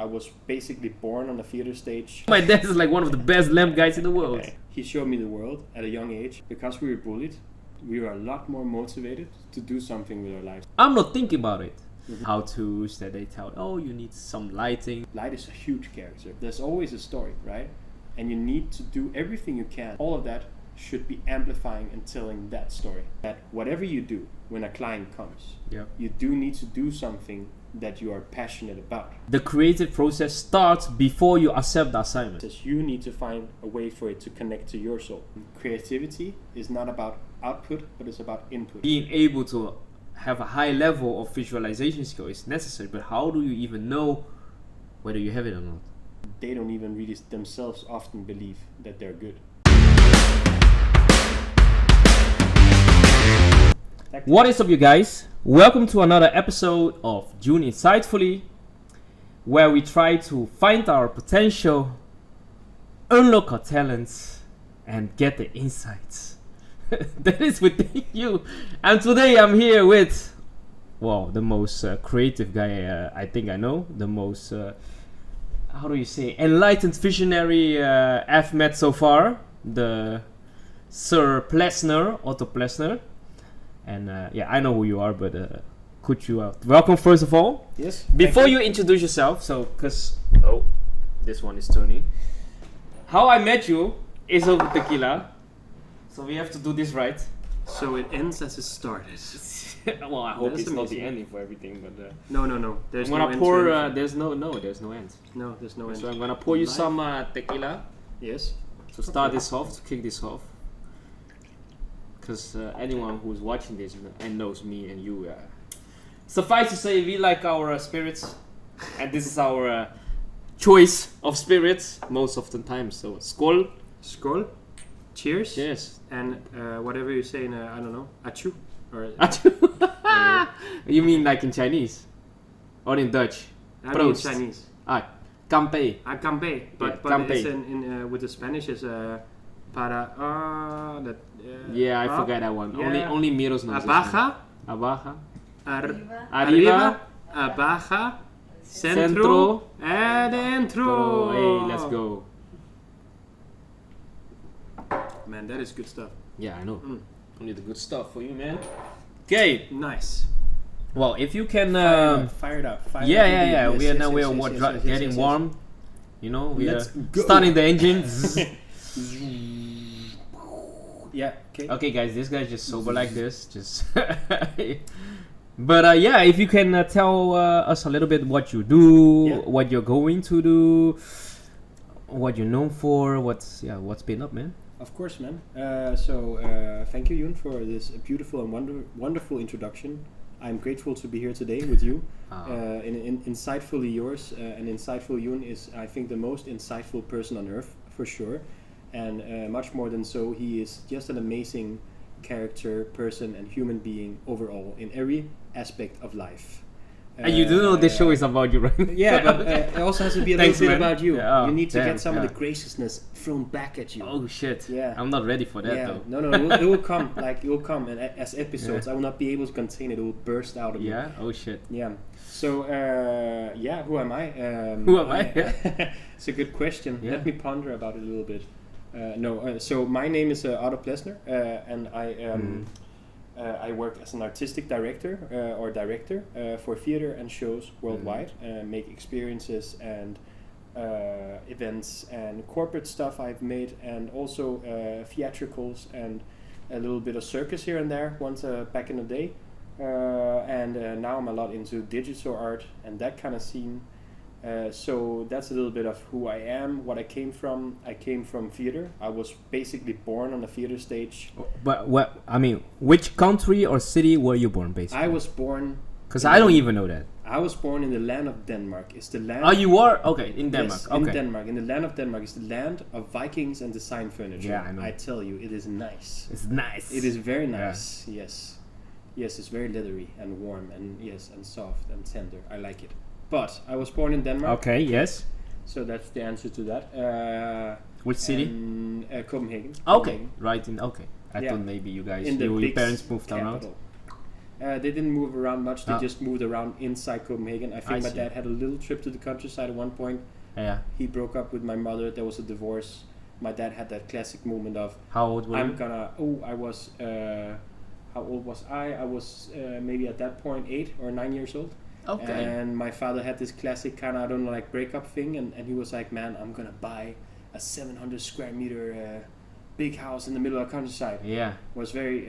was basically born on a theater stage. My dad is like one of the best lamp guys in the world. He showed me the world at a young age. Because we were bullied, we were a lot more motivated to do something with our lives. I'm not thinking about it. How to's that they tell, oh, you need some lighting. Light is a huge character. There's always a story, right? And you need to do everything you can. All of that should be amplifying and telling that story. That whatever you do when a client comes, you do need to do something that you are passionate about. The creative process starts before you accept the assignment. Because you need to find a way for it to connect to your soul. Creativity is not about output, but it's about input. Being able to have a high level of visualization skill is necessary, but how do you even know whether you have it or not? They don't even really themselves often believe that they're good. What is up, you guys? Welcome to another episode of June Insightfully, where we try to find our potential, unlock our talents, and get the insights that is within you. And today I'm here with, well, the most creative guy I think I know, the most, how do you say, enlightened visionary I've met so far, the Sir Plesner, Otto Plesner. And yeah, I know who you are, but could you welcome first of all? Yes. Before you introduce yourself, so because this one is turning. How I met you is over tequila, so we have to do this right. So it ends as it started. Well, I hope it's not the ending for everything, but no. There's I'm gonna pour. There's no end. No, there's no end. So I'm gonna pour you some tequila. Yes. To start this off, to kick this off. Because anyone who's watching this and knows me and you, suffice to say, we like our spirits, and this is our choice of spirits most of the time. So, skål. Skål. Cheers. Cheers. And whatever you say in, I don't know, achu. Or, you mean like in Chinese? Or in Dutch? I mean in Chinese. Kampe. Kampe. But Kampe. It's in with the Spanish is para yeah, I forgot that one. Yeah. Only Miros knows. Abaja. Arriba. Abaja. Centro. Adentro. Hey, let's go. Man, that is good stuff. Yeah, I know. Only the good stuff for you, man. Okay. Nice. Well, if you can fire it up. Yeah. We are getting warm. You know, we are starting the engine. Yeah. Okay, guys. This guy's just sober like this. Just. But yeah, if you can tell us a little bit what you do, what you're going to do, what you're known for, what's been up, man. Of course, man. So thank you, Yoon, for this beautiful and wonderful introduction. I'm grateful to be here today with you. Insightfully yours, and Insightful Yoon is, I think, the most insightful person on earth, for sure. And much more than so, he is just an amazing character, person, and human being overall in every aspect of life. And you do know this show is about you, right? Yeah, but it also has to be a little bit about you. Yeah, you need to get some of the graciousness thrown back at you. Oh shit! Yeah, I'm not ready for that though. No, it will come. Like it will come, and as episodes, I will not be able to contain it. It will burst out of me. Yeah. Oh shit. Yeah. So who am I? Who am I? It's a good question. Yeah. Let me ponder about it a little bit. So my name is Otto Plesner, and I work as an artistic director for theater and shows worldwide. Make experiences and events and corporate stuff I've made, and also theatricals and a little bit of circus here and there once back in the day. And now I'm a lot into digital art and that kind of scene. So that's a little bit of who I am, what I came from. I came from theater. I was basically born on a theater stage. But what I mean, which country or city were you born, basically? I was born. Because I don't even know that. I was born in the land of Denmark. It's the land. Oh, you are? Okay, in Denmark. Yes, okay. In Denmark. In the land of Denmark. It's the land of Vikings and design furniture. Yeah, I know. I tell you, it is nice. It's nice. It is very nice. Yeah. Yes, it's very leathery and warm and and soft and tender. I like it. But I was born in Denmark. Okay, yes. So that's the answer to that. Which city? Copenhagen. Okay, right in. Okay, I thought maybe you guys, your parents moved capital. out. They didn't move around much. They Oh. just moved around inside Copenhagen. I think I my see. dad had a little trip to the countryside at one point. Yeah. He broke up with my mother. There was a divorce. My dad had that classic moment of, How old were I'm you? gonna. Oh, I was. How old was I? I was maybe at that point 8 or 9 years old. Okay. And my father had this classic kind of, I don't know, like breakup thing, and he was like, man, I'm gonna buy a 700 square meter big house in the middle of the countryside. Yeah. Was very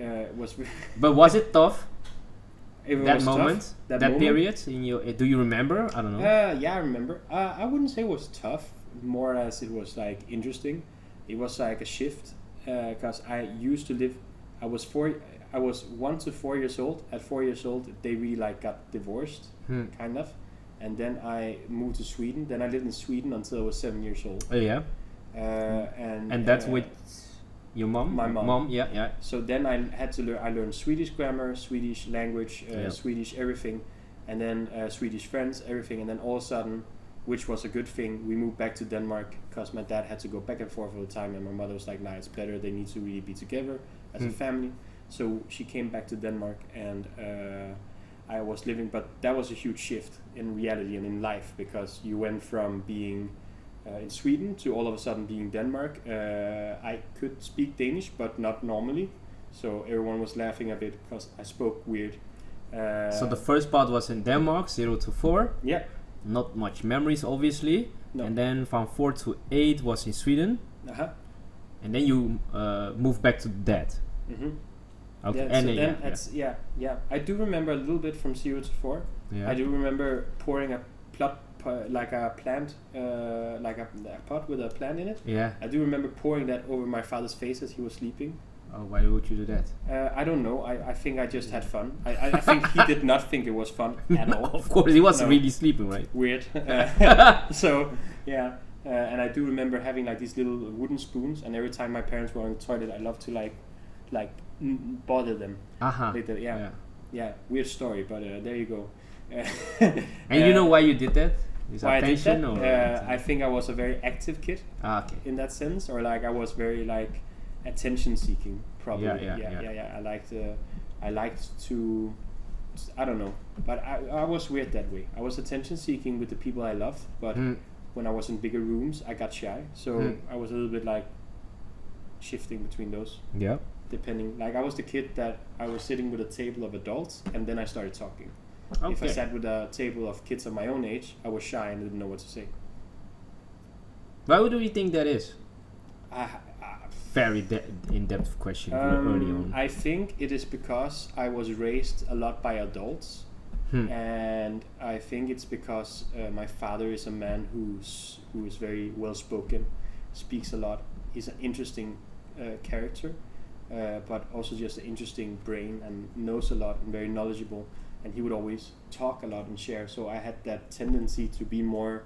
But was it tough? it That was moment, tough. that moment. period in your. Do you remember? I don't know. Yeah, I remember. I wouldn't say it was tough, more as it was like interesting. It was like a shift because I used to live. I was 1 to 4 years old. At 4 years old, they really like got divorced, kind of, and then I moved to Sweden. Then I lived in Sweden until I was 7 years old. Oh yeah. And That's with your mom. my mom. Yeah, yeah. So then I had to learn. I learned Swedish grammar, Swedish language, Yeah. Swedish everything, and then Swedish friends, everything. And then all of a sudden, which was a good thing, we moved back to Denmark because my dad had to go back and forth all the time, and my mother was like, "Nah, it's better. They need to really be together as a family." So she came back to Denmark, and I was living. But that was a huge shift in reality and in life because you went from being in Sweden to all of a sudden being Denmark. I could speak Danish, but not normally. So everyone was laughing a bit because I spoke weird. So the first part was in Denmark, 0 to 4. Yeah. Not much memories, obviously. No. And then from 4 to 8 was in Sweden. Uh-huh. And then you moved back to dad. Mm-hmm. Okay. Yeah, And so then, then yeah. I do remember a little bit from 0 to 4. yeah. I do remember pouring a like a plant, like a pot with a plant in it. Yeah. I do remember pouring that over my father's face as he was sleeping. Oh, why would you do that? I don't know. I think I just had fun. I think he did not think it was fun at all. Of course, he was No. really sleeping, right? Weird. So yeah, and I do remember having like these little wooden spoons, and every time my parents were on the toilet, I loved to like bother them. Aha. Later, yeah. Weird story, but there you go. And you know why you did that? Is why I did attention that? or? I think I was a very active kid Okay. in that sense, or like I was very like attention seeking, probably. Yeah. I liked to, I don't know, but I was weird that way. I was attention seeking with the people I loved, but when I was in bigger rooms, I got shy. So I was a little bit like shifting between those, Yeah. depending. Like I was the kid that I was sitting with a table of adults, and then I started talking. Okay. If I sat with a table of kids of my own age, I was shy and didn't know what to say. Why do you think that is? I Very in-depth question early on. I think it is because I was raised a lot by adults, and I think it's because my father is a man who is very well spoken, speaks a lot. He's an interesting character, but also just an interesting brain and knows a lot and very knowledgeable. And he would always talk a lot and share. So I had that tendency to be more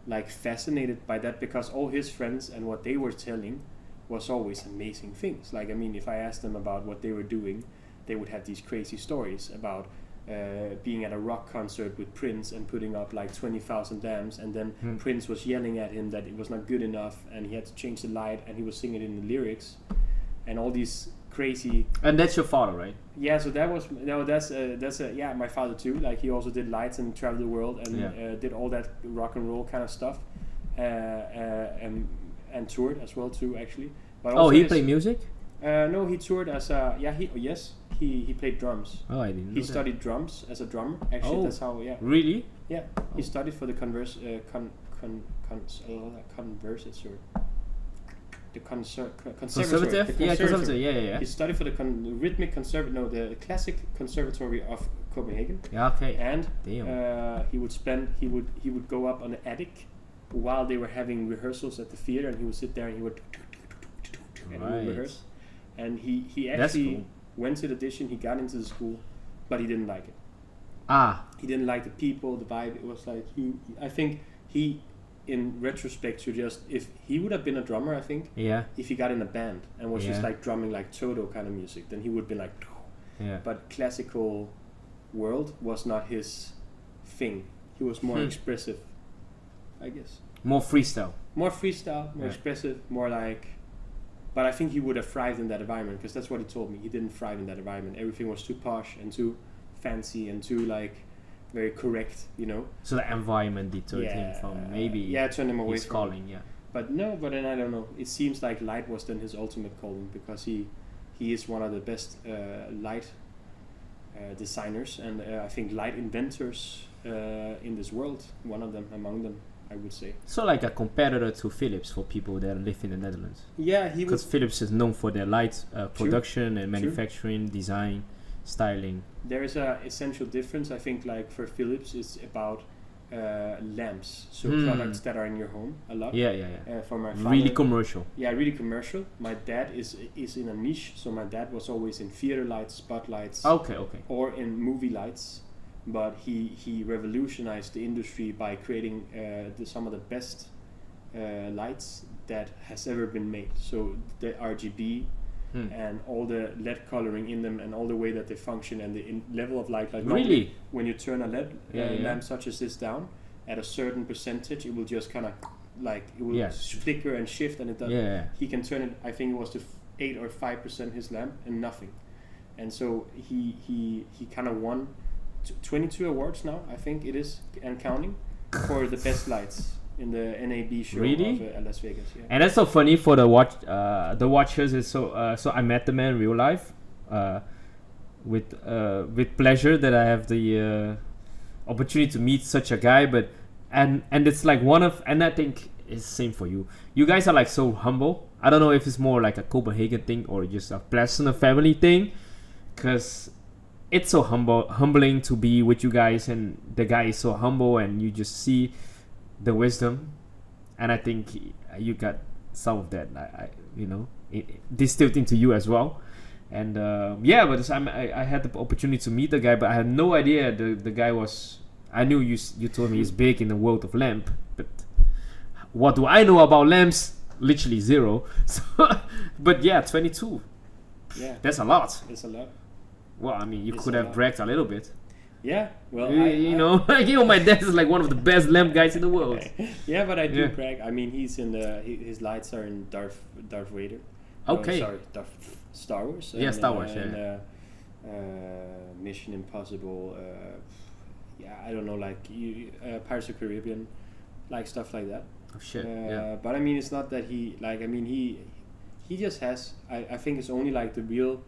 like fascinated by that because all his friends and what they were telling was always amazing things. Like, I mean, if I asked them about what they were doing, they would have these crazy stories about being at a rock concert with Prince and putting up like 20,000 dams, and then Prince was yelling at him that it was not good enough and he had to change the light, and he was singing it in the lyrics and all these crazy. And that's your father, right? Yeah, so that's my father too. Like he also did lights and traveled the world and did all that rock and roll kind of stuff, and toured as well too, actually. But also he played music? No, he toured as a he played drums. Oh, I didn't know He that. studied drums as a drummer. Actually, Oh. that's how. Yeah, Really? yeah. He studied for the conservative. Conservative? Yeah, conservative. Yeah. He studied for the the classic conservatory of Copenhagen. Yeah, okay. And Damn. he would go up on the attic while they were having rehearsals at the theater, and he would sit there and he would and he would rehearse. And he actually cool. went to the audition. He got into the school, but he didn't like it. He didn't like the people, the vibe. It was like I think he, in retrospect, should just, if he would have been a drummer, I think. Yeah. If he got in a band and was just Yeah. like drumming like Toto kind of music, then he would be like. Yeah. But classical world was not his thing. He was more expressive, I guess. More freestyle. More freestyle, more expressive, more like. But I think he would have thrived in that environment because that's what he told me. He didn't thrive in that environment. Everything was too posh and too fancy and too like very correct, you know. So the environment deterred him from maybe turn him away his from calling. Yeah. But then I don't know. It seems like light was then his ultimate calling, because he is one of the best light designers and I think light inventors in this world. One of them among them, I would say. So like a competitor to Philips for people that live in the Netherlands. Yeah, he was. Because Philips is known for their light production and True. manufacturing, design, styling. There is a essential difference. I think like for Philips, it's about lamps, so products that are in your home a lot. Yeah. For my father, Really commercial. Yeah, really commercial. My dad is in a niche, so my dad was always in theater lights, spotlights, Okay. or in movie lights. But he revolutionized the industry by creating some of the best lights that has ever been made. So the RGB and all the LED coloring in them and all the way that they function and the level of light. Like Really? when you turn a LED lamp such as this down at a certain percentage, it will just kind of like it will flicker and shift, and it does. Yeah. He can turn it. I think it was to 8 or 5% his lamp and nothing, and so he kind of won 22 awards now, I think it is, and counting, for the best lights in the NAB show of Las Vegas. Yeah. And that's so funny for the watchers. Is so I met the man in real life, with pleasure that I have the opportunity to meet such a guy. But and it's like and I think it's the same for you. You guys are like so humble. I don't know if it's more like a Copenhagen thing or just a Plesner family thing, because it's so humbling to be with you guys, and the guy is so humble, and you just see the wisdom, and I think you got some of that. It distilled into you as well, and by the time I had the opportunity to meet the guy, but I had no idea the guy was. I knew you told me he's big in the world of lamp, but what do I know about lamps? Literally zero. So, but yeah, 22. Yeah, that's a lot. It's a lot. Well, I mean, you could have bragged a little bit. Yeah, well, my dad is like one of the best lamp guys in the world. Yeah, but I do brag. I mean, he's in his lights are in Darth Vader. Okay. Star Wars. Yeah, Star Wars. Mission Impossible. I don't know, like Pirates of the Caribbean, like stuff like that. Oh shit. But I mean, it's not that he like. I mean, he just has. I think it's only like the real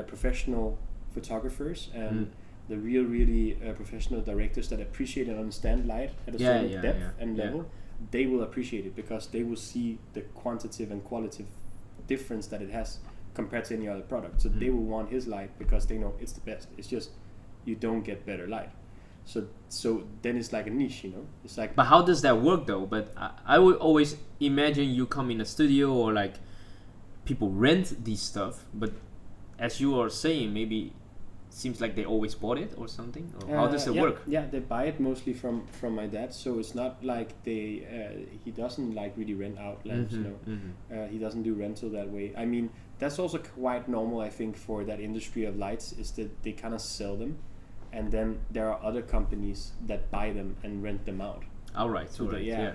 professional photographers and the really professional directors that appreciate and understand light at a certain depth and level. They will appreciate it because they will see the quantitative and qualitative difference that it has compared to any other product. So they will want his light because they know it's the best. It's just you don't get better light. So then it's like a niche, you know. It's like. But how does that work though? But I would always imagine you come in a studio or like people rent these stuff. But as you are saying, maybe it seems like they always bought it or something. Or how does it work? Yeah, they buy it mostly from my dad. So it's not like he doesn't like really rent out lamps. He doesn't do rental that way. I mean, that's also quite normal, I think, for that industry of lights, is that they kind of sell them. And then there are other companies that buy them and rent them out. All right. Yeah.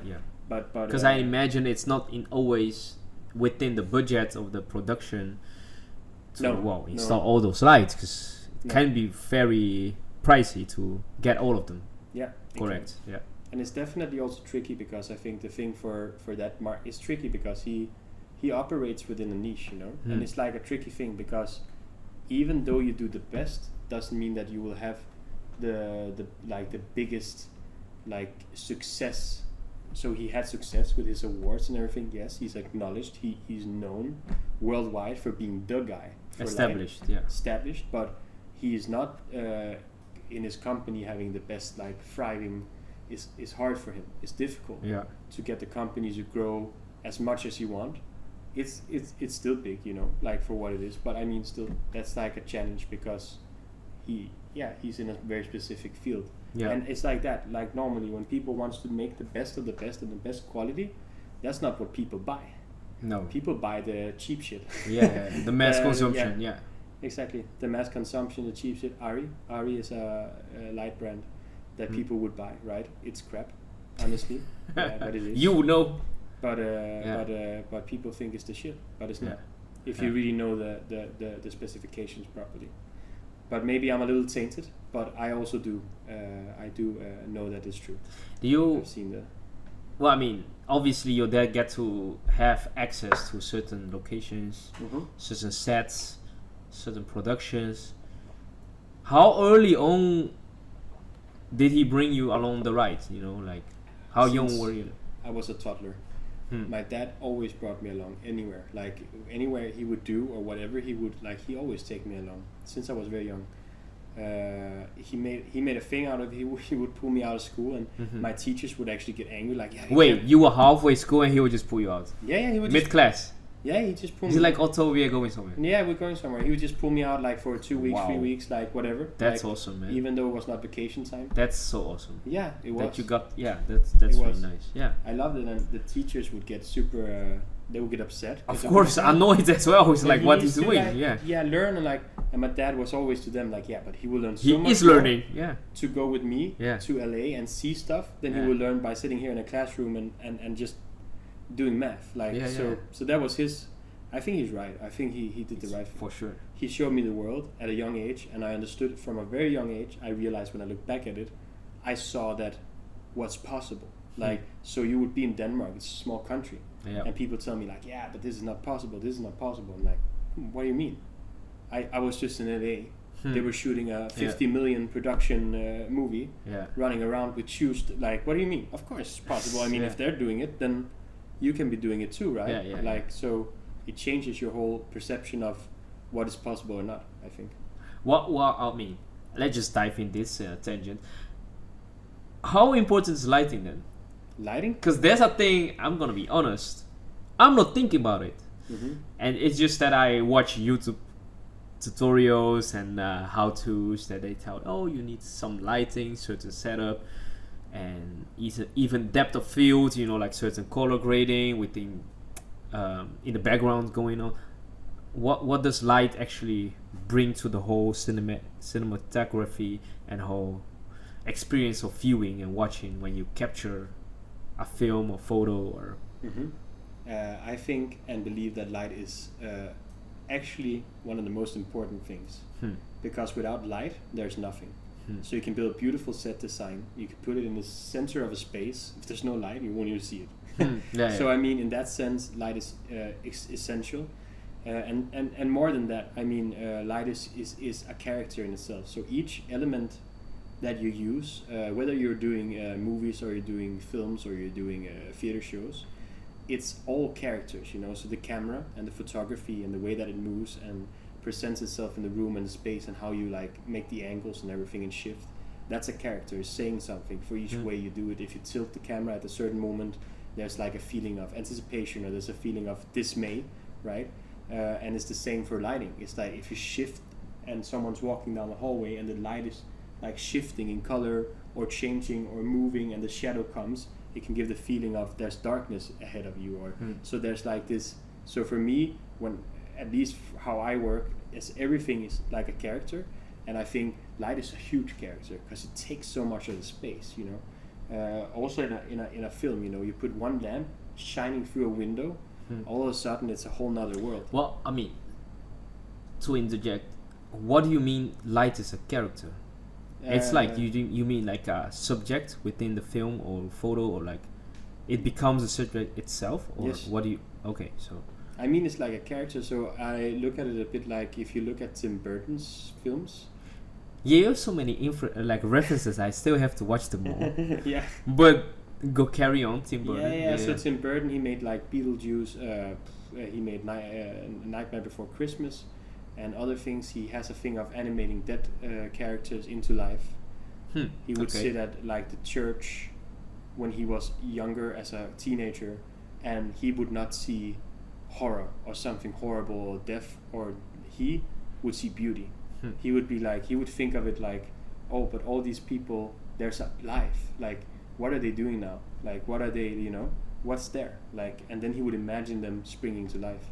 But because I imagine it's not always within the budget of the production to install all those lights, because it can be very pricey to get all of them. Yeah. Correct. Yeah. And it's definitely also tricky, because I think the thing for that is tricky because he operates within a niche, you know, and it's like a tricky thing because even though you do the best, doesn't mean that you will have the biggest success. So he had success with his awards and everything. Yes, he's acknowledged. He's known worldwide for being the guy. Established. But he is not in his company having the best thriving. Is hard for him. It's difficult to get the company to grow as much as you want. It's still big, you know, like for what it is. But I mean, still, that's like a challenge because he's in a very specific field. Yeah. And it's like that. Like normally when people wants to make the best of the best and the best quality, that's not what people buy. No. People buy the cheap shit. Yeah, the mass consumption, yeah. Exactly. The mass consumption, the cheap shit. Ari is a light brand that people would buy, right? It's crap, honestly. But it is. You know. But people think it's the shit, but it's not. If you really know the specifications properly. but maybe I'm a little tainted. But I also do. I do know that it's true. Do you? I've seen that. Well, I mean, obviously your dad get to have access to certain locations, certain sets, certain productions. How early on did he bring you along the ride? You know, like how young were you? I was a toddler. My dad always brought me along anywhere, like anywhere he would do or whatever he would like. He always take me along since I was very young. He made a thing out of he would pull me out of school, and my teachers would actually get angry. Like, yeah, wait, you were halfway school and he would just pull you out? Yeah, he would mid class. Yeah, he just pulled me. He's like, Otto, we are going somewhere. Yeah, we're going somewhere. He would just pull me out like for 2 weeks, Wow. 3 weeks, like whatever. That's like, awesome, man. Even though it was not vacation time. That's so awesome. Yeah, it was. That you got, yeah, that's really nice. Yeah. I loved it, and the teachers would get super. They would get upset. Of course, annoyed as well. He's like, what he's doing? Like, yeah, learn and my dad was always to them like, yeah, but he will learn so he much. He is learning. Yeah. To go with me to LA and see stuff, then he will learn by sitting here in a classroom and just doing math. Like so that was his. I think he's right. I think he did the right thing. For sure. He showed me the world at a young age, and I understood it from a very young age. I realized when I look back at it, I saw that what's possible. Like, so you would be in Denmark, it's a small country, and people tell me like, yeah, but this is not possible, this is not possible. I'm like, what do you mean? I was just in LA. They were shooting a 50 million production movie, running around with shoes. Like, what do you mean? Of course it's possible. I mean, if they're doing it, then you can be doing it too, right? Like, so it changes your whole perception of what is possible or not, I think. What I mean, let's just dive in this tangent. How important is lighting then? Lighting? Because there's a thing, I'm gonna be honest, I'm not thinking about it. And it's just that I watch YouTube tutorials and how-tos that they tell, oh, you need some lighting, certain setup, and even depth of field, you know, like certain color grading within in the background going on. What does light actually bring to the whole cinematography and whole experience of viewing and watching when you capture a film or photo or I think and believe that light is actually one of the most important things, because without light there's nothing. So you can build a beautiful set design, you can put it in the center of a space. If there's no light, you won't even see it. So I mean, in that sense, light is essential, and more than that, I mean, light is a character in itself. So each element that you use, whether you're doing movies or you're doing films or you're doing theater shows, it's all characters, you know. So the camera and the photography and the way that it moves and presents itself in the room and the space and how you like make the angles and everything and shift, that's a character, is saying something for each way you do it. If you tilt the camera at a certain moment, there's like a feeling of anticipation or there's a feeling of dismay, right? And it's the same for lighting. It's like if you shift and someone's walking down the hallway and the light is like shifting in color or changing or moving and the shadow comes, it can give the feeling of there's darkness ahead of you, or so there's like this. So for me, when at least how I work, is everything is like a character, and I think light is a huge character because it takes so much of the space, you know. Also in a film, you know, you put one lamp shining through a window, all of a sudden it's a whole nother world. Well, I mean, to interject, what do you mean light is a character? It's like you mean like a subject within the film or photo, or like it becomes a subject itself, or yes. What do you? Okay, so I mean, it's like a character. So I look at it a bit like if you look at Tim Burton's films. Yeah, you have so many like references. I still have to watch them all. Yeah. But go carry on, Tim Burton. Yeah. So Tim Burton, he made like Beetlejuice. He made Nightmare Before Christmas, and other things. He has a thing of animating dead characters into life. He would sit at like the church when he was younger as a teenager, and he would not see horror or something horrible or death, or he would see beauty. He would be like, he would think of it like, oh, but all these people, there's a life. Like, what are they doing now? Like, what are they, you know, what's there? Like, and then he would imagine them springing to life.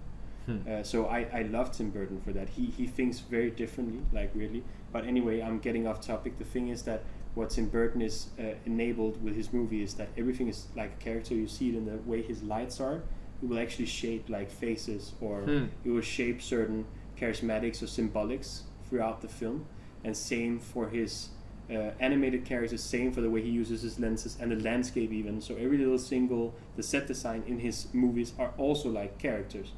So I love Tim Burton for that. He thinks very differently, like really. But anyway, I'm getting off topic. The thing is that what Tim Burton is enabled with his movie is that everything is like a character. You see it in the way his lights are. It will actually shape like faces, or it will shape certain charismatics or symbolics throughout the film. and same for his animated characters, same for the way he uses his lenses and the landscape even. So every little single, the set design in his movies are also like characters.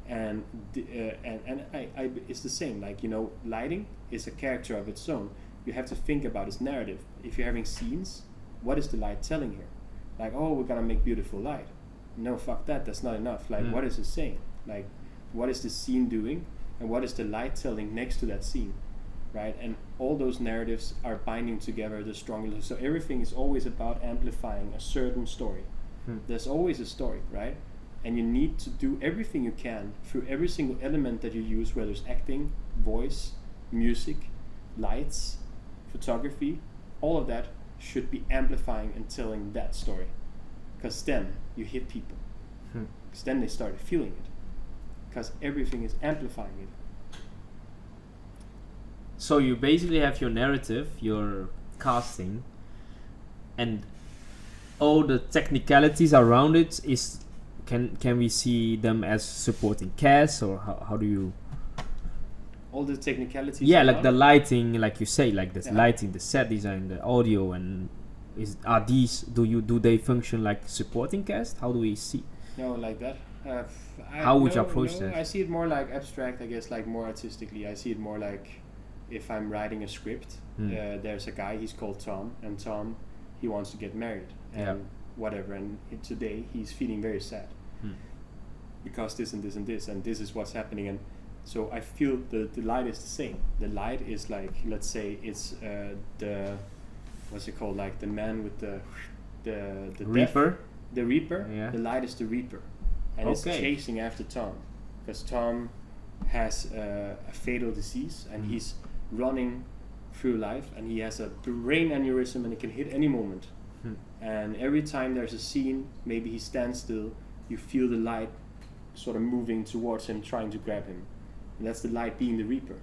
And I it's the same, like, you know, lighting is a character of its own. You have to think about its narrative. If you're having scenes, what is the light telling here? Like, oh, we're gonna make beautiful light. No, fuck that, that's not enough. Like, what is it saying? Like, what is the scene doing, and what is the light telling next to that scene, right? And all those narratives are binding together the stronger. So everything is always about amplifying a certain story. There's always a story, right? And you need to do everything you can through every single element that you use, whether it's acting, voice, music, lights, photography, all of that should be amplifying and telling that story. Because then you hit people. Because then they start feeling it. Because everything is amplifying it. So you basically have your narrative, your casting, and all the technicalities around it is... Can we see them as supporting cast, or how do you? All the technicalities. Yeah, like the lighting, like you say, like the lighting, the set design, the audio, and do they function like supporting cast? How do we see? No, like that. How would you approach that? I see it more like abstract, I guess, like more artistically. I see it more like if I'm writing a script, there's a guy, he's called Tom, and Tom, he wants to get married and whatever, and today he's feeling very sad because this and this and this, and this is what's happening. And so I feel the light is the same. The light is like, let's say it's the, what's it called, like the man with the Reaper? Death, the Reaper. Yeah. The light is the Reaper, and it's chasing after Tom, because Tom has a fatal disease, and he's running through life, and he has a brain aneurysm, and it can hit any moment. And every time there's a scene, maybe he stands still, you feel the light sort of moving towards him, trying to grab him. And that's the light being the Reaper.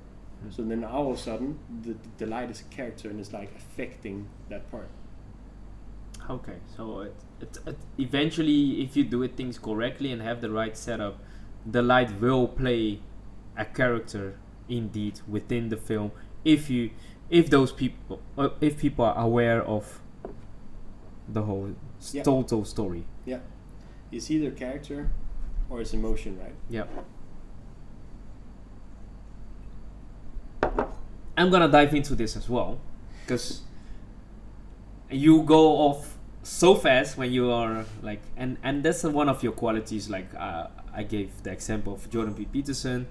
So then all of a sudden, the light is a character, and it's like affecting that part. Okay, so it eventually, if you do it things correctly and have the right setup, the light will play a character indeed within the film. If people are aware of the whole total story. Yeah, it's either character or it's emotion, right? Yeah. I'm gonna dive into this as well, because you go off so fast when you are like, and that's one of your qualities. Like I gave the example of Jordan B. Peterson.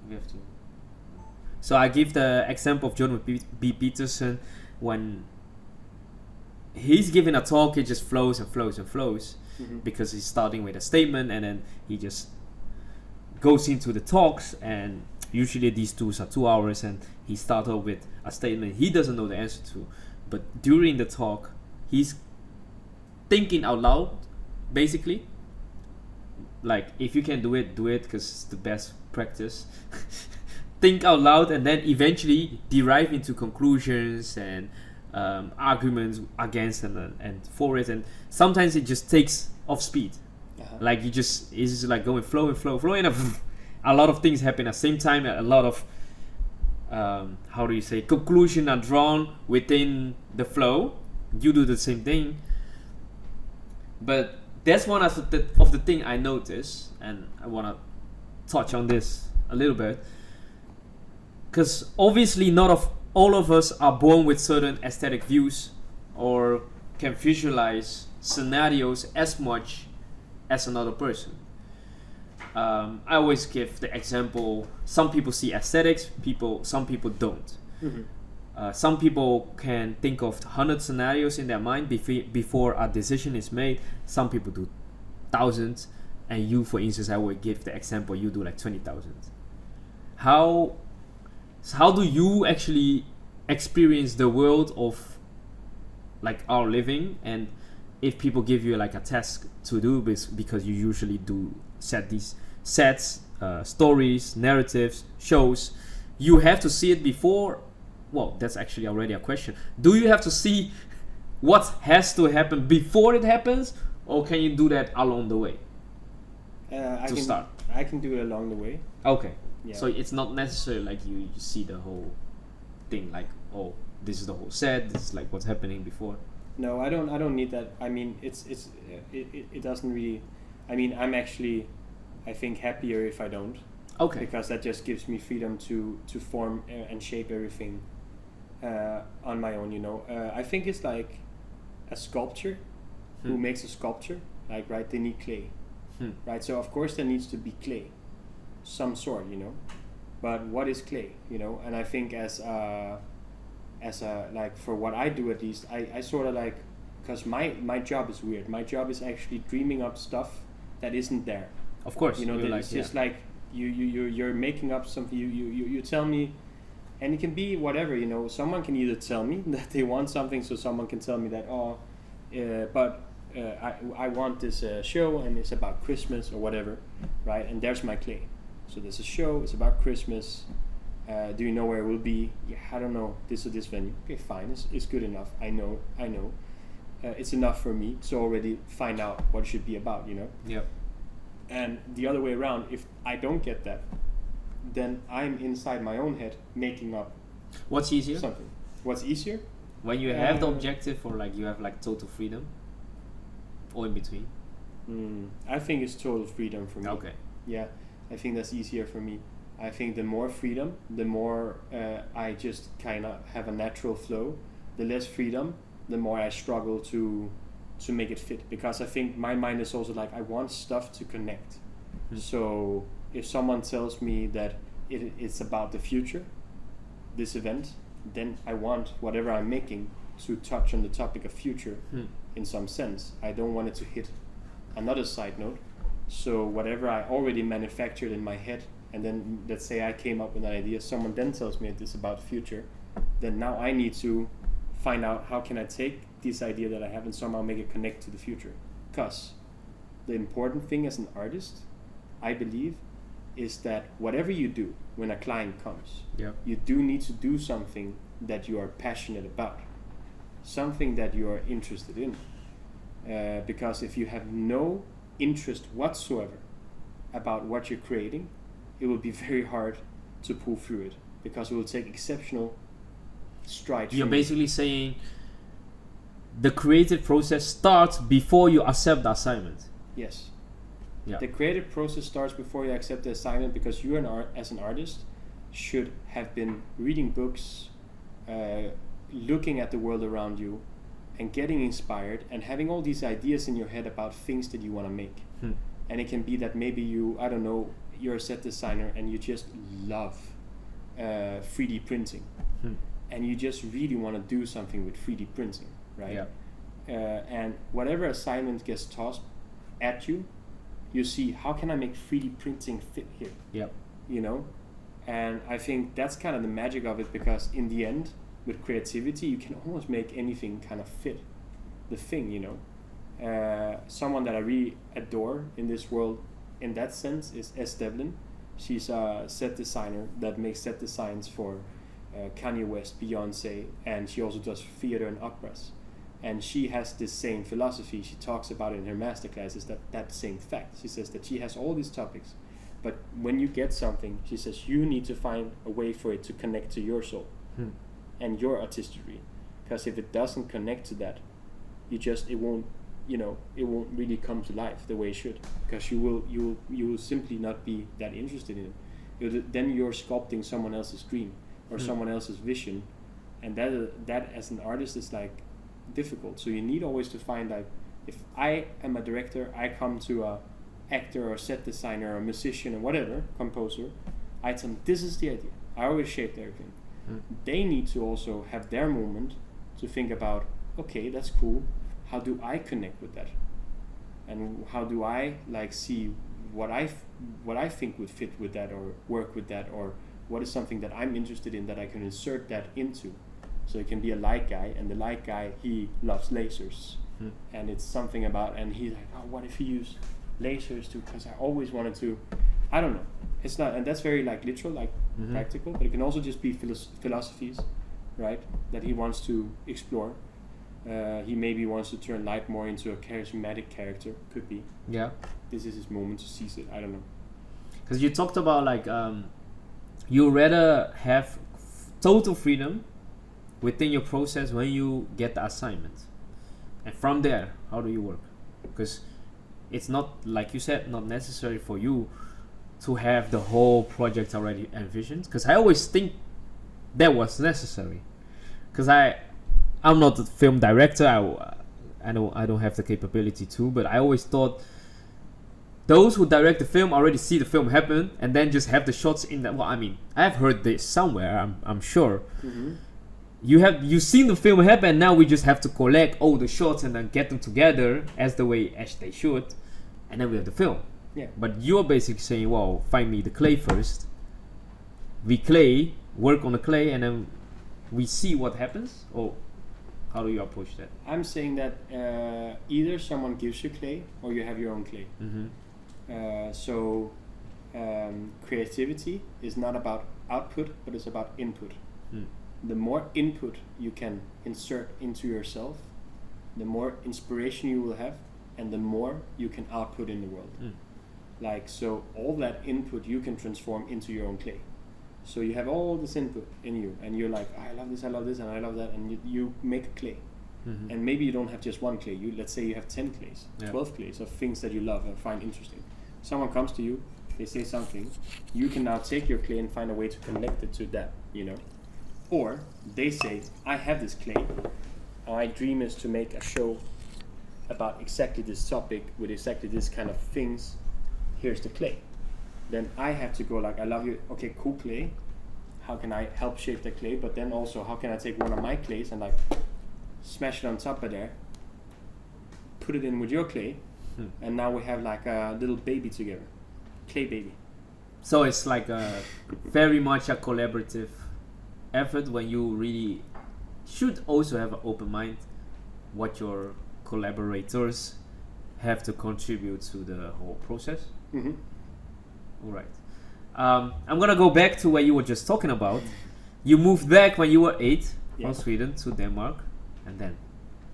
We have to. So I give the example of Jordan B. Peterson. When he's giving a talk, it just flows and flows and flows, because he's starting with a statement, and then he just goes into the talks, and usually these talks are 2 hours, and he starts off with a statement he doesn't know the answer to, but during the talk he's thinking out loud, basically. Like, if you can do it, because it's the best practice. Think out loud, and then eventually derive into conclusions and arguments against and for it. And sometimes it just takes off speed. Like, it's just like going flow, and a lot of things happen at the same time. A lot of conclusions are drawn within the flow. You do the same thing, but that's one of the thing I notice, and I want to touch on this a little bit, because obviously not all of us are born with certain aesthetic views or can visualize scenarios as much as another person. I always give the example, some people see aesthetics, some people don't. Some people can think of 100 scenarios in their mind before a decision is made. Some people do thousands, and you, for instance, I would give the example, you do like 20,000. How do you actually experience the world of like our living? And if people give you like a task to do, because you usually do set these sets, stories, narratives, shows, you have to see it before. Well, that's actually already a question. Do you have to see what has to happen before it happens, or can you do that along the way? I can do it along the way. Okay. Yeah. So it's not necessarily like you see the whole thing, like, oh, this is the whole set, this is like what's happening before. No, I don't need that. I mean, it doesn't really. I mean, I'm actually, I think, happier if I don't. Okay. Because that just gives me freedom to form and shape everything on my own. You know, I think it's like a sculpture. Who makes a sculpture? Like, right? They need clay, right? So of course there needs to be clay, some sort. You know, but what is clay? You know, and I think as a like for what I do at least, I sort of like, because my job is weird. My job is actually dreaming up stuff that isn't there. Of course, you know, it's just like you're making up something. You tell me, and it can be whatever. You know, someone can either tell me that they want something, so someone can tell me that I want this show and it's about Christmas or whatever, right? And there's my clay. So there's a show. It's about Christmas. Do you know where it will be? Yeah, I don't know. This or this venue. Okay, fine. It's good enough. I know. It's enough for me to already find out what it should be about. You know. Yep. And the other way around, if I don't get that, then I'm inside my own head making up. What's easier? Something. What's easier? When you have the objective, or like you have like total freedom, or in between. I think it's total freedom for me. Okay. Yeah, I think that's easier for me. I think the more freedom, the more I just kind of have a natural flow. The less freedom, the more I struggle to make it fit, because I think my mind is also like, I want stuff to connect. So if someone tells me that it's about the future, this event, then I want whatever I'm making to touch on the topic of future in some sense. I don't want it to hit another side note. So whatever I already manufactured in my head, and then let's say I came up with an idea, someone then tells me this about the future, then now I need to find out how can I take this idea that I have and somehow make it connect to the future. Because the important thing as an artist, I believe, is that whatever you do when a client comes, you do need to do something that you are passionate about, something that you are interested in. Because if you have no interest whatsoever about what you're creating, it will be very hard to pull through it, because it will take exceptional strides. You're basically saying the creative process starts before you accept the assignment. Yes. Yeah. The creative process starts before you accept the assignment, because you as an artist should have been reading books, looking at the world around you, and getting inspired and having all these ideas in your head about things that you want to make. And it can be that maybe you're a set designer and you just love 3D printing, and you just really want to do something with 3D printing, right? And whatever assignment gets tossed at you, you see, how can I make 3D printing fit here? You know? And I think that's kind of the magic of it, because in the end, with creativity, you can almost make anything kind of fit the thing, you know? Someone that I really adore in this world, in that sense, is S. Devlin. She's a set designer that makes set designs for Kanye West, Beyonce, and she also does theater and operas. And she has this same philosophy. She talks about it in her masterclasses, that same fact. She says that she has all these topics, but when you get something, she says you need to find a way for it to connect to your soul and your artistry. Because if it doesn't connect to that, it won't really come to life the way it should. Because you will simply not be that interested in it. Then you're sculpting someone else's dream or someone else's vision, and that as an artist is like difficult. So you need always to find, like, if I am a director, I come to a actor or set designer or musician or whatever, composer, I tell them, this is the idea. I always shaped everything. They need to also have their moment to think about, okay, that's cool. How do I connect with that? And how do I like see what I think would fit with that or work with that, or what is something that I'm interested in that I can insert that into? So it can be a light guy, and the light guy, he loves lasers, and it's something about, and he's like, oh, what if he used lasers too? Because I always wanted to, I don't know. It's not, and that's very like literal, like practical, but it can also just be philosophies, right? That he wants to explore. He maybe wants to turn light more into a charismatic character. Could be. Yeah. This is his moment to seize it. I don't know. Because you talked about like you rather have total freedom within your process when you get the assignment, and from there, how do you work? Because it's not, like you said, not necessary for you to have the whole project already envisioned. Because I always think that was necessary. Because I'm not a film director. I don't have the capability to, but I always thought those who direct the film already see the film happen and then just have the shots in that. Well, I mean, I've heard this somewhere. I'm sure. Mm-hmm. You've seen the film happen, and now we just have to collect all the shots and then get them together as they should, and then we have the film. Yeah. But you're basically saying, well, find me the clay first. We work on the clay, and then we see what happens. Or how do you approach that? I'm saying that either someone gives you clay or you have your own clay. Mm-hmm. So creativity is not about output, but it's about input. Mm. The more input you can insert into yourself, the more inspiration you will have, and the more you can output in the world. Mm. Like, so all that input you can transform into your own clay. So you have all this input in you, and you're like, I love this, and I love that, and you make a clay. Mm-hmm. And maybe you don't have just one clay. Let's say you have 10 clays, Yeah. 12 clays of things that you love and find interesting. Someone comes to you, they say something, you can now take your clay and find a way to connect it to that, you know. Or they say, I have this clay, my dream is to make a show about exactly this topic with exactly this kind of things. Here's the clay. Then I have to go like, I love you, okay, cool clay. How can I help shape the clay? But then also, how can I take one of my clays and like smash it on top of there, put it in with your clay, and now we have like a little baby together, clay baby. So it's like very much a collaborative effort when you really should also have an open mind what your collaborators have to contribute to the whole process. Mm-hmm. All right. I'm gonna go back to what you were just talking about. You moved back when you were 8 from Sweden to Denmark, and then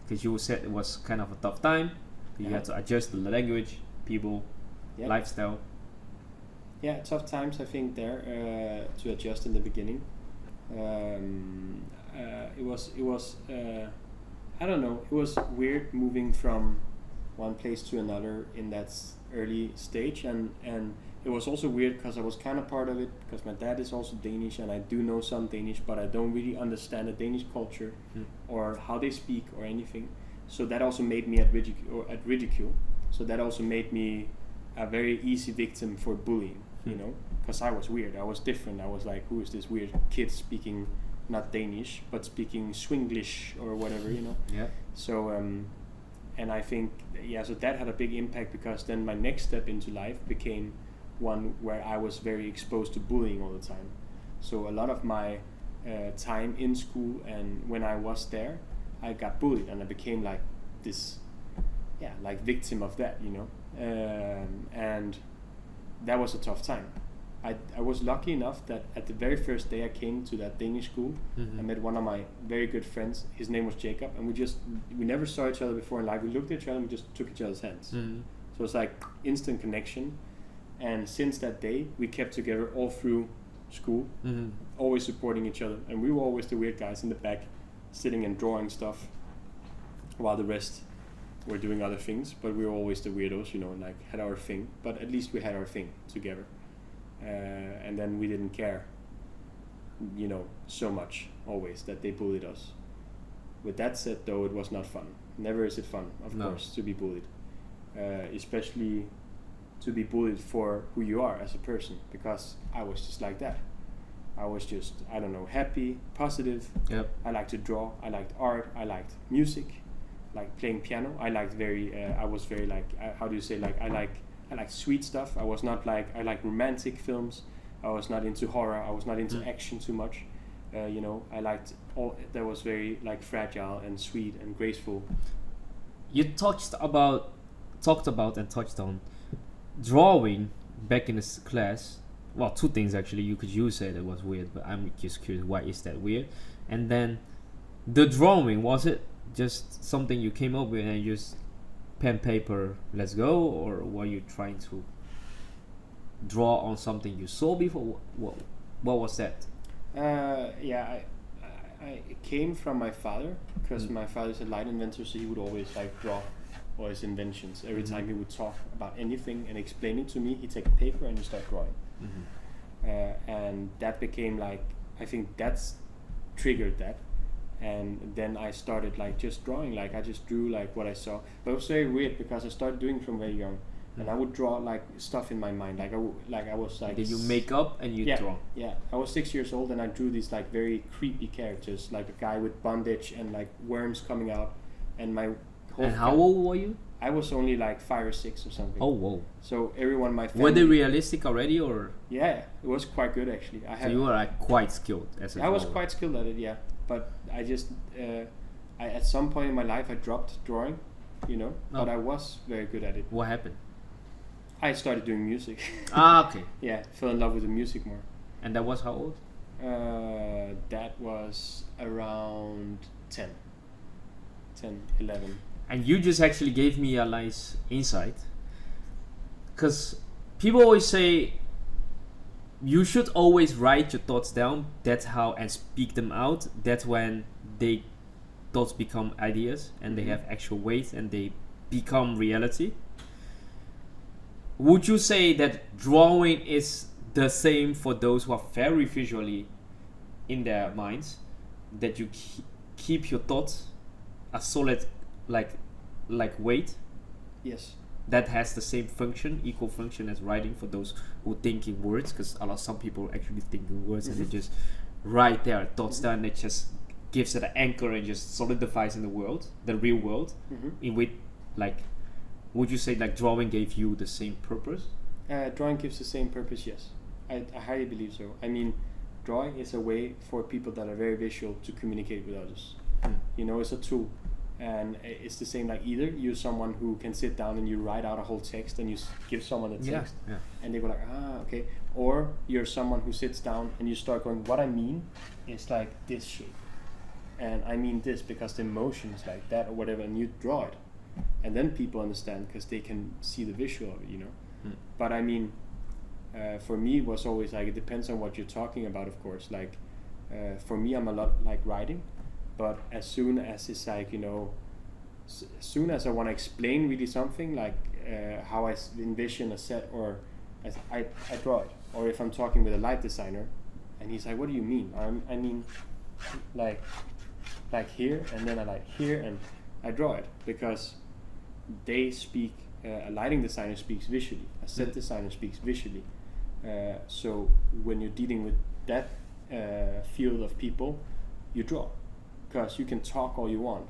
because you said it was kind of a tough time, you had to adjust the language, people, lifestyle. Yeah, tough times I think there to adjust in the beginning. It was I don't know, it was weird moving from one place to another in that early stage, and it was also weird because I was kind of part of it because my dad is also Danish and I do know some Danish, but I don't really understand the Danish culture or how they speak or anything. So that also made me at ridicule. So that also made me a very easy victim for bullying, you know, because I was weird, I was different. I was like, who is this weird kid speaking not Danish but speaking Swinglish or whatever, you know. Yeah. So and I think so that had a big impact because then my next step into life became one where I was very exposed to bullying all the time. So a lot of my time in school and when I was there, I got bullied and I became like this, like victim of that, you know. And that was a tough time. I was lucky enough that at the very first day I came to that Danish school, I met one of my very good friends. His name was Jacob, and we never saw each other before in life. We looked at each other and we just took each other's hands. So it's like instant connection. And since that day, we kept together all through school, always supporting each other. And we were always the weird guys in the back, sitting and drawing stuff, while the rest were doing other things. But we were always the weirdos, you know, like had our thing. But at least we had our thing together. And then we didn't care, you know, so much always that they bullied us. With that said, though, it was not fun. Never is it fun, of course, to be bullied. Especially to be bullied for who you are as a person, because I was just like that. I was just, I don't know, happy, positive. Yep. I liked to draw, I liked art, I liked music, like playing piano. I liked I was very like, how do you say, like, I like sweet stuff. I was not like, I like romantic films. I was not into horror. I was not into action too much. You know, I liked all that was very like fragile and sweet and graceful. You talked about and touched on drawing back in this class. Well, two things actually. You could use it was weird, but I'm just curious, why is that weird? And then the drawing, was it just something you came up with and you just pen, paper, let's go, or were you trying to draw on something you saw before? What What was that? It came from my father, because my father's a light inventor, so he would always like draw all his inventions. Every time he would talk about anything and explain it to me, he'd take a paper and he'd start drawing. And that became like, I think that's triggered that. And then I started like just drawing, like I just drew like what I saw. But it was very weird because I started doing it from very young. And I would draw like stuff in my mind, like I was like. Did you make up and you draw? Yeah, I was 6 years old and I drew these like very creepy characters, like a guy with bondage and like worms coming out, and my whole. And how old were you? I was only like 5 or 6 or something. Oh, whoa! So everyone in my family. Were they realistic already, or? Yeah, it was quite good actually. So you were like quite skilled as a drawer. I was quite skilled at it, yeah. But I just, at some point in my life I dropped drawing, but I was very good at it. What happened? I started doing music. Okay. Yeah, fell in love with the music more. And that was how old? That was around 10, 11. And you just actually gave me a nice insight. Because people always say you should always write your thoughts down. That's how, and speak them out. That's when thoughts become ideas and they have actual weight and they become reality. Would you say that drawing is the same for those who are very visually in their minds? That you keep your thoughts a solid, like weight? Yes. That has the same function, equal function as writing for those who think in words, because some people actually think in words and they just write their thoughts down. It just gives it an anchor and just solidifies in the world, the real world, in which like. Would you say like drawing gave you the same purpose? Drawing gives the same purpose, yes. I highly believe so. I mean, drawing is a way for people that are very visual to communicate with others. It's a tool. And it's the same, like either you're someone who can sit down and you write out a whole text and you give someone the text and they go like, okay. Or you're someone who sits down and you start going, what I mean is like this shape. And I mean this because the emotion is like that or whatever, and you draw it. And then people understand because they can see the visual of it, But I mean, for me, it was always like, it depends on what you're talking about, of course. Like, for me, I'm a lot like writing, but as soon as it's like, as soon as I want to explain really something, like how I envision a set, or I draw it. Or if I'm talking with a light designer, and he's like, what do you mean? I mean, like here, and then I like here, and I draw it because they speak. A lighting designer speaks visually. A set designer speaks visually. So when you're dealing with that field of people, you draw, because you can talk all you want,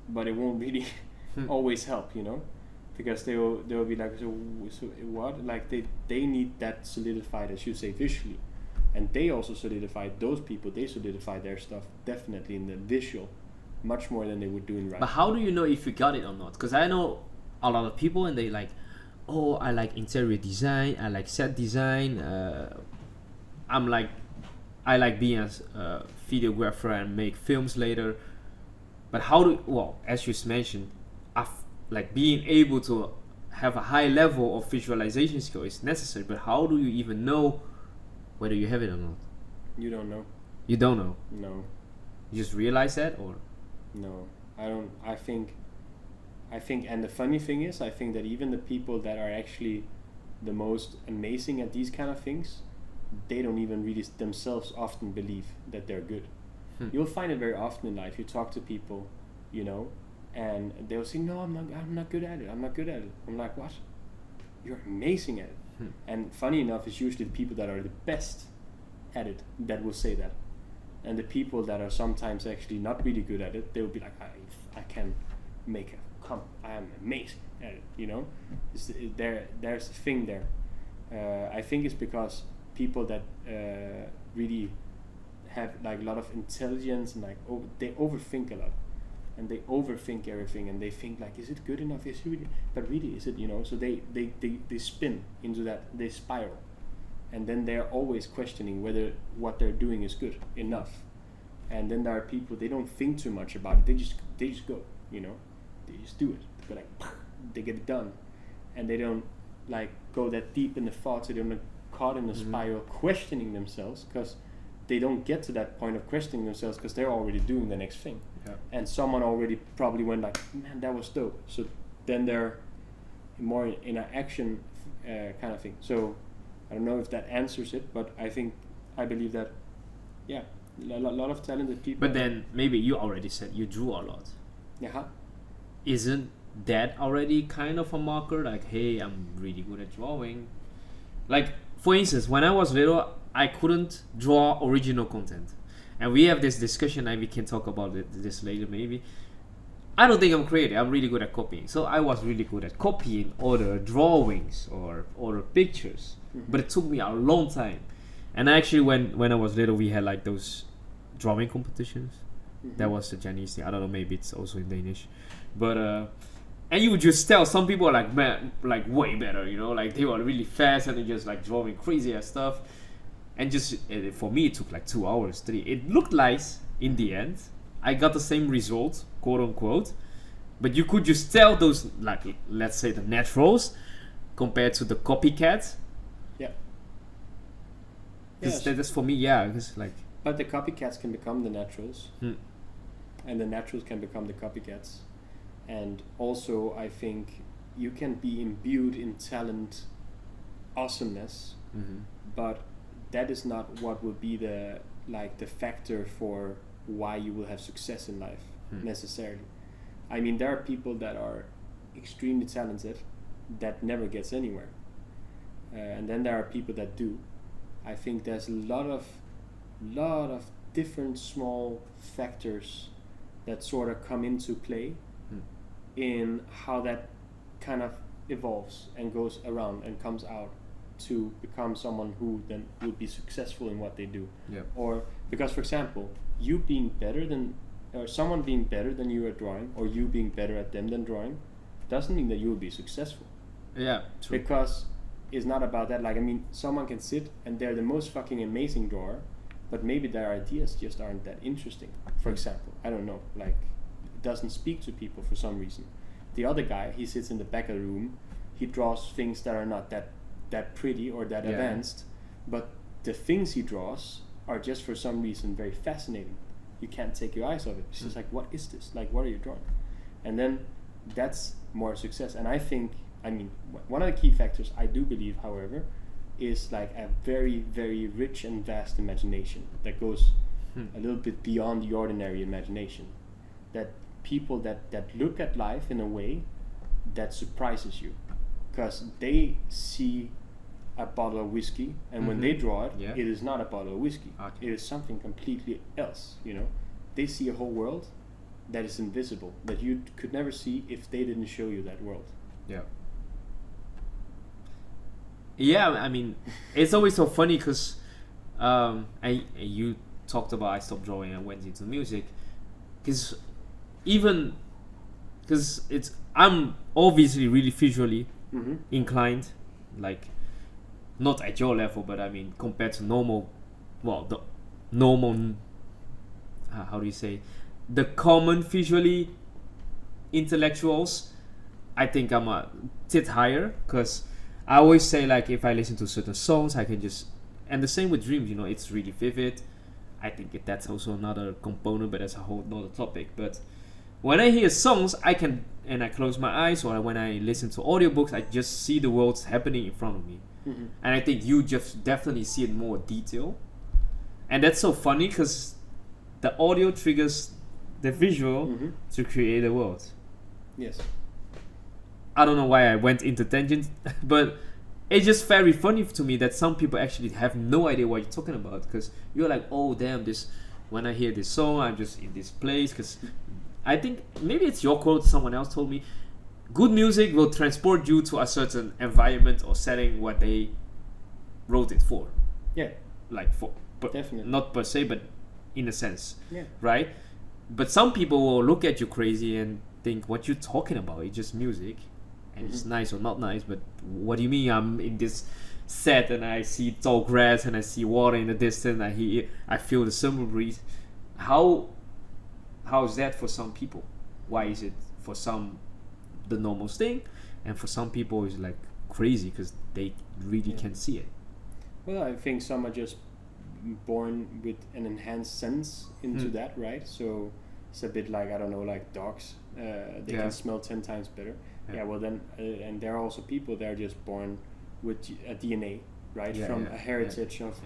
but it won't really always help, because they'll be like, so what? Like they need that solidified, as you say, visually, and they also solidify those people. They solidify their stuff definitely in the visual, much more than they would do in writing. But how do you know if you got it or not? Because I know a lot of people and they like, oh, I like interior design, I like set design, I like being a videographer and make films later. But as you mentioned, like being able to have a high level of visualization skill is necessary, but how do you even know whether you have it or not? You don't know. You don't know? No. You just realize that, or? No, I don't. I think, and the funny thing is, I think that even the people that are actually the most amazing at these kind of things, they don't even really themselves often believe that they're good. You'll find it very often in life. You talk to people, and they'll say, no, I'm not good at it. I'm not good at it. I'm like, what? You're amazing at it. And funny enough, it's usually the people that are the best at it that will say that. And the people that are sometimes actually not really good at it, they will be like, I can make I am amazing at it, there's a thing there. I think it's because people that really have like a lot of intelligence and like they overthink a lot, and they overthink everything, and they think like, is it good enough? Is it really? But really, is it? So they spin into that, they spiral, and then they're always questioning whether what they're doing is good enough. And then there are people, they don't think too much about it. They just go, they just do it. They go like, they get it done, and they don't like go that deep in the thoughts. They don't caught in a spiral, questioning themselves, because they don't get to that point of questioning themselves because they're already doing the next thing. Yeah. And someone already probably went like, man, that was dope. So then they're more in an action kind of thing. So I don't know if that answers it, but I believe that, yeah, a lot of talented people. But then maybe you already said you drew a lot. Yeah. Isn't that already kind of a marker? Like, hey, I'm really good at drawing. Like, for instance, when I was little, I couldn't draw original content. And we have this discussion, and we can talk about this later maybe. I don't think I'm creative. I'm really good at copying. So I was really good at copying other drawings or other pictures. But it took me a long time. And actually, when I was little, we had like those drawing competitions. That was the Chinese thing. I don't know, maybe it's also in Danish. But and you would just tell some people are like, man, like way better, you know, like they were really fast and they just like drawing crazy ass stuff. And just for me, it took like 2 hours, 3. It looked nice in the end. I got the same result, quote unquote. But you could just tell those, like, let's say the naturals compared to the copycats. Yeah. Because that's for me, yeah. Because like. But the copycats can become the naturals, and the naturals can become the copycats. And also, I think you can be imbued in talent, awesomeness, but that is not what will be the factor for why you will have success in life necessarily. I mean, there are people that are extremely talented that never gets anywhere, and then there are people that do. I think there's a lot of different small factors that sort of come into play in how that kind of evolves and goes around and comes out to become someone who then will be successful in what they do. Yeah. Or because, for example, you being better than, or someone being better than you at drawing, or you being better at them than drawing, doesn't mean that you will be successful. Yeah, true. Because it's not about that. Like, I mean, someone can sit and they're the most fucking amazing drawer, but maybe their ideas just aren't that interesting. For example, I don't know, like, it doesn't speak to people for some reason. The other guy, he sits in the back of the room, he draws things that are not that pretty or that advanced, but the things he draws are just for some reason very fascinating. You can't take your eyes off it. It's just like, what is this? Like, what are you drawing? And then that's more success. And I think, I mean, one of the key factors I do believe, however, is like a very, very rich and vast imagination that goes a little bit beyond the ordinary imagination. That people that look at life in a way that surprises you, because they see a bottle of whiskey, and when they draw it, it is not a bottle of whiskey. Okay. It is something completely else, you know. They see a whole world that is invisible, that you could never see if they didn't show you that world. Yeah. Yeah, I mean, it's always so funny because you talked about I stopped drawing and went into music, because I'm obviously really visually inclined, like not at your level, but I mean compared to normal, well, the normal, how do you say, the common visually intellectuals, I think I'm a tit higher, because I always say, like, if I listen to certain songs, I can just, and the same with dreams, you know, it's really vivid. I think that's also another component, but that's a whole another topic. But when I hear songs, I can, and I close my eyes, or when I listen to audiobooks, I just see the worlds happening in front of me. And I think you just definitely see it more detail. And that's so funny because the audio triggers the visual to create a world. Yes. I don't know why I went into tangent, but it's just very funny to me that some people actually have no idea what you're talking about, because you're like, oh damn, this, when I hear this song, I'm just in this place. Because I think maybe it's your quote, someone else told me, good music will transport you to a certain environment or setting what they wrote it for. Yeah. Like for, definitely. Not per se, but in a sense. Yeah. Right? But some people will look at you crazy and think, what you talking about? It's just music. And it's nice or not nice, but what do you mean I'm in this set and I see tall grass and I see water in the distance, I feel the summer breeze. How is that for some people? Why is it for some the normal thing, and for some people it's like crazy because they really can see it? Well, I think some are just born with an enhanced sense into that, right? So it's a bit like, I don't know, like dogs. They can smell 10 times better. Yeah, well then, and there are also people that are just born with a DNA, right? From a heritage of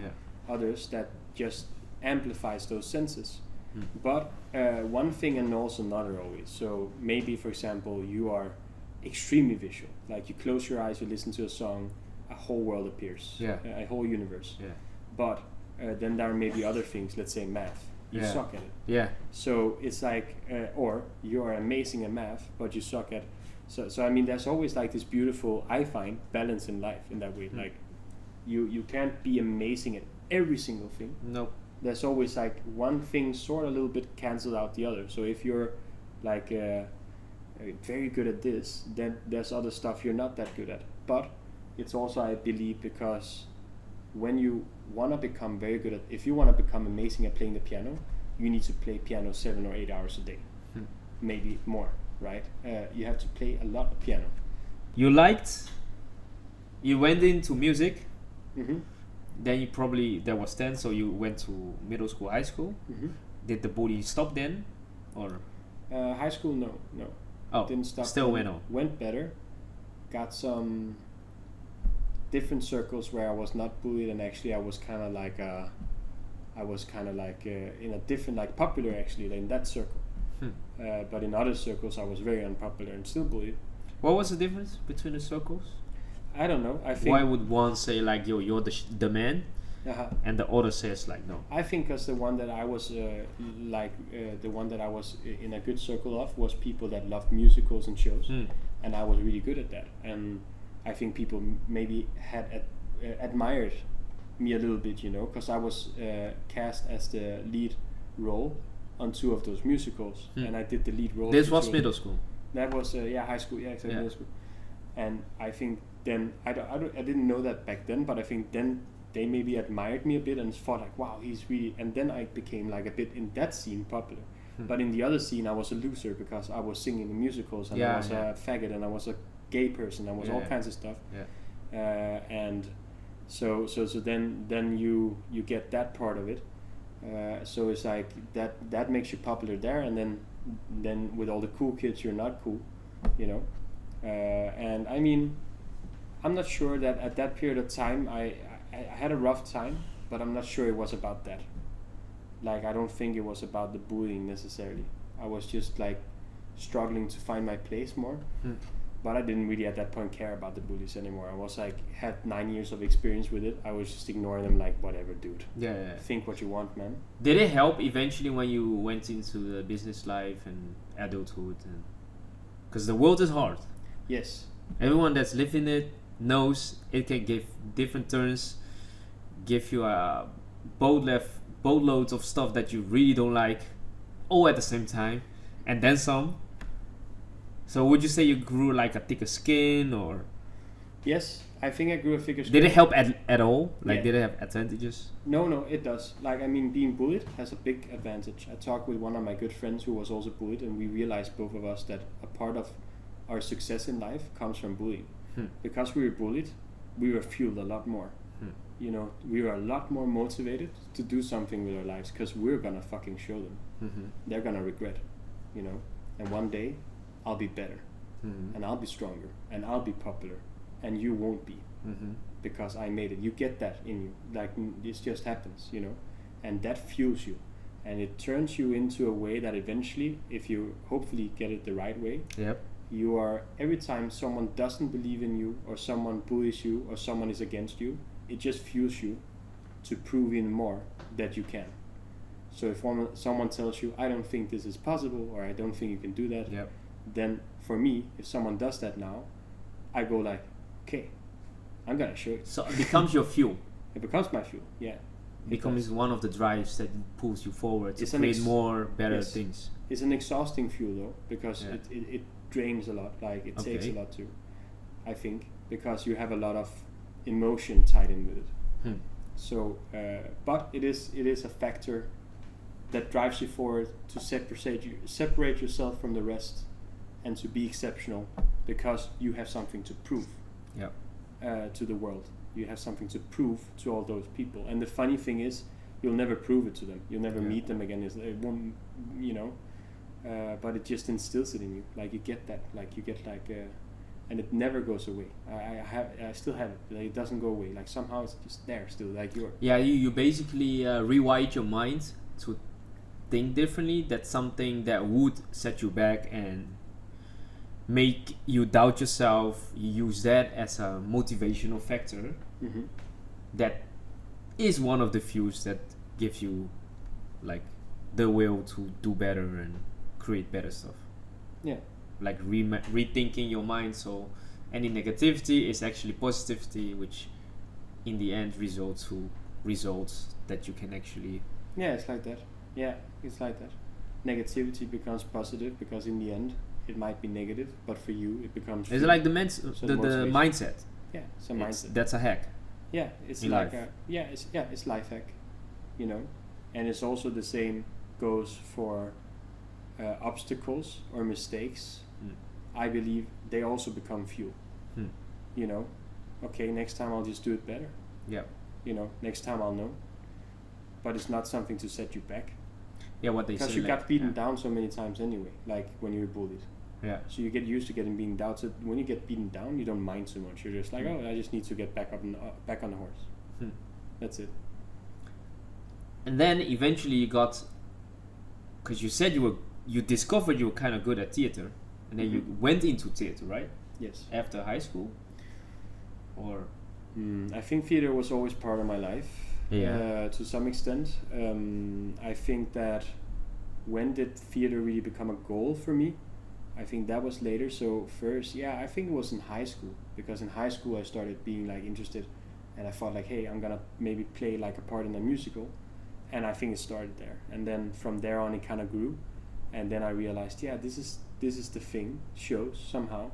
others that just amplifies those senses. But one thing annuls another always. So maybe, for example, you are extremely visual. Like you close your eyes, you listen to a song, a whole world appears, a whole universe. But then there are maybe other things, let's say math. You suck at it. So it's like, or you are amazing at math, but you suck at. So I mean, there's always like this beautiful, I find, balance in life in that way. Like, you can't be amazing at every single thing. No. There's always like one thing sort of a little bit cancels out the other. So if you're like very good at this, then there's other stuff you're not that good at. But it's also, I believe, because when you want to become very good at, if you want to become amazing at playing the piano, you need to play piano 7 or 8 hours a day, maybe more, right? You have to play a lot of piano. You went into music, then you probably, there was 10, so you went to middle school, high school. Did the bully stop then, or? High school, no. Oh, didn't stop. Still went on. Went better, got some different circles where I was not bullied, and actually I was kind of like in a different, like popular actually in that circle. But in other circles I was very unpopular and still bullied. What was the difference between the circles? I don't know. I think. Why would one say like, yo, you're the man, and the other says like, no? I think because the one that I was the one that I was in a good circle of was people that loved musicals and shows, and I was really good at that. And I think people maybe had admired me a little bit, because I was cast as the lead role on 2 of those musicals, and I did the lead role. This was middle school. That was high school, exactly, middle school. And I think then I didn't know that back then, but I think then they maybe admired me a bit and thought like, wow, he's really. And then I became like a bit in that scene popular. But in the other scene, I was a loser because I was singing in musicals and I was a faggot and I was a gay person. I was all kinds of stuff. And so then you get that part of it. So it's like that makes you popular there, and then with all the cool kids, you're not cool, and I mean, I'm not sure that at that period of time I had a rough time, but I'm not sure it was about that. Like, I don't think it was about the bullying necessarily. I was just like struggling to find my place more. But I didn't really at that point care about the bullies anymore. I was like, had 9 years of experience with it. I was just ignoring them like, whatever, dude. Think what you want, man. Did it help eventually when you went into the business life and adulthood? Because the world is hard. Yes. Everyone that's living it knows it can give different turns, give you a boatloads of stuff that you really don't like, all at the same time, and then some. So would you say you grew like a thicker skin, or? Yes, I think I grew a thicker skin. Did it help at all? Like, did it have advantages? No, it does. Like, I mean, being bullied has a big advantage. I talked with one of my good friends who was also bullied, and we realized, both of us, that a part of our success in life comes from bullying. Because we were bullied, we were fueled a lot more. We were a lot more motivated to do something with our lives because we're gonna fucking show them. They're gonna regret, and one day I'll be better, and I'll be stronger, and I'll be popular, and you won't be, because I made it. You get that in you, like, this just happens, and that fuels you, and it turns you into a way that eventually, if you hopefully get it the right way, you are, every time someone doesn't believe in you, or someone bullies you, or someone is against you, it just fuels you to prove even more that you can. So if someone tells you, I don't think this is possible, or I don't think you can do that, then for me, if someone does that now, I go like, okay, I'm gonna show it. So it becomes your fuel. It becomes my fuel, yeah. It becomes one of the drives that pulls you forward to create more better things. It's an exhausting fuel though, because it drains a lot, like it takes a lot too, I think, because you have a lot of emotion tied in with it. So, but it is a factor that drives you forward to separate yourself from the rest, and to be exceptional because you have something to prove. to the world. You have something to prove to all those people. And the funny thing is, you'll never prove it to them. You'll never meet them again. It won't, but it just instills it in you. Like you get that. Like you get and it never goes away. I still have it. Like, it doesn't go away. Like somehow it's just there still. Like you're. Yeah, you basically rewire your mind to think differently. That's something that would set you back and make you doubt yourself. You use that as a motivational factor. Mm-hmm. That is one of the few that gives you like the will to do better and create better stuff. Yeah. Like rethinking your mind, so any negativity is actually positivity, which in the end results to results that you can actually. Yeah, it's like that. Yeah, it's like that. Negativity becomes positive because in the end it might be negative, but for you it becomes. It's like the mindset. Yeah, it's a mindset. That's a hack. Yeah, it's in like life. It's life hack, and it's also the same goes for obstacles or mistakes. I believe they also become fuel. Okay, next time I'll just do it better. Yeah. Next time I'll know. But it's not something to set you back. Yeah, what they say. Because you got beaten down so many times anyway, like when you were bullied. Yeah. So you get used to being doubted. When you get beaten down, you don't mind so much. You're just like, oh, I just need to get back on the horse. That's it. And then eventually you got, because you said you discovered you were kind of good at theater, and then you went into theater, right? Yes. After high school, or. I think theater was always part of my life. Yeah. To some extent, I think that when did theater really become a goal for me? I think that was later. So first, I think it was in high school, because in high school I started being like interested, and I thought like, hey, I'm gonna maybe play like a part in a musical, and I think it started there, and then from there on it kind of grew, and then I realized, this is the thing, shows somehow,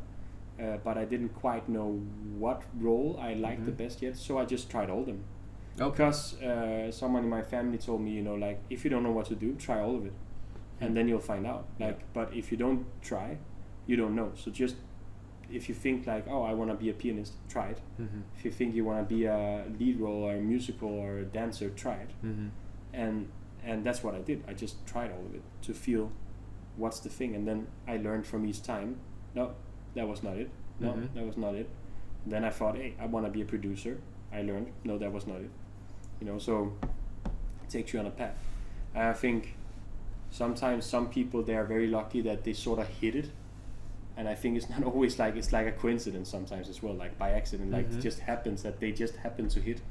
but I didn't quite know what role I liked the best yet, so I just tried all of them. Because someone in my family told me, like, if you don't know what to do, try all of it. And then you'll find out. But if you don't try, you don't know. So just, if you think like, oh, I want to be a pianist, try it. If you think you want to be a lead role or a musical or a dancer, try it. And that's what I did. I just tried all of it to feel what's the thing. And then I learned from each time, no, that was not it. No, that was not it. Then I thought, hey, I want to be a producer. I learned, no, that was not it. So it takes you on a path. I think sometimes some people, they are very lucky that they sort of hit it, and I think it's not always like, it's like a coincidence sometimes as well, like by accident, like it just happens that they just happen to hit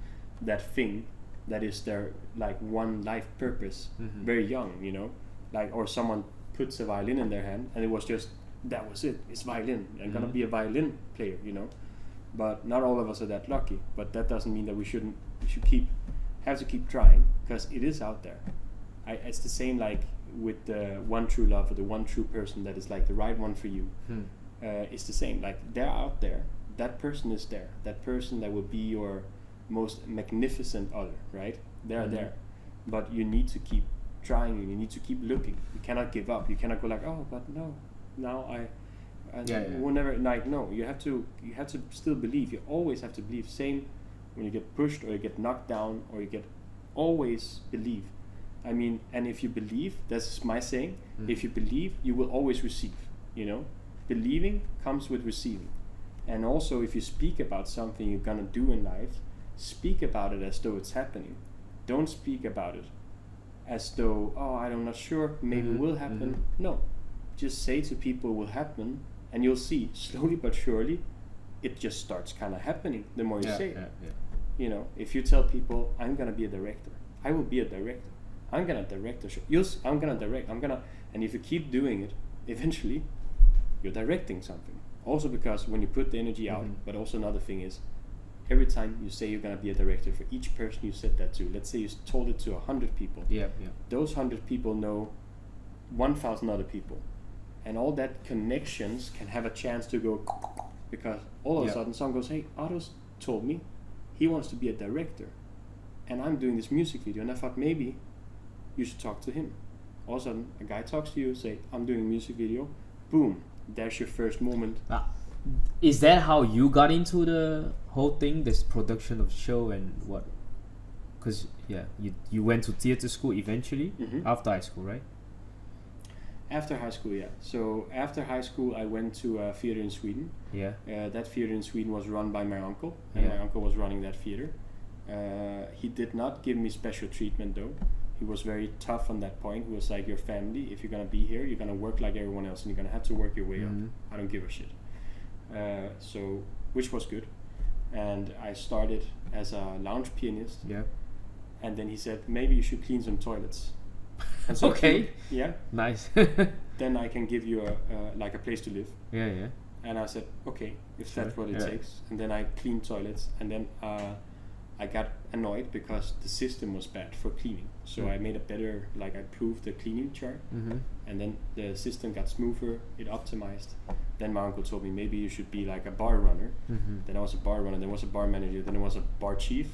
that thing that is their like one life purpose very young, like, or someone puts a violin in their hand and it was just, that was it, it's violin, I'm gonna be a violin player, but not all of us are that lucky, but that doesn't mean that we should have to keep trying, because it is out there. It's the same like with the one true love, or the one true person that is like the right one for you. It's the same, like they're out there, that person is there, that person that will be your most magnificent other, right? They're there, but you need to keep trying, and you need to keep looking. You cannot give up. You cannot go like, oh, but no, now will never, like, no, you have to still believe. You always have to believe. Same when you get pushed or you get knocked down or you get, always believe. I mean, and if you believe, that's my saying, if you believe, you will always receive, Believing comes with receiving. And also, if you speak about something you're gonna do in life, speak about it as though it's happening. Don't speak about it as though, oh, I'm not sure, maybe it will happen. No, just say to people it will happen, and you'll see, slowly but surely, it just starts kind of happening the more you say it. If you tell people, I'm gonna be a director, I will be a director, I'm gonna direct a show, I'm gonna direct, and if you keep doing it, eventually you're directing something. Also because when you put the energy out, but also another thing is, every time you say you're gonna be a director, for each person you said that to, let's say you told it to 100 people, those 100 people know 1,000 other people, and all that connections can have a chance to go, because all of a sudden someone goes, hey, Otto's told me he wants to be a director, and I'm doing this music video, and I thought maybe you should talk to him. All of a sudden a guy talks to you, say, I'm doing a music video, boom, there's your first moment Is that how you got into the whole thing, this production of show and what? Because you went to theater school eventually after high school, right? After high school, yeah. So after high school, I went to a theater in Sweden. Yeah. That theater in Sweden was run by my uncle, and my uncle was running that theater. He did not give me special treatment though. He was very tough on that point. He was like, your family, if you're gonna be here, you're gonna work like everyone else, and you're gonna have to work your way up. I don't give a shit. So, which was good. And I started as a lounge pianist. Yeah. And then he said, maybe you should clean some toilets. And so Okay. Yeah. Nice. Then I can give you a place to live. Yeah. And I said, okay, if Sure. that's what it takes. And then I cleaned toilets, and then I got annoyed because the system was bad for cleaning. So I made a better, I improved the cleaning chart, and then the system got smoother, it optimized. Then my uncle told me, maybe you should be like a bar runner. Then I was a bar runner, then I was a bar manager, then I was a bar chief.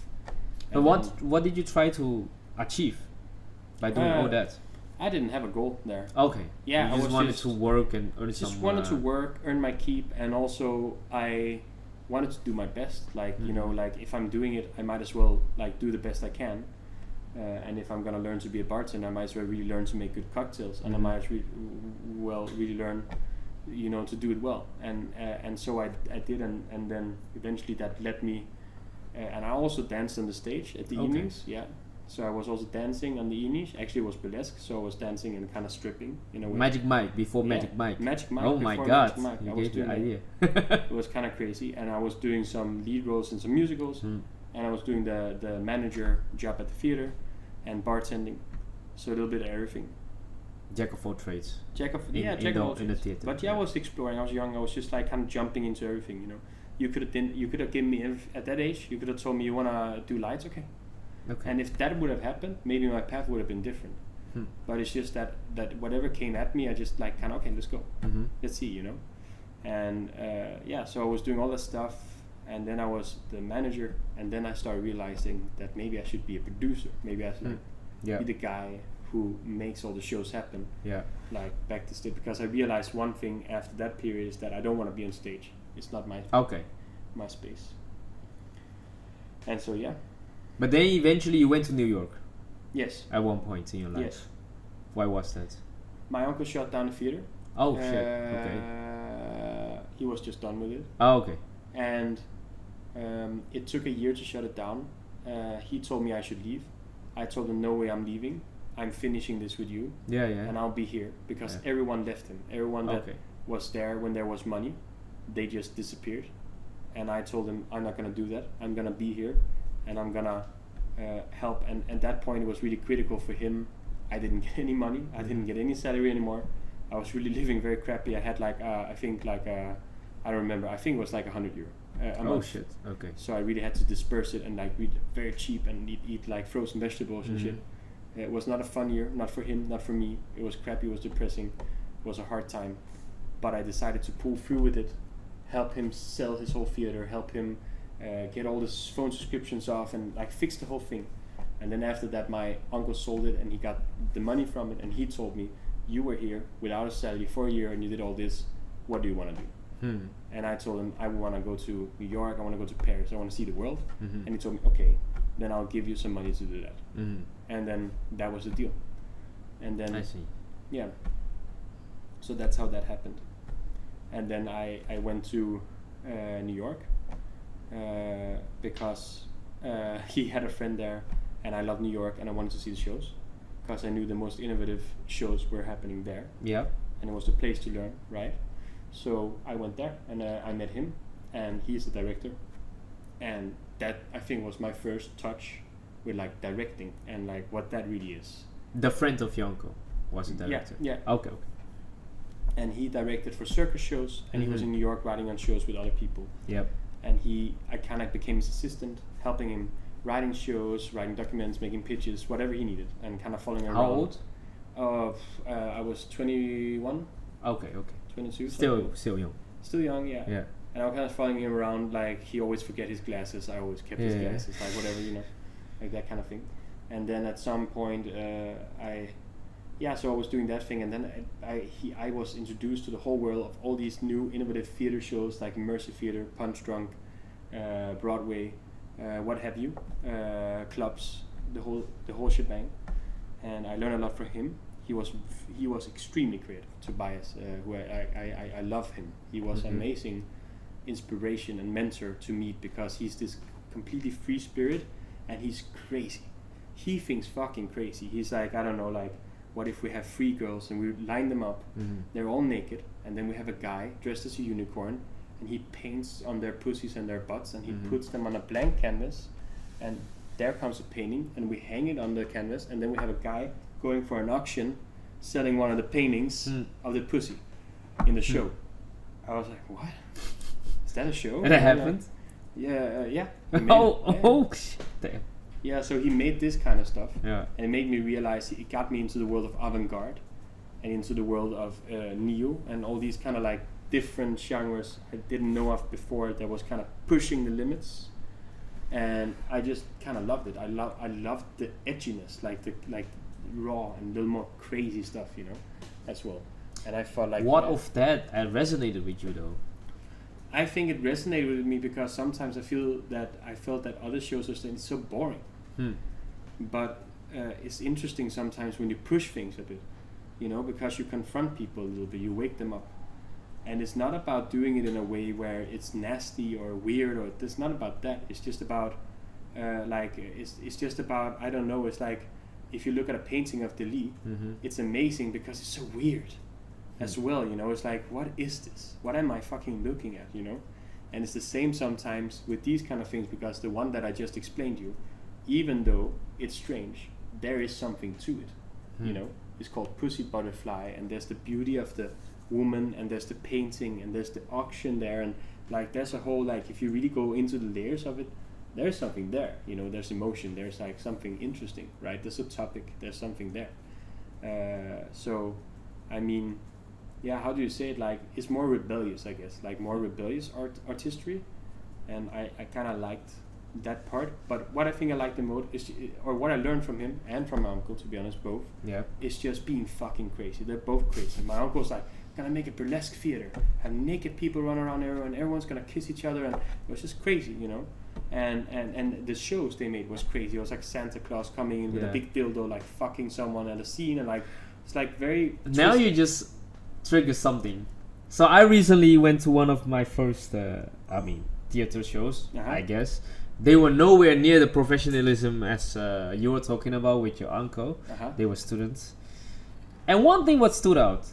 But what did you try to achieve by doing all that? I didn't have a goal there. Okay. Yeah, you just wanted to work and earn some. Just wanted to work, earn my keep, and also I wanted to do my best. If I'm doing it, I might as well do the best I can. And if I'm gonna learn to be a bartender, I might as well really learn to make good cocktails, and I might as well really learn, to do it well. And so I did, and then eventually that led me. And I also danced on the stage at the evenings. Yeah. So I was also dancing on the evenings. Actually, it was burlesque, so I was dancing and kind of stripping in a way. Magic Mike before Magic Mike. Magic Mike. Oh my God! I You was gave the doing idea. it was kind of crazy, and I was doing some lead roles in some musicals, and I was doing the manager job at the theater, and bartending, so a little bit of everything. Jack of all trades. Jack of all trades. In the theater. But I was exploring. I was young. I was just kind of jumping into everything. You could have given me at that age. You could have told me you wanna do lights, okay. Okay. And if that would have happened, maybe my path would have been different. But it's just that whatever came at me, I just okay, let's go. Let's see, And so I was doing all that stuff, and then I was the manager, and then I started realizing that maybe I should be a producer. Maybe I should be the guy who makes all the shows happen. Yeah. Back to stage, because I realized one thing after that period is that I don't want to be on stage. It's not my my space. And so But then eventually you went to New York. Yes. At one point in your life. Yes. Why was that? My uncle shut down the theater. Oh shit. Okay. He was just done with it. Oh, okay. And it took a year to shut it down. He told me I should leave. I told him, no way, I'm leaving. I'm finishing this with you. Yeah. And I'll be here, because everyone left him. Everyone that was there when there was money, they just disappeared. And I told him, I'm not gonna do that. I'm gonna be here, and I'm gonna help. And at that point, it was really critical for him. I didn't get any money. I didn't get any salary anymore. I was really living very crappy. I had I don't remember. I think it was €100 a month. Oh shit. Okay. So I really had to disperse it and eat very cheap and eat frozen vegetables and shit. It was not a fun year, not for him, not for me. It was crappy. It was depressing. It was a hard time. But I decided to pull through with it, help him sell his whole theater, help him get all his phone subscriptions off, and fix the whole thing. And then after that, my uncle sold it, and he got the money from it, and he told me, you were here without a salary for a year, and you did all this. What do you want to do? And I told him, I want to go to New York, I want to go to Paris, I want to see the world. And he told me, okay, then I'll give you some money to do that. And then that was the deal. And then I see. Yeah. So that's how that happened. And then I went to New York because he had a friend there, and I love New York, and I wanted to see the shows because I knew the most innovative shows were happening there. Yeah. And it was the place to learn, right? So I went there, and I met him, and he's the director. And that, I think, was my first touch with directing and what that really is. The friend of your uncle was a director? Yeah. Okay. And he directed for circus shows, and he was in New York writing on shows with other people. Yep. And I kind of became his assistant, helping him writing shows, writing documents, making pitches, whatever he needed, and kind of following around. How old? I was 21. Okay. 22. Still young. Still young, yeah. Yeah. And I was kind of following him around, he always forget his glasses. I always kept his glasses, whatever, that kind of thing. And then at some point, so I was doing that thing, and then I was introduced to the whole world of all these new innovative theater shows like Mercy Theater, Punch Drunk, Broadway, what have you, clubs, the whole shebang, and I learned a lot from him. He was extremely creative. Tobias, who I love him. He was amazing inspiration and mentor to meet, because he's this completely free spirit, and he's crazy. He thinks fucking crazy. He's like, I don't know, like, what if we have 3 girls and we line them up, they're all naked, and then we have a guy dressed as a unicorn, and he paints on their pussies and their butts, and he puts them on a blank canvas, and there comes a painting, and we hang it on the canvas, and then we have a guy going for an auction, selling one of the paintings of the pussy in the show. I was like, what? Is that a show? And that happened? Yeah. Damn. Yeah, so he made this kind of stuff. Yeah. And it made me realize, it got me into the world of avant-garde and into the world of neo and all these kind of like different genres I didn't know of before, that was kind of pushing the limits. And I just kind of loved it. I loved the edginess, like raw and a little more crazy stuff, you know, as well. And I felt like... What of that resonated with you though? I think it resonated with me because sometimes I felt that other shows are saying it's so boring. But it's interesting sometimes when you push things a bit, you know, because you confront people a little bit, you wake them up. And it's not about doing it in a way where it's nasty or weird, or it's not about that. It's just about it's just about, I don't know, it's like if you look at a painting of Dali, it's amazing because it's so weird as well, you know. It's like, what is this? What am I fucking looking at, you know? And it's the same sometimes with these kind of things, because the one that I just explained to you, even though it's strange, there is something to it, you know. It's called Pussy Butterfly, and there's the beauty of the woman, and there's the painting, and there's the auction there, and like there's a whole, like, if you really go into the layers of it, there's something there, you know. There's emotion, there's like something interesting, right? There's a topic, there's something there. So I mean, yeah, how do you say it? Like, it's more rebellious, I guess, like more rebellious artistry, and I kind of liked that part. But what I think I like the most is, or what I learned from him and from my uncle, to be honest, both, is just being fucking crazy. They're both crazy. My uncle's like, gonna make a burlesque theater, have naked people run around there, and everyone's gonna kiss each other, and it was just crazy, you know. And the shows they made was crazy. It was like Santa Claus coming in with a big dildo, like fucking someone at a scene, and like it's like very. Now you just trigger something. So I recently went to one of my first, theater shows. I guess they were nowhere near the professionalism as you were talking about with your uncle. They were students, and one thing what stood out.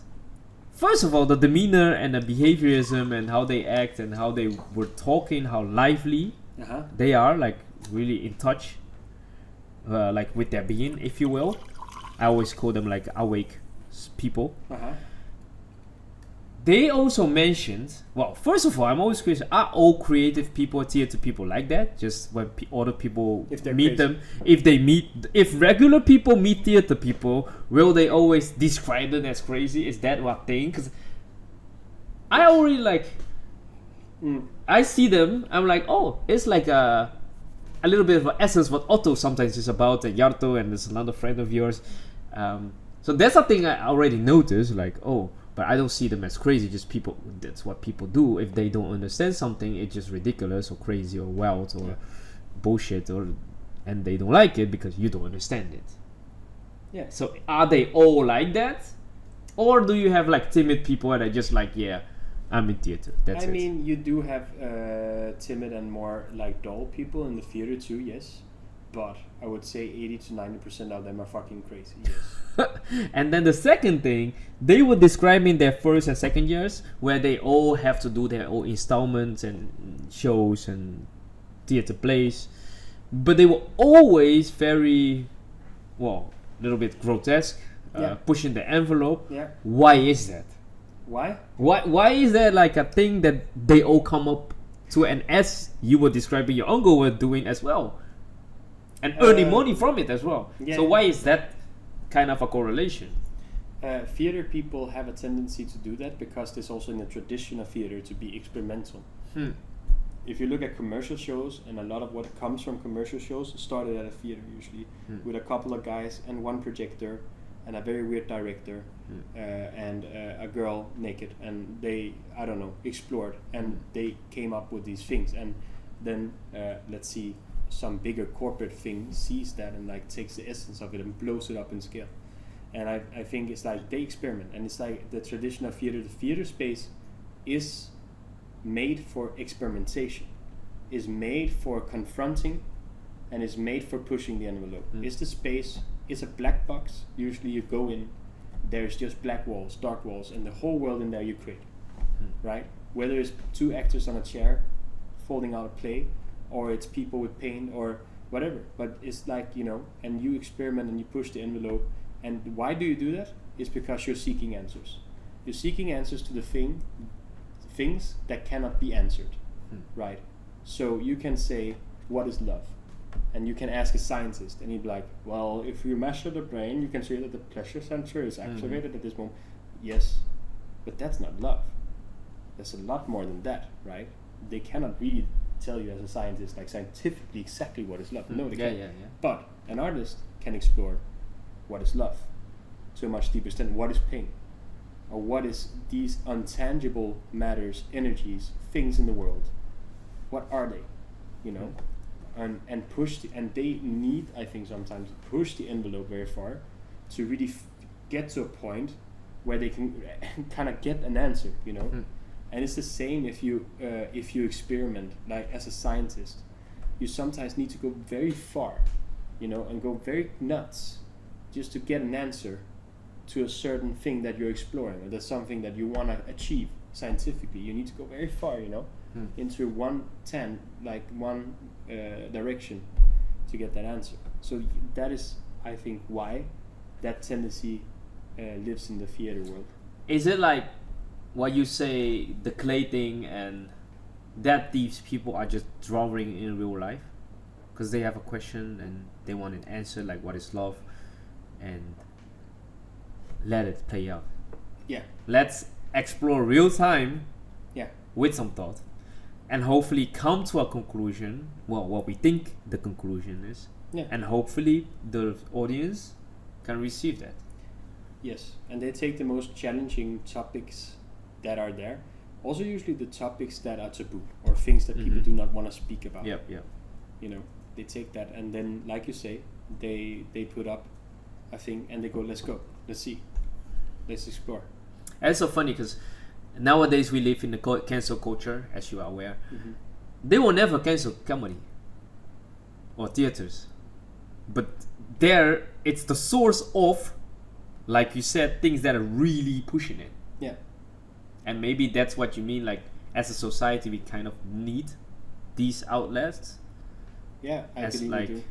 First of all, the demeanor and the behaviorism and how they act and how they were talking, how lively they are, like really in touch, like with their being, if you will. I always call them like awake people. They also mentioned, well, first of all, I'm always curious, are all creative people, theater people like that? Just when other people meet them, if regular people meet theater people, will they always describe them as crazy? Is that what thing? Because I already like, I see them, I'm like, oh, it's like a little bit of an essence what Otto sometimes is about, and Jarto, and there's another friend of yours. So that's a thing I already noticed, like, oh, but I don't see them as crazy, just people, that's what people do. If they don't understand something, it's just ridiculous or crazy or wild or bullshit, and they don't like it because you don't understand it. Yeah. So are they all like that? Or do you have like timid people that are just like, yeah, I'm in theater, that's it? I mean, you do have timid and more like dull people in the theater too, yes. But I would say 80 to 90% of them are fucking crazy, yes. And then the second thing, they were describing their first and second years where they all have to do their own installments and shows and theater plays. But they were always very, well, a little bit grotesque, pushing the envelope. Yeah. Why is that? Why? Why is that like a thing that they all come up to, and as you were describing your uncle were doing as well? And earning money from it as well. Yeah. So why is that kind of a correlation? Theater people have a tendency to do that because there's also in the tradition of theater to be experimental. If you look at commercial shows, and a lot of what comes from commercial shows started at a theater usually, with a couple of guys and one projector and a very weird director and a girl naked, and they, I don't know, explored, and they came up with these things, and then let's see, some bigger corporate thing sees that and like takes the essence of it and blows it up in scale. And I think it's like they experiment, and it's like the tradition of theater. The theater space is made for experimentation, is made for confronting, and is made for pushing the envelope. It's the space, it's a black box. Usually you go in, there's just black walls, dark walls, and the whole world in there you create, right? Whether it's 2 actors on a chair folding out a play, or it's people with paint or whatever, but it's like, you know, and you experiment and you push the envelope. And why do you do that? It's because you're seeking answers. You're seeking answers to the things that cannot be answered, right? So you can say, what is love? And you can ask a scientist, and he'd be like, well, if you measure the brain, you can say that the pleasure center is activated at this moment. Yes, but that's not love. There's a lot more than that, right? They cannot really tell you as a scientist, like scientifically, exactly what is love. No, they can't. But an artist can explore what is love to a much deeper extent. What is pain? Or what is these untangible matters, energies, things in the world? What are they? You know? And push and they need, I think, sometimes push the envelope very far to really get to a point where they can kind of get an answer, you know. And it's the same if you experiment, like as a scientist, you sometimes need to go very far, you know, and go very nuts just to get an answer to a certain thing that you're exploring, or that's something that you want to achieve scientifically. You need to go very far, you know, into one direction to get that answer. So that is, I think, why that tendency lives in the theater world. Is it like what you say, the clay thing, and that these people are just drawing in real life because they have a question and they want an answer, like what is love, and let it play out. Yeah. Let's explore real time. Yeah. With some thought, and hopefully come to a conclusion. Well, what we think the conclusion is. Yeah. And hopefully the audience can receive that. Yes, and they take the most challenging topics that are there. Also, usually the topics that are taboo or things that people do not want to speak about. Yep. You know, they take that, and then, like you say, they put up a thing and they go, let's go, let's see, let's explore. And it's so funny because nowadays we live in the cancel culture, as you are aware. They will never cancel comedy or theaters, but there it's the source of, like you said, things that are really pushing it. Yeah. And maybe that's what you mean, like as a society we kind of need these outlets. Yeah, I as believe like we do.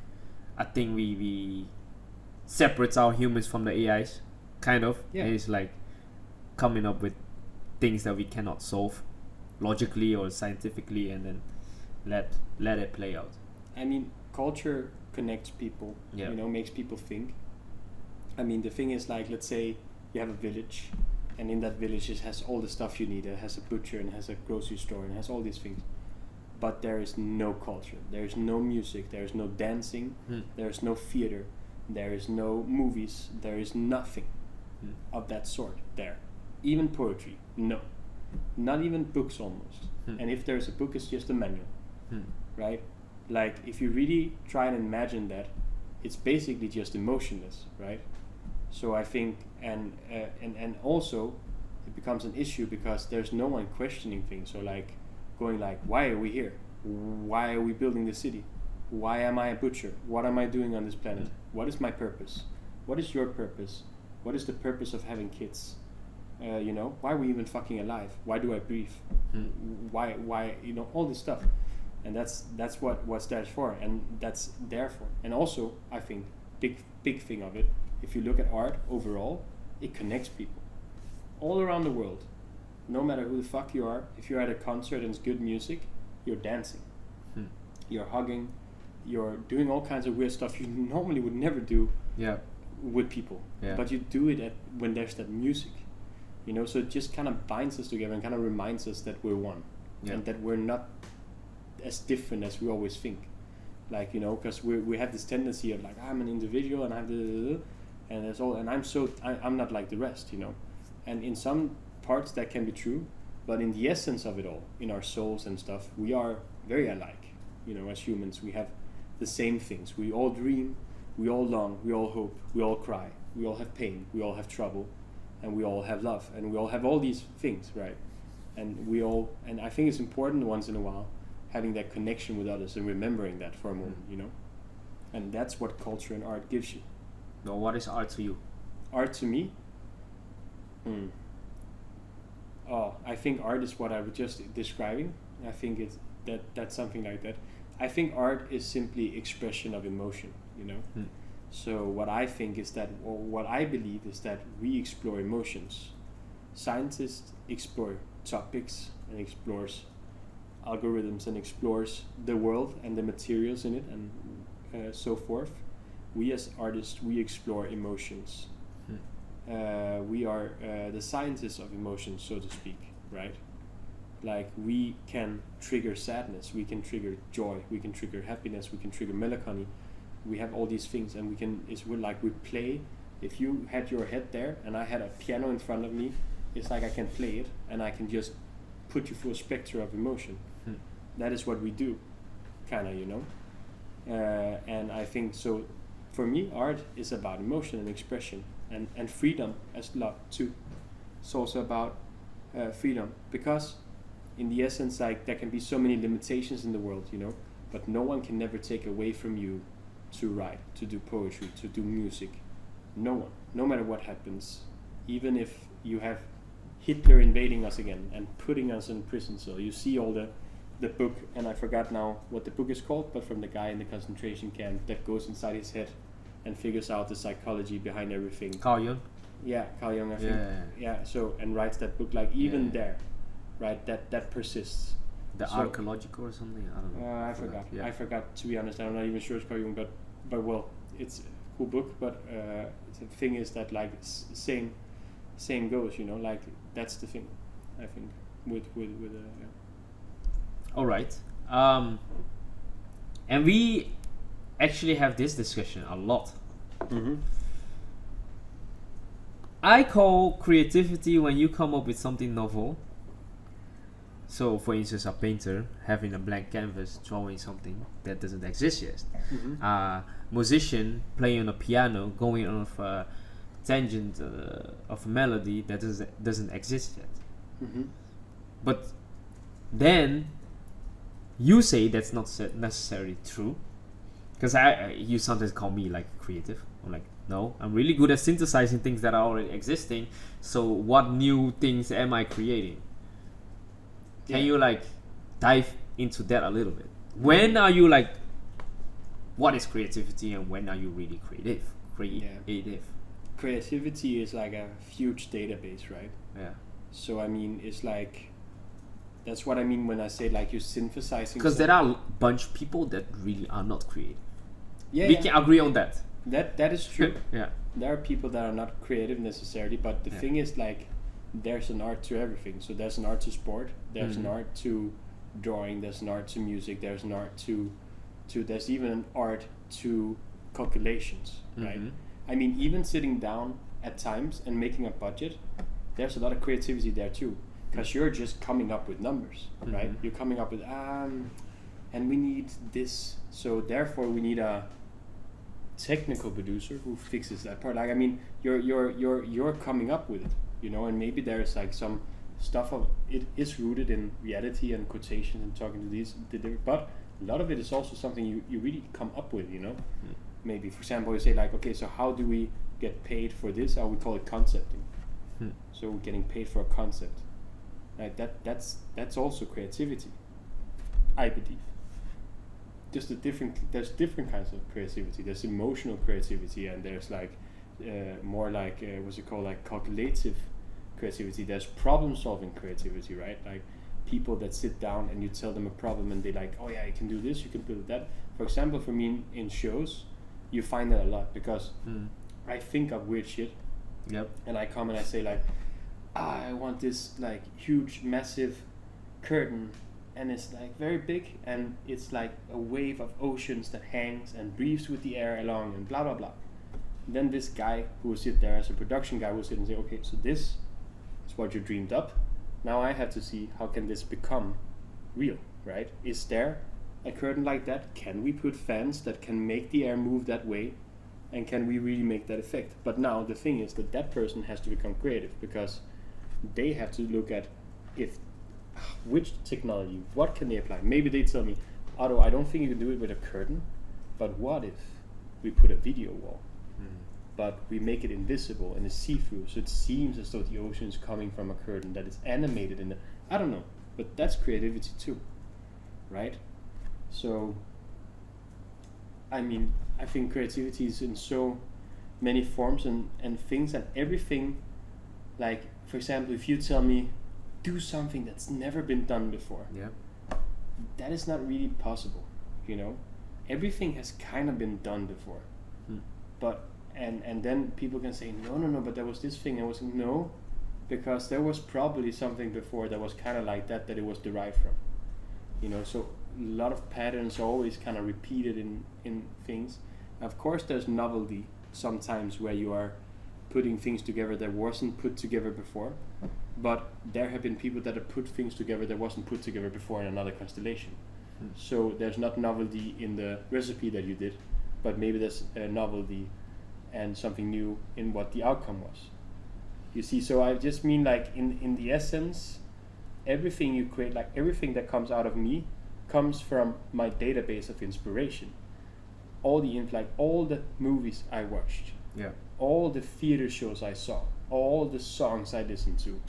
a thing we separates our humans from the AIs, kind of. Yeah. And it's like coming up with things that we cannot solve logically or scientifically, and then let it play out. I mean, culture connects people. Yeah. You know, makes people think. I mean, the thing is, like, let's say you have a village, and in that village it has all the stuff you need. It has a butcher and it has a grocery store and it has all these things. But there is no culture. There is no music. There is no dancing. There is no theater. There is no movies. There is nothing of that sort there. Even poetry, no. Not even books almost. And if there's a book, it's just a manual, right? Like, if you really try and imagine that, it's basically just emotionless, right? So I think, and also it becomes an issue because there's no one questioning things. So like going like, why are we here? Why are we building this city? Why am I a butcher? What am I doing on this planet? What is my purpose? What is your purpose? What is the purpose of having kids? You know, why are we even fucking alive? Why do I breathe? Why, you know, all this stuff. And that's what's that for, and that's there for. And also, I think, big thing of it, if you look at art overall, it connects people all around the world. No matter who the fuck you are, if you're at a concert and it's good music, you're dancing, you're hugging, you're doing all kinds of weird stuff you normally would never do with people. But you do it when there's that music, you know. So it just kind of binds us together and kind of reminds us that we're one, and that we're not as different as we always think. Like, you know, because we have this tendency of like, I'm an individual and I have the, and there's all, and I'm not like the rest, you know. And in some parts that can be true, but in the essence of it all, in our souls and stuff, we are very alike, you know. As humans, we have the same things. We all dream, we all long, we all hope, we all cry, we all have pain, we all have trouble, and we all have love, and we all have all these things, right? And I think it's important once in a while having that connection with others and remembering that for a moment, you know. And that's what culture and art gives you. Now, what is art to you? Art to me? Oh, I think art is what I was just describing. I think it's that's something like that. I think art is simply expression of emotion, you know. So what I think is that, or what I believe is that we explore emotions. Scientists explore topics and explores algorithms and explores the world and the materials in it and so forth. We as artists, we explore emotions. We are the scientists of emotions, so to speak, right? Like, we can trigger sadness, we can trigger joy, we can trigger happiness, we can trigger melancholy. We have all these things, and we play. If you had your head there and I had a piano in front of me, it's like I can play it and I can just put you through a spectrum of emotion. That is what we do, kind of, you know. And I think so. For me, art is about emotion and expression and freedom as love too. It's also about freedom, because in the essence, like, there can be so many limitations in the world, you know, but no one can never take away from you to write, to do poetry, to do music. No one, no matter what happens, even if you have Hitler invading us again and putting us in prison cell. You see all the book, and I forgot now what the book is called, but from the guy in the concentration camp that goes inside his head and figures out the psychology behind everything. Carl Jung? Yeah, Carl Jung, I think. Yeah, so, and writes that book, like, even there, right, that persists. The archaeological or something? I don't know. I forgot. Yeah. I forgot, to be honest. I'm not even sure it's Carl Jung, but well, it's a cool book, but the thing is that, like, same goes, you know, like, that's the thing, I think, with yeah. All right. And we actually have this discussion a lot. I call creativity when you come up with something novel. So, for instance, a painter having a blank canvas, drawing something that doesn't exist yet. A musician playing on a piano, going off a tangent of a melody that doesn't exist yet. But then you say that's not necessarily true, because you sometimes call me like creative. I'm like, no, I'm really good at synthesizing things that are already existing. So what new things am I creating? Can you like dive into that a little bit? When are you like, what is creativity, and when are you really creative? Creativity is like a huge database, right? Yeah. So I mean, it's like, that's what I mean when I say, like, you're synthesizing. Because there are a bunch of people that really are not creative. Yeah, we can agree on that. That is true. Yeah. There are people that are not creative necessarily, but the thing is, like, there's an art to everything. So there's an art to sport, there's an art to drawing, there's an art to music, there's an art to there's even an art to calculations, right? I mean, even sitting down at times and making a budget, there's a lot of creativity there too, because you're just coming up with numbers, right? You're coming up with and we need this, so therefore we need a technical producer who fixes that part. Like, I mean, you're coming up with it, you know, and maybe there's like some stuff of it is rooted in reality and quotations and talking to these, but a lot of it is also something you really come up with, you know. Maybe, for example, you say, like, okay, so how do we get paid for this? Or we call it concepting. So we're getting paid for a concept. Right? That's also creativity, I believe. Just there's different kinds of creativity. There's emotional creativity, and there's like more like what's it called, like calculative creativity. There's problem solving creativity, right? Like people that sit down and you tell them a problem and they like, oh yeah, you can do this, you can do that. For example, for me in shows, you find that a lot, because I think of weird shit. Yep. And I come and I say, like, I want this like huge massive curtain, and it's like very big, and it's like a wave of oceans that hangs and breathes with the air along, and blah blah blah. then this guy who will sit there as a production guy will sit and say, okay, so this is what you dreamed up. Now I have to see how can this become real, right? Is there a curtain like that? Can we put fans that can make the air move that way? And can we really make that effect? But now the thing is that person has to become creative, because they have to look at which technology, what can they apply? Maybe they tell me, Otto, I don't think you can do it with a curtain, but what if we put a video wall, but we make it invisible and it's see-through, so it seems as though the ocean is coming from a curtain that is animated in the, I don't know, but that's creativity too, right? So, I mean, I think creativity is in so many forms and things, and everything, like, for example, if you tell me, do something that's never been done before, that is not really possible, you know? Everything has kind of been done before. But, and then people can say, no, but there was this thing, and I was, no, because there was probably something before that was kind of like that it was derived from, you know? So a lot of patterns are always kind of repeated in things. Of course, there's novelty sometimes where you are putting things together that wasn't put together before, but there have been people that have put things together that wasn't put together before in another constellation. So there's not novelty in the recipe that you did, but maybe there's a novelty and something new in what the outcome was. You see, so I just mean, like, in the essence, everything you create, like everything that comes out of me comes from my database of inspiration. All the movies I watched, all the theater shows I saw, all the songs I listened to,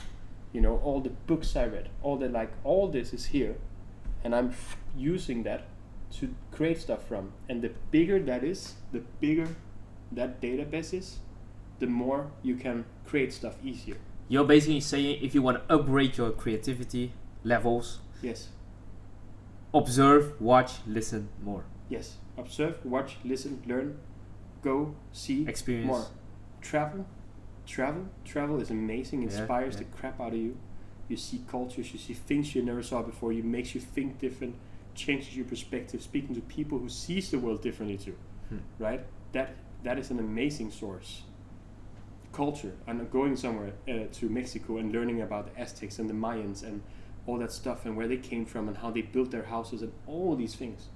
you know, all the books I read, all this is here, and I'm using that to create stuff from. And the bigger that is, the bigger that database is, the more you can create stuff easier. You're basically saying, if you want to upgrade your creativity levels, yes, observe, watch, listen more. Yes, observe, watch, listen, learn, go, see, experience more. Travel is amazing, inspires the crap out of you. You see cultures, you see things you never saw before, it makes you think different, changes your perspective, speaking to people who sees the world differently too, right? That is an amazing source. Culture, and going somewhere to Mexico and learning about the Aztecs and the Mayans and all that stuff and where they came from and how they built their houses and all these things.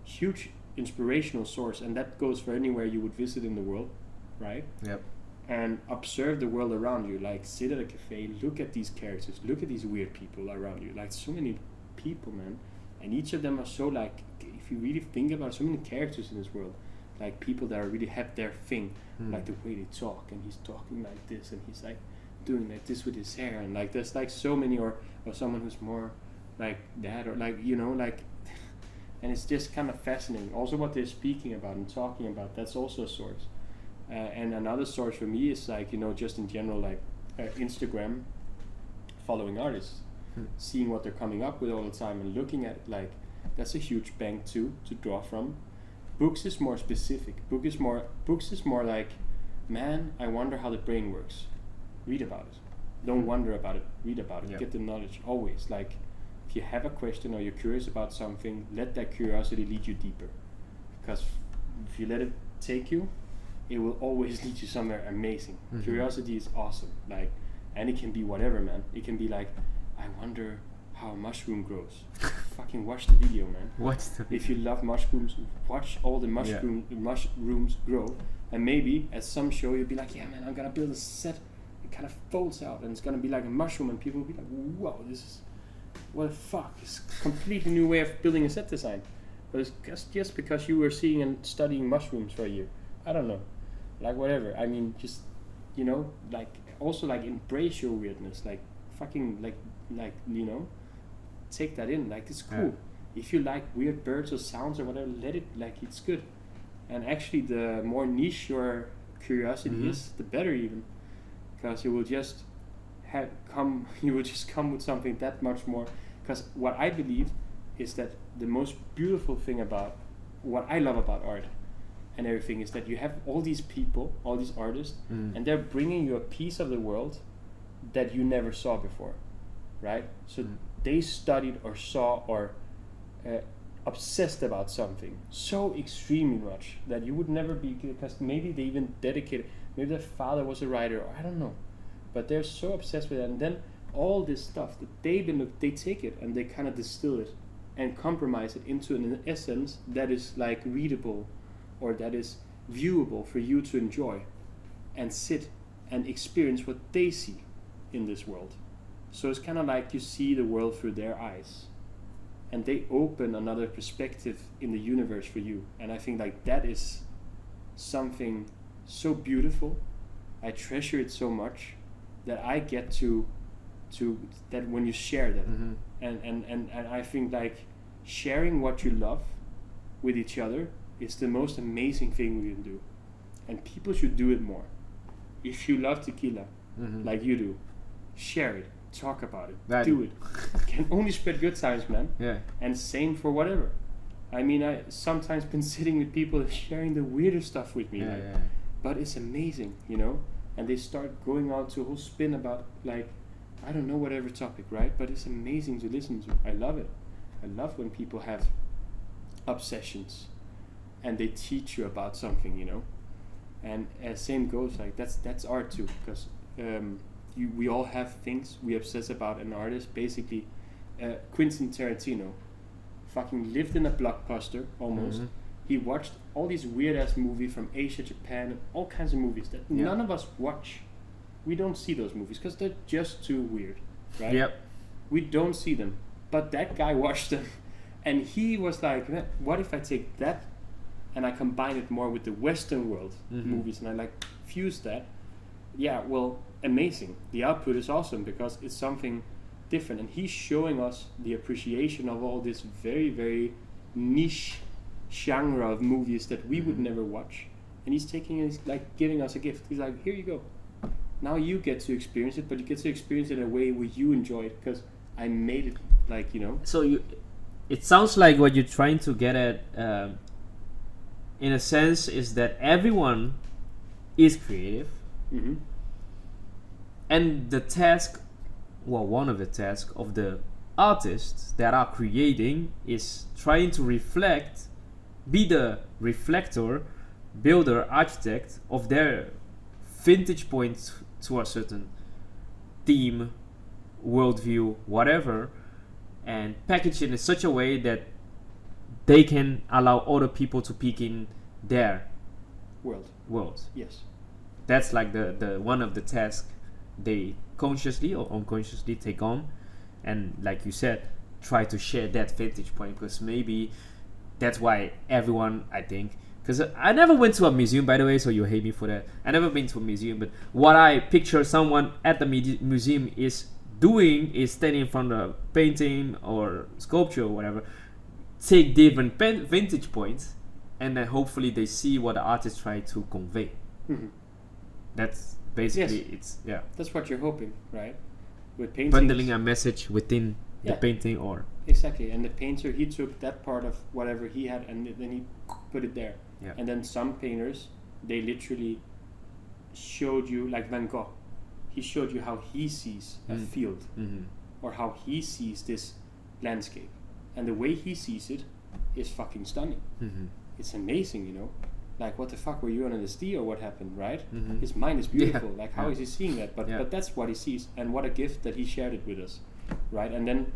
Huge inspirational source, and that goes for anywhere you would visit in the world, right? Yep. And observe the world around you, like sit at a cafe, look at these characters, look at these weird people around you, like so many people, man, and each of them are so, like, if you really think about it, so many characters in this world, like people that are really have their thing, like the way they talk, and he's talking like this, and he's like doing like this with his hair, and like there's like so many, or someone who's more like that, or like, you know, like, and it's just kind of fascinating. Also what they're speaking about and talking about, that's also a source. And another source for me is, like, you know, just in general, like Instagram, following artists, seeing what they're coming up with all the time and looking at it, like, that's a huge bank too to draw from. Books is more specific. Books is more like, man, I wonder how the brain works. Read about it. Don't wonder about it. Read about it. Get the knowledge. Always, like, if you have a question or you're curious about something, let that curiosity lead you deeper. Because if you let it take you, it will always lead you somewhere amazing. Curiosity is awesome. Like, and it can be whatever, man. It can be like, I wonder how a mushroom grows. Fucking watch the video, man. If you love mushrooms, watch all the mushrooms grow, and maybe at some show you'll be like, yeah, man, I'm gonna build a set. It kind of folds out and it's gonna be like a mushroom, and people will be like, whoa, this is, what the fuck? It's a completely new way of building a set design. But it's just because you were seeing and studying mushrooms for a year. I don't know, like, whatever. I mean, just, you know, like, also, like, embrace your weirdness, like, fucking, like, you know, take that in, like, it's cool. If you like weird birds or sounds or whatever, let it, like, it's good. And actually, the more niche your curiosity is, the better, even, because you will just come with something that much more. Because what I believe is that the most beautiful thing about what I love about art and everything is that you have all these people, all these artists, and they're bringing you a piece of the world that you never saw before, right? So they studied or saw or obsessed about something so extremely much that you would never be, because maybe they even dedicated, maybe their father was a writer, or I don't know, but they're so obsessed with it, and then all this stuff that they take it and they kind of distill it and compromise it into an essence that is like readable or that is viewable for you to enjoy and sit and experience what they see in this world. So it's kind of like you see the world through their eyes, and they open another perspective in the universe for you. And I think like that is something so beautiful. I treasure it so much that I get to that when you share that. Mm-hmm. And I think like sharing what you love with each other is the most amazing thing we can do, and people should do it more. If you love tequila, Mm-hmm. like you do, share it, talk about it, Right. do it. Can only spread good times, man. Yeah. And same for whatever. I mean, I sometimes been sitting with people sharing the weirdest stuff with me, Yeah, like, yeah. but it's amazing, you know. And they start going on to a whole spin about like, I don't know, whatever topic, right? But it's amazing to listen to. I love it. I love when people have obsessions and they teach you about something, you know. And same goes, like that's art too, because we all have things we obsess about. An artist, basically, Quentin Tarantino, fucking lived in a blockbuster almost. Mhm. He watched all these weird ass movies from Asia, Japan, and all kinds of movies that Yeah. none of us watch. We don't see those movies because they're just too weird, right? Yep. We don't see them, but that guy watched them, and he was like, "Man, what if I take that and I combine it more with the Western world Mhm. movies, and I like fuse that?" Yeah, well, amazing. The output is awesome because it's something different, and he's showing us the appreciation of all this very, very niche genre of movies that we would Mhm. never watch, and he's taking it, like giving us a gift. He's like, "Here you go. Now you get to experience it, but you get to experience it in a way where you enjoy it because I made it, like, you know." So it sounds like what you're trying to get at, in a sense, is that everyone is creative, Mm-hmm. and the task, well, one of the tasks of the artists that are creating is trying to be the reflector, builder, architect of their vintage point to a certain theme, worldview, whatever, and package it in such a way that they can allow other people to peek in their world. Yes. That's like the one of the tasks they consciously or unconsciously take on, and like you said, try to share that vantage point, because maybe that's why everyone, I think, because I never went to a museum, by the way, so you hate me for that. I never been to a museum, but what I picture someone at the museum is doing is standing in front of a painting or sculpture or whatever, take different vantage points, and then hopefully they see what the artist tried to convey. Mm-hmm. That's basically Yes. it's yeah, That's what you're hoping, right? With paintings. bundling a message within the Yeah. painting, or Exactly, and the painter, he took that part of whatever he had and then he put it there. Yeah. And then some painters, they literally showed you, like Van Gogh, he showed you how he sees a field mm-hmm. or how he sees this landscape. And the way he sees it is fucking stunning. Mm-hmm. It's amazing, you know? Like, what the fuck, were you on LSD or what happened, right? Mhm. His mind is beautiful. Yeah. Like, how Yeah. is he seeing that? But Yeah. but that's what he sees, and what a gift that he shared it with us, right? And then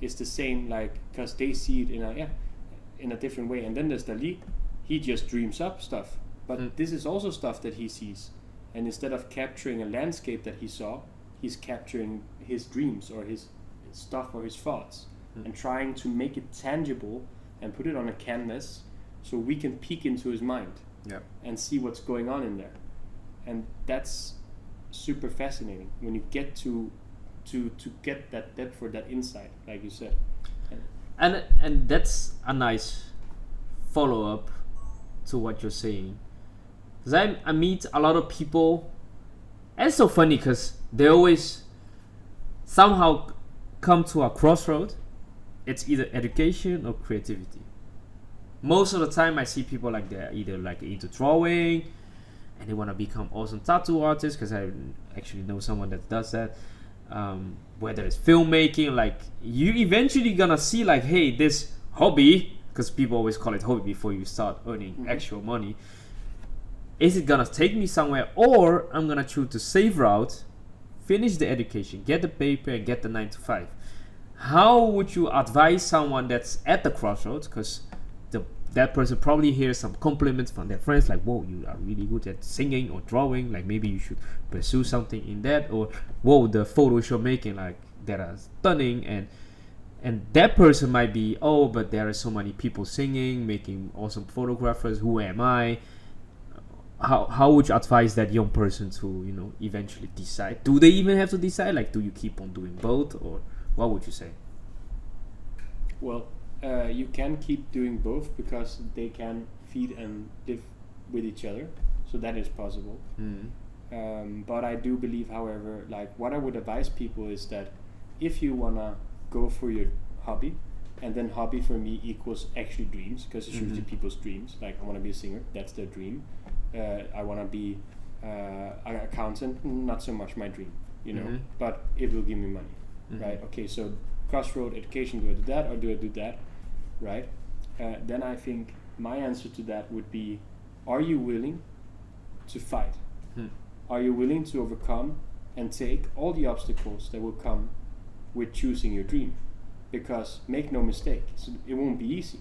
it's the same, like, because they see it in a different way. And then there's Dali, he just dreams up stuff. But this is also stuff that he sees. And instead of capturing a landscape that he saw, he's capturing his dreams or his stuff or his thoughts and trying to make it tangible and put it on a canvas so we can peek into his mind Yeah. and see what's going on in there. And that's super fascinating when you get to get that depth or that insight, like you said. And that's a nice follow up to what you're saying, because I meet a lot of people, and it's so funny because they always somehow come to a crossroad. It's either education or creativity. Most of the time I see people like they're either like into drawing and they want to become awesome tattoo artists, because I actually know someone that does that. Whether it's filmmaking, like you eventually gonna see like, hey, this hobby because people always call it hobby before you start earning actual money. Is it gonna take me somewhere, or I'm gonna choose the safe route, finish the education, get the paper, and get the 9 to 5? How would you advise someone that's at the crossroads? Because that person probably hears some compliments from their friends, like, whoa, you are really good at singing or drawing, like maybe you should pursue something in that, or whoa, the photos you're making, like, that are stunning, and that person might be, oh, but there are so many people singing, making awesome photographers, who am I? How would you advise that young person to, eventually decide? Do they even have to decide? Like, do you keep on doing both, or what would you say? Well, you can keep doing both because they can feed and live with each other, so that is possible. But I do believe, however, like, what I would advise people is that if you wanna go for your hobby, and then hobby for me equals actually dreams, because it's usually people's dreams. Like, I want to be a singer, that's their dream. I want to be an accountant, not so much my dream, but it will give me money, right? Okay, so crossroad education, do I do that or do I do that, right? Then I think my answer to that would be, are you willing to fight? Are you willing to overcome and take all the obstacles that will come with choosing your dream? Because make no mistake, it won't be easy,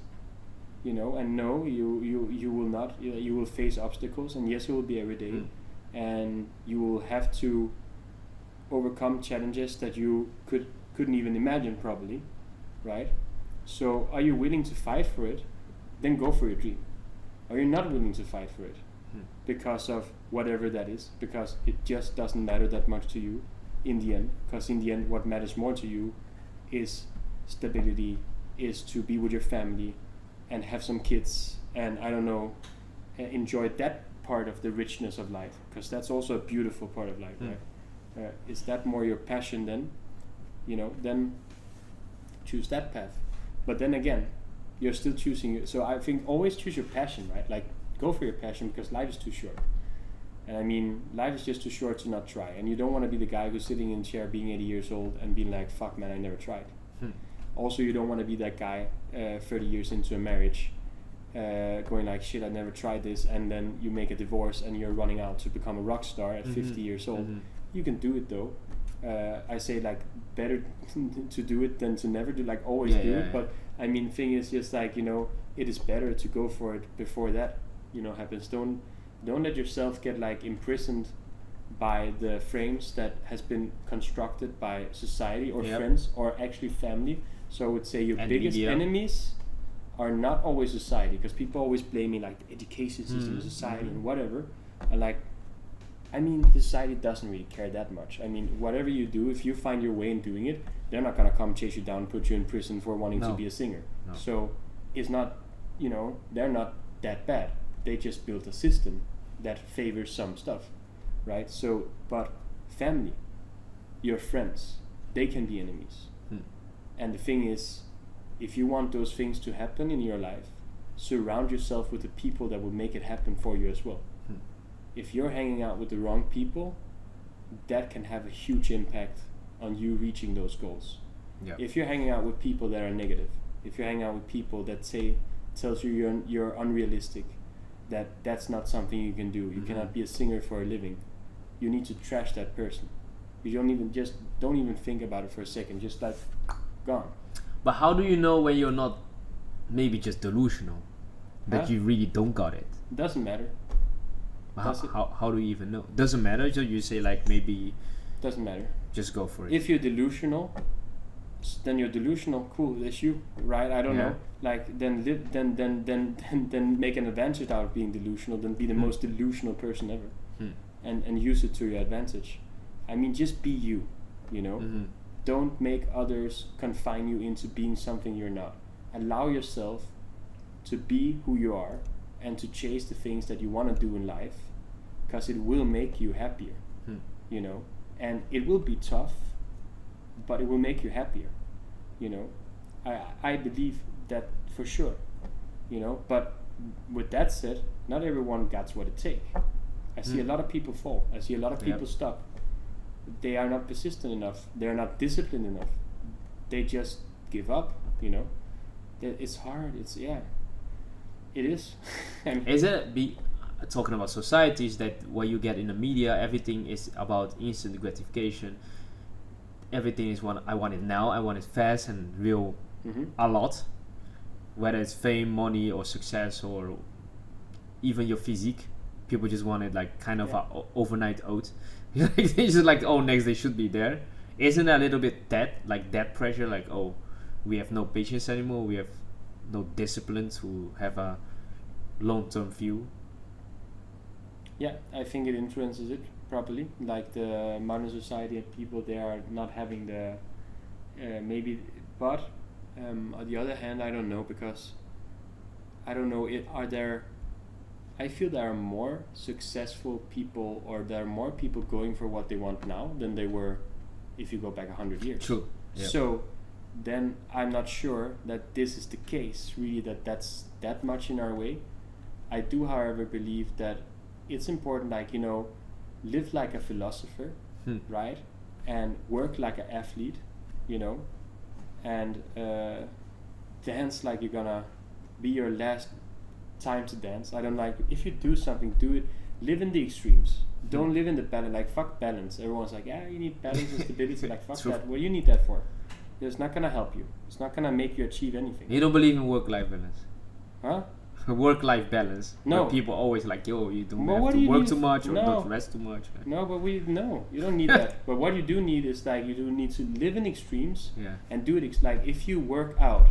and no, you will not, you will face obstacles, and yes, it will be every day, and you will have to overcome challenges that you couldn't even imagine probably, right? So are you willing to fight for it? Then go for your dream. Are you not willing to fight for it because of whatever that is, because it just doesn't matter that much to you in the end? Because in the end, what matters more to you is stability, is to be with your family and have some kids, and I don't know, enjoy that part of the richness of life, because that's also a beautiful part of life, right? Is that more your passion? Then then choose that path. But then again, you're still choosing it. So I think always choose your passion, right? Like, go for your passion, because life is too short. And I mean, life is just too short to not try. And you don't want to be the guy who's sitting in a chair being 80 years old and being like, fuck man, I never tried. Also, you don't want to be that guy 30 years into a marriage going like, shit, I never tried this, and then you make a divorce and you're running out to become a rock star at 50 years old. You can do it though. I say, like, better to do it than to never do, like, always do it. But I mean, thing is just like, it is better to go for it before that, happens. Don't let yourself get like imprisoned by the frames that has been constructed by society or friends or actually family. So I would say your biggest enemies are not always society, because people always blame me, like, the education system, society, and whatever. And like, I mean, the society doesn't really care that much. I mean, whatever you do, if you find your way in doing it, they're not gonna come chase you down and put you in prison for wanting to be a singer. So it's not, they're not that bad. They just built a system that favors some stuff, right? So, but family, your friends, they can be enemies. And the thing is, if you want those things to happen in your life, surround yourself with the people that will make it happen for you as well. If you're hanging out with the wrong people, that can have a huge impact on you reaching those goals. If you're hanging out with people that are negative, if you're hanging out with people that tells you you're unrealistic, that's not something you can do. You cannot be a singer for a living. You need to trash that person. You don't even think about it for a second. Just like, gone. But how do you know when you're not maybe just delusional, that you really don't got it? Doesn't matter. How do you even know? Doesn't matter. So you say, like, maybe doesn't matter. Just go for it. If you're delusional, then you're delusional. Cool, that's you, right? I don't know. Like, then make an advantage out of being delusional. Then be the most delusional person ever, and use it to your advantage. I mean, just be you. Don't make others confine you into being something you're not. Allow yourself to be who you are and to chase the things that you want to do in life, because it will make you happier, and it will be tough, but it will make you happier, I believe that for sure, but with that said, not everyone gets what it takes. I see a lot of people fall. I see a lot of people stop. They are not persistent enough. They are not disciplined enough. They just give up, it's hard. It is. And Is it talking about societies that where you get in the media, everything is about instant gratification. Everything is I want it now. I want it fast and real, a lot. Whether it's fame, money, or success, or even your physique, people just want it like kind of a overnight oat. They just like, oh, next they should be there. Isn't that a little bit that pressure? Like, oh, we have no patience anymore. We have no discipline to have a long-term view. Yeah, I think it influences it properly. Like the modern society and people, they are not having the maybe, but on the other hand, I don't know, because I don't know. I feel there are more successful people, or there are more people going for what they want now than they were if you go back 100 years. True. Yep. So then I'm not sure that this is the case, really, that's that much in our way. I do, however, believe that it's important, like, live like a philosopher, right? And work like an athlete, and dance like you're gonna be your last time to dance. I don't like, if you do something, do it. Live in the extremes. Don't live in the balance. Like, fuck balance. Everyone's like, yeah, you need balance and stability. Like, fuck that. What do you need that for? It's not gonna help you. It's not gonna make you achieve anything. You don't believe in work-life balance? Huh? Work-life balance. No. Where people always like, yo, you don't Well, have what to do you work need? too much, or No. don't rest too much. No, but you don't need that. But what you do need is, like, you do need to live in extremes, and do it. Like, if you work out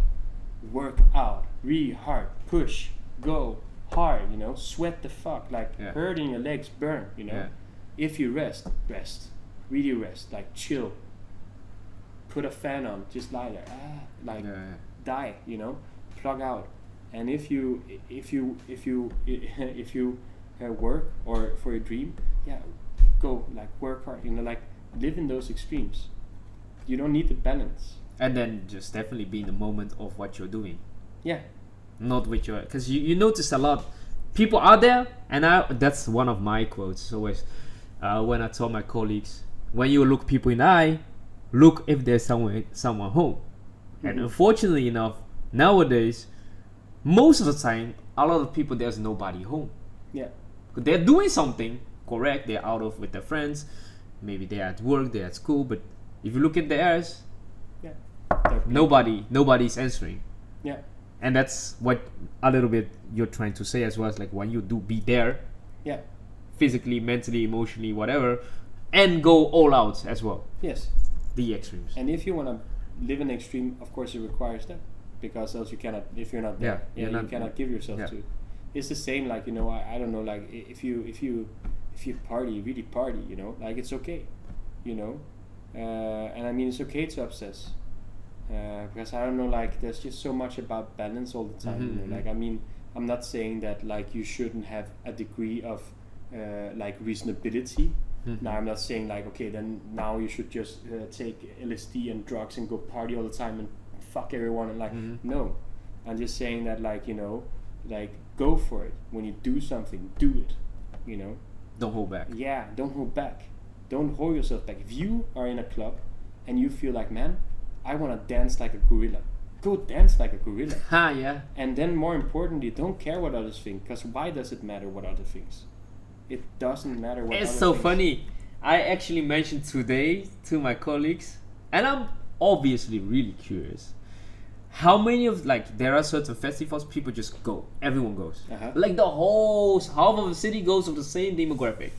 really hard, push, go hard, sweat the fuck, like, hurt in your legs, burn, If you rest, really rest, like, chill, put a fan on, just lie there, die, plug out. And if you work, or for your dream, go, like, work hard, like, live in those extremes. You don't need the balance. And then just definitely be in the moment of what you're doing. Yeah. Not with your, because you notice a lot people are there, and that's one of my quotes always when I tell my colleagues, when you look people in the eye, look if there's someone home. And unfortunately enough, nowadays, most of the time, a lot of people, there's nobody home. Yeah. They're doing something correct. They're out with their friends. Maybe they're at work, they're at school. But if you look at the eyes, nobody's answering. Yeah. And that's what a little bit you're trying to say as well. It's like, when you do be there, physically, mentally, emotionally, whatever, and go all out as well. Yes. The extremes. And if you want to live in extreme, of course it requires that, because else you cannot, if you're not there, you cannot give yourself to. It's the same, like, I don't know, like, if you party, really party, like, it's okay, and I mean, it's okay to obsess, because I don't know, like, there's just so much about balance all the time, like, I mean, I'm not saying that, like, you shouldn't have a degree of like, reasonability. Now I'm not saying, like, okay, then now you should just take LSD and drugs and go party all the time and fuck everyone, and, like, no, I'm just saying that, like, like, go for it. When you do something, do it, Don't hold back. Yeah, don't hold back. Don't hold yourself back. If you are in a club and you feel like, man, I want to dance like a gorilla, go dance like a gorilla. Yeah. And then, more importantly, don't care what others think, because why does it matter what others think? It doesn't matter what others think. It's so funny. I actually mentioned today to my colleagues, and I'm obviously really curious, how many of, like, there are certain festivals people just go, everyone goes, like the whole half of the city goes of the same demographic.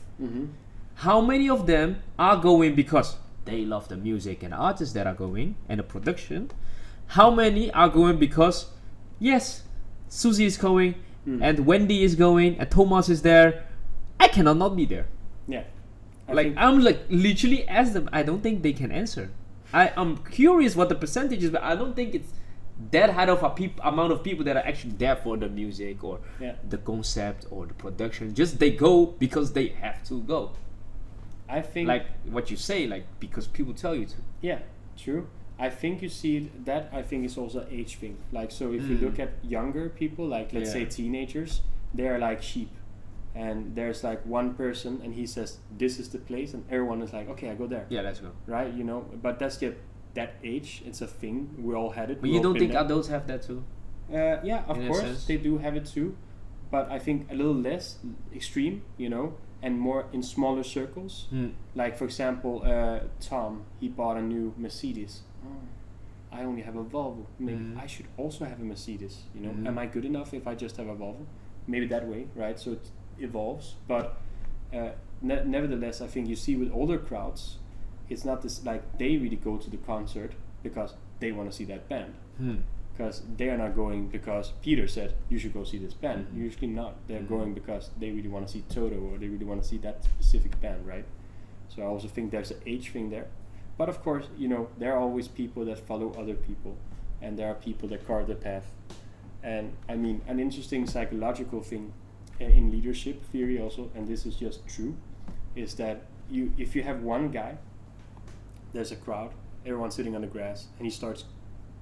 How many of them are going because they love the music and the artists that are going and the production? How many are going because, yes, Susie is going and Wendy is going and Thomas is there, I cannot not be there. Yeah. I'm like literally ask them. I don't think they can answer. I'm curious what the percentage is, but I don't think it's that high of amount of people that are actually there for the music or the concept or the production. Just they go because they have to go. I think, like what you say, like, because people tell you to. Yeah, true. I think you see that. I think it's also an age thing. Like, so if you look at younger people, like, let's say teenagers, they're like sheep. And there's, like, one person and he says, this is the place, and everyone is like, okay, I go there. Yeah, let's go. Right, but that's just that age, it's a thing. We all had it. But you don't think adults have that too? Yeah, of course they do have it too, but I think a little less extreme, you know, and more in smaller circles. Like for example, Tom, he bought a new Mercedes. I only have a Volvo. Maybe I should also have a Mercedes. You know, am I good enough if I just have a Volvo? Maybe that way, right? So it evolves, but nevertheless, I think you see with older crowds, it's not this like they really go to the concert because they want to see that band. Because they are not going because Peter said you should go see this band. Usually not. They're going because they really want to see Toto or they really want to see that specific band, right? So I also think there's an age thing there. But of course, you know, there are always people that follow other people, and there are people that carve the path. And I mean, an interesting psychological thing in leadership theory also, and this is just true, is that if you have one guy, there's a crowd, everyone's sitting on the grass, and he starts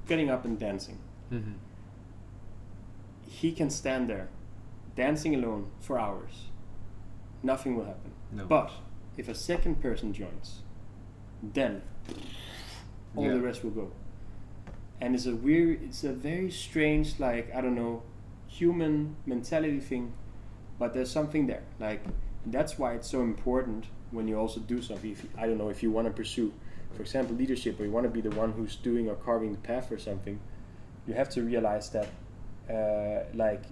getting up and dancing. He can stand there dancing alone for hours. Nothing will happen. No. But if a second person joins, then all the rest will go. And it's a very strange, like, I don't know, human mentality thing, but there's something there. Like, that's why it's so important when you also do something. I don't know, if you want to pursue, for example, leadership, or you want to be the one who's doing or carving the path for something, you have to realize that like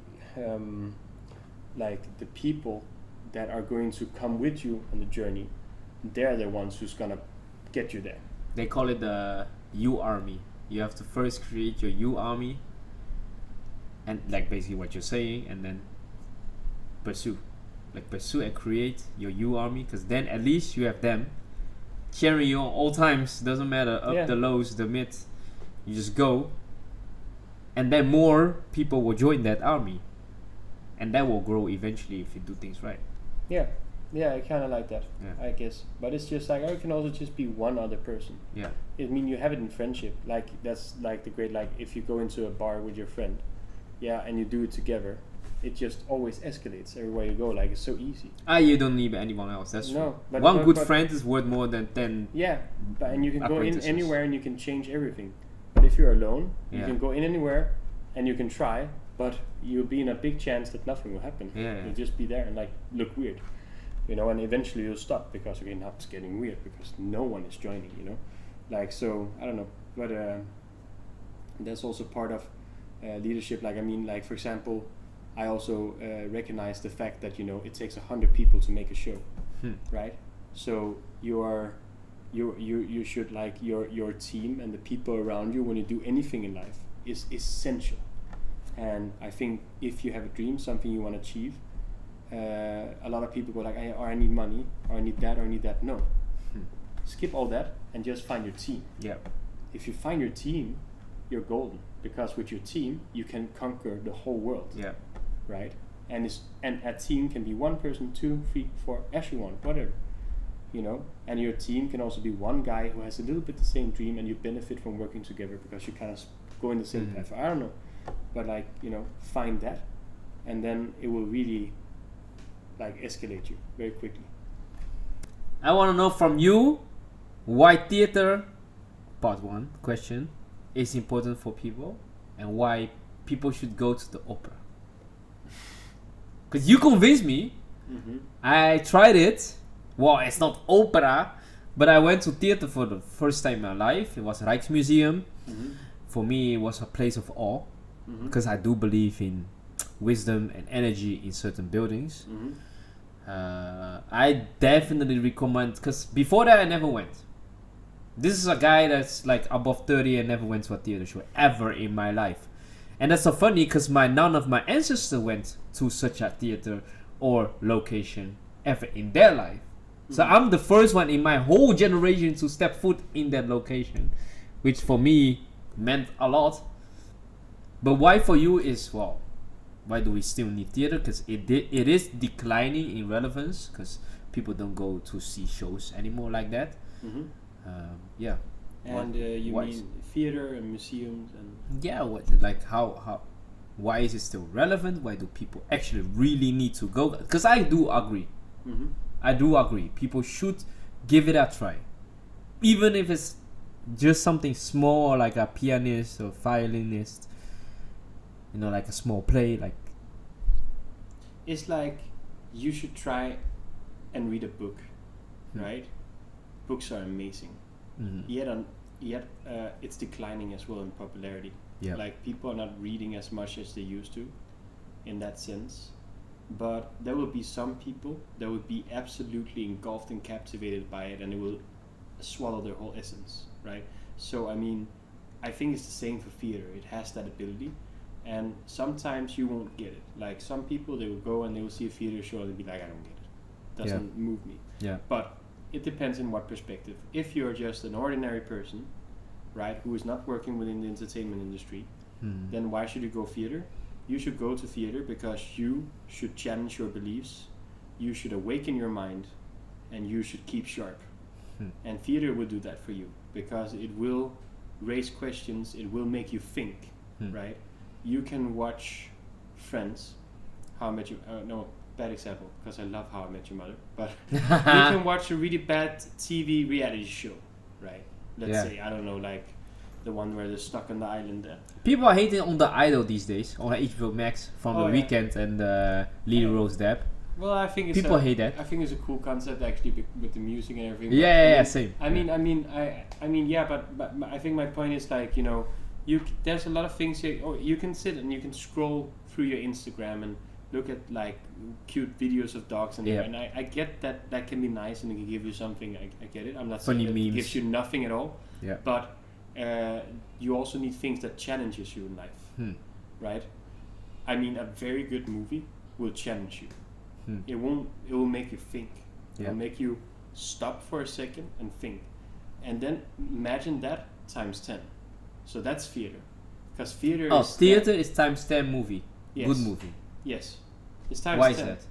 the people that are going to come with you on the journey, they're the ones who's gonna get you there. They call it the U army. You have to first create your U army, and like basically what you're saying, and then pursue and create your U army, because then at least you have them carrying you on all times. Doesn't matter up the lows, the mids, you just go, and then more people will join that army, and that will grow eventually if you do things right. Yeah, I kind of like that, I guess. But it's just like, I can also just be one other person. I mean, you have it in friendship. Like, that's like the great, like, if you go into a bar with your friend, and you do it together, it just always escalates everywhere you go. Like, it's so easy. You don't need anyone else. That's true. But one good friend is worth more than 10. And you can go in anywhere and you can change everything. But if you're alone, you can go in anywhere and you can try, but you'll be in a big chance that nothing will happen. You'll just be there and like look weird. You know, and eventually you'll stop because again, now it's getting weird because no one is joining, you know. Like, so, I don't know. But that's also part of leadership. Like, I mean, like, for example, I also recognize the fact that, you know, it takes 100 people to make a show, right? So you should, like, your team and the people around you when you do anything in life is essential. And I think if you have a dream, something you want to achieve, a lot of people go like, I need money, or I need that, or I need that. No. Skip all that and just find your team. If you find your team, you're golden, because with your team you can conquer the whole world. Right? And a team can be one person, 2, 3, 4, everyone, whatever. You know? And your team can also be one guy who has a little bit the same dream, and you benefit from working together because you kind of go in the same path. I don't know. But like, you know, find that, and then it will really like escalate you very quickly. I want to know from you why theater, part 1 question, is important for people, and why people should go to the opera. Because you convinced me. I tried it. Well, it's not opera, but I went to theater for the first time in my life. It was Rijksmuseum. For me, it was a place of awe, because I do believe in wisdom and energy in certain buildings. I definitely recommend, because before that I never went. This is a guy that's like above 30 and never went to a theater show ever in my life. And that's so funny, because none of my ancestors went to such a theater or location ever in their life. So I'm the first one in my whole generation to step foot in that location, which for me meant a lot. But why for you is, well, why do we still need theater? Because it is declining in relevance, because people don't go to see shows anymore like that. And you mean theater and museums and why is it still relevant? Why do people actually really need to go? Because I do agree. I do agree. People should give it a try, even if it's just something small like a pianist or violinist, like a small play, like It's like you should try and read a book, right? Books are amazing. Yet it's declining as well in popularity. Yeah. Like people are not reading as much as they used to, in that sense. But there will be some people that will be absolutely engulfed and captivated by it, and it will swallow their whole essence, right? So I mean, I think it's the same for theater. It has that ability, and sometimes you won't get it. Like some people, they will go and they will see a theater show and they'll be like, I don't get it. Doesn't move me. Yeah. But it depends on what perspective. If you're just an ordinary person, right, who is not working within the entertainment industry, then why should you go theater? You should go to theater because you should challenge your beliefs, you should awaken your mind, and you should keep sharp. And theater will do that for you because it will raise questions, it will make you think, right? You can watch Friends, How I Met Your no, bad example because I love How I Met Your Mother, but you can watch a really bad TV reality show, right? Let's say, I don't know, like the one where they're stuck on the island. People are hating on the Idol these days on HBO Max from The Weeknd and Lily Rose Depp. Well, I think people hate that. I think it's a cool concept actually with the music and everything. Same. I mean, but I think my point is like, there's a lot of things here. Or you can sit and you can scroll through your Instagram and look at like cute videos of dogs and and I get that can be nice and it can give you something. I get it. I'm not Funny saying that memes. it gives you nothing at all. Yeah. But you also need things that challenges you in life, right? I mean, a very good movie will challenge you. It will make you think. It will make you stop for a second and think, and then imagine that times 10. So that's theater, because theater is times 10 movie. Yes. Good movie. Yes, it's times 10. Why is that?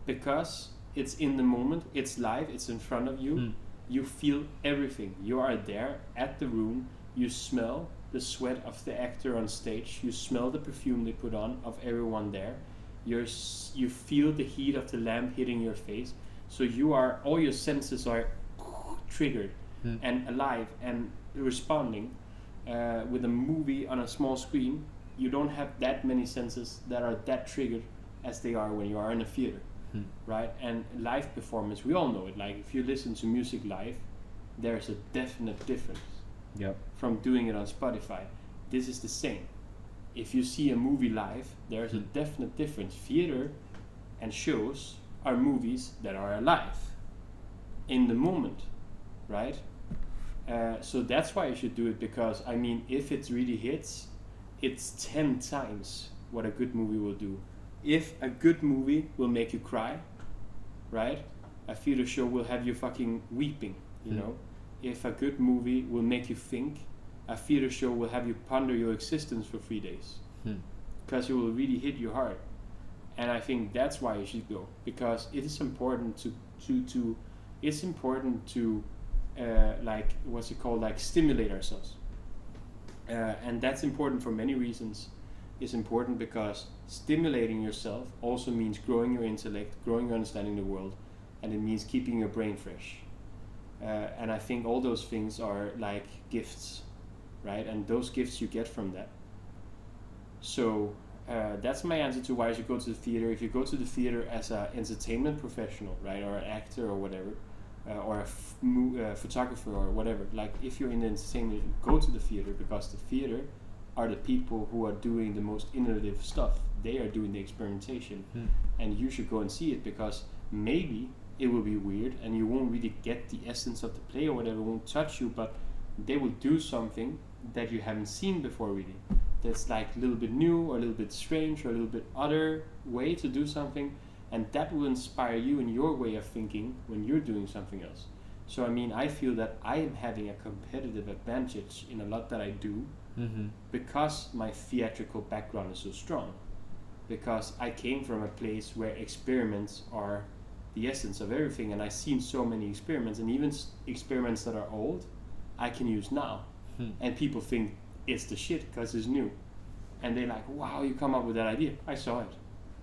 Because it's in the moment, it's live, it's in front of you. You feel everything. You are there at the room. You smell the sweat of the actor on stage. You smell the perfume they put on of everyone there. You feel the heat of the lamp hitting your face. So all your senses are triggered and alive and responding. With a movie on a small screen, you don't have that many senses that are that triggered as they are when you are in a theater, right? And live performance, we all know it. Like if you listen to music live, there's a definite difference from doing it on Spotify. This is the same. If you see a movie live, there's a definite difference. Theater and shows are movies that are alive in the moment, right? So that's why you should do it, because I mean, if it really hits, it's 10 times what a good movie will do. If a good movie will make you cry, right? A theater show will have you fucking weeping, you know? If a good movie will make you think, a theater show will have you ponder your existence for 3 days. Because it will really hit you hard. And I think that's why you should go, because it is important to like, what's it called, like stimulate ourselves. And that's important for many reasons. It's important because stimulating yourself also means growing your intellect, growing your understanding of the world, and it means keeping your brain fresh. And I think all those things are like gifts, right? And those gifts you get from that. So that's my answer to why you should go to the theater. If you go to the theater as an entertainment professional, right, or an actor or whatever, or a photographer or whatever, like if you're in the entertainment, go to the theater, because the theater are the people who are doing the most innovative stuff. They are doing the experimentation, and you should go and see it, because maybe it will be weird and you won't really get the essence of the play or whatever, won't touch you, but they will do something that you haven't seen before really. That's like a little bit new or a little bit strange or a little bit other way to do something, and that will inspire you in your way of thinking when you're doing something else. So I mean, I feel that I am having a competitive advantage in a lot that I do, because my theatrical background is so strong, because I came from a place where experiments are the essence of everything, and I've seen so many experiments, and even experiments that are old I can use now, and people think it's the shit because it's new, and they're like, wow, you come up with that idea. I saw it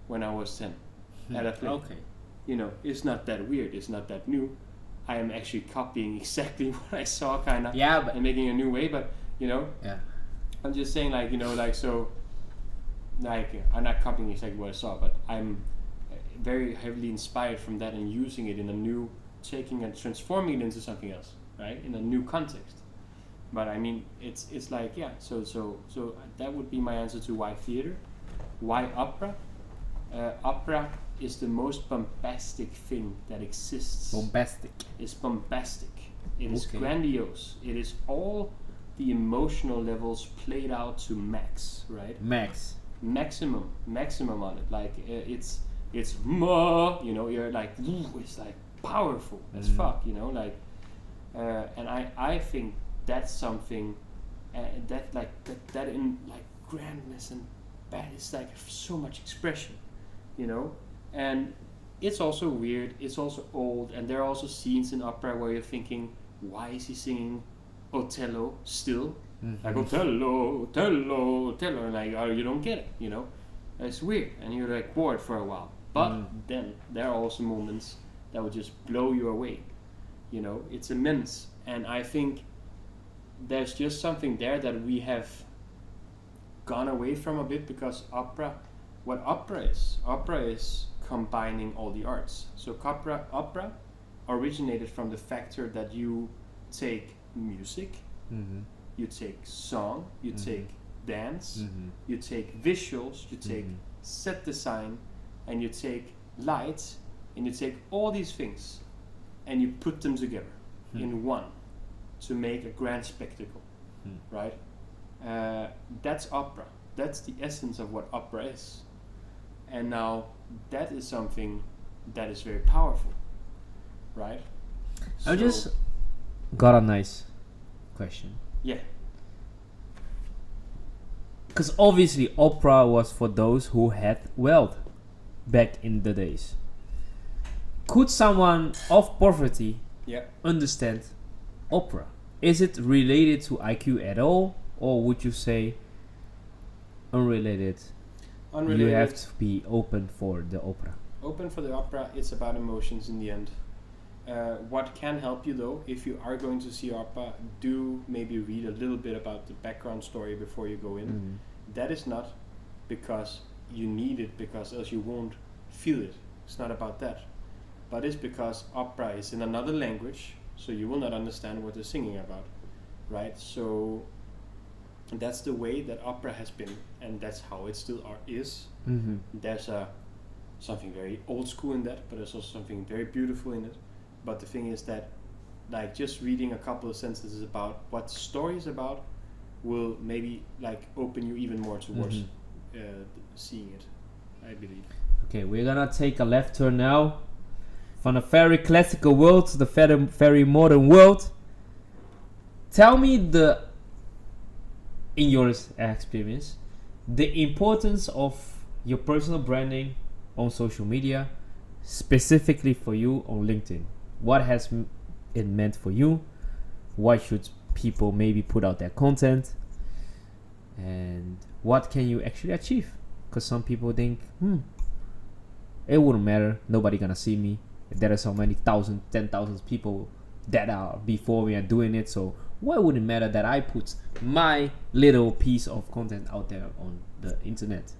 when I was 10 at a play. Okay. You know, it's not that weird, it's not that new, I am actually copying exactly what I saw, kind of, Yeah, but and making a new way. But yeah. I'm just saying, like, so, like, I'm not copying exactly what I saw, but I'm very heavily inspired from that and using it in a new, taking and transforming it into something else, right, in a new context. But I mean, it's like, yeah. So that would be my answer to why theater, why opera. Opera is the most bombastic thing that exists. Bombastic. It's bombastic. It is Okay. grandiose. It is all the emotional levels played out to max, right? Maximum on it. Like it's more, you're like, ooh, it's like powerful as fuck, like, and I think that's something that in like grandness and bad, it's like so much expression, and it's also weird, it's also old, and there are also scenes in opera where you're thinking, why is he singing Othello still? Like, Othello, and like, oh, you don't get it, it's weird, and you're like bored for a while. But then there are also moments that will just blow you away, it's immense. And I think there's just something there that we have gone away from a bit, because opera is combining all the arts. So opera originated from the factor that you take music, you take song, you take dance, you take visuals, you take set design, and you take lights, and you take all these things and you put them together in one to make a grand spectacle, right? That's opera. That's the essence of what opera is. And now that is something that is very powerful, right? I just got a nice question. Yeah. Because obviously opera was for those who had wealth back in the days. Could someone of poverty understand opera? Is it related to IQ at all, or would you say unrelated? You have to be open for the opera. Open for the opera, it's about emotions in the end. What can help you though, if you are going to see opera, do maybe read a little bit about the background story before you go in. That is not because you need it, because else you won't feel it. It's not about that. But it's because opera is in another language, so you will not understand what they're singing about, right? So that's the way that opera has been, and that's how it still is. There's something very old school in that, but there's also something very beautiful in it. But the thing is that, like, just reading a couple of sentences about what the story is about will maybe like open you even more towards seeing it, I believe. Okay, we're gonna take a left turn now from a very classical world to the very modern world. Tell me in your experience, the importance of your personal branding on social media, specifically for you on LinkedIn. What has it meant for you? Why should people maybe put out their content? And what can you actually achieve? Because some people think, it wouldn't matter, nobody gonna see me. There are so many 10,000 people that are before me are doing it, so why would it matter that I put my little piece of content out there on the internet?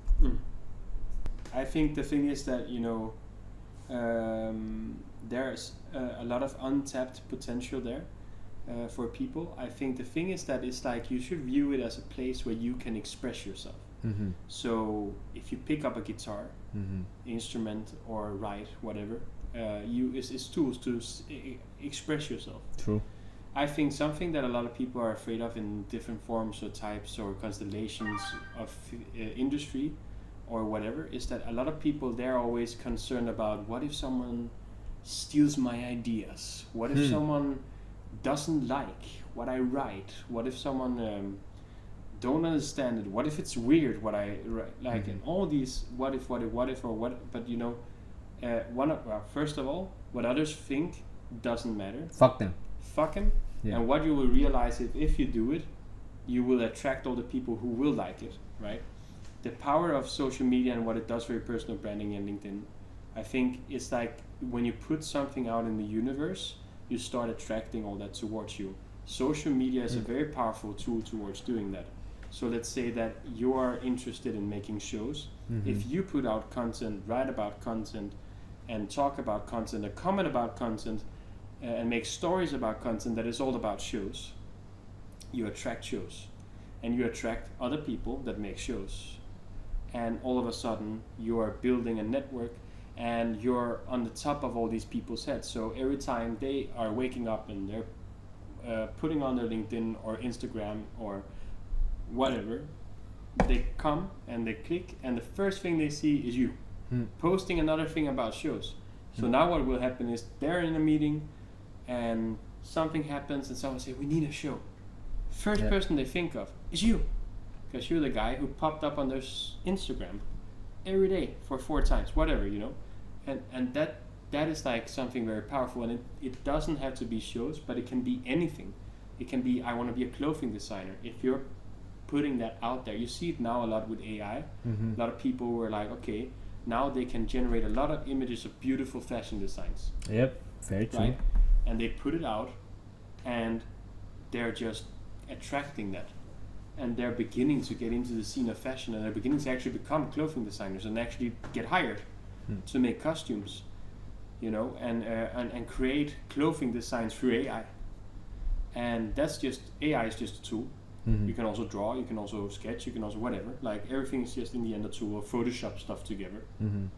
I think the thing is that, there's a lot of untapped potential there for people. I think the thing is that it's like you should view it as a place where you can express yourself. So if you pick up a guitar, instrument, or write, whatever, it's tools to express yourself. True. I think something that a lot of people are afraid of in different forms or types or constellations of industry or whatever is that a lot of people, they're always concerned about, what if someone steals my ideas? What if someone doesn't like what I write? What if someone don't understand it? What if it's weird what I write? Like, and all these what if, or what? But first of all, what others think doesn't matter. Fuck them. Fuck them. Yeah. And what you will realize if you do it, you will attract all the people who will like it, right? The power of social media and what it does for your personal branding and LinkedIn, I think it's like when you put something out in the universe, you start attracting all that towards you. Social media is a very powerful tool towards doing that. So let's say that you are interested in making shows. If you put out content, write about content, and talk about content, and comment about content, and make stories about content that is all about shows, you attract shows. And you attract other people that make shows. And all of a sudden, you are building a network, and you're on the top of all these people's heads. So every time they are waking up and they're putting on their LinkedIn or Instagram or whatever, they come and they click, and the first thing they see is you posting another thing about shows. So now what will happen is they're in a meeting and something happens and someone say, we need a show. First person they think of is you, because you're the guy who popped up on their Instagram every day for 4 times, whatever, you know. And that is like something very powerful, and it doesn't have to be shows, but it can be anything. It can be, I want to be a clothing designer. If you're putting that out there, you see it now a lot with AI. A lot of people were like, okay, now they can generate a lot of images of beautiful fashion designs. Yep, very true. Right? And they put it out, and they're just attracting that. And they're beginning to get into the scene of fashion, and they're beginning to actually become clothing designers and actually get hired to make costumes, you know, and create clothing designs through AI. And that's just, AI is just a tool. You can also draw, you can also sketch, you can also whatever. Like everything is just in the end a tool, or Photoshop stuff together.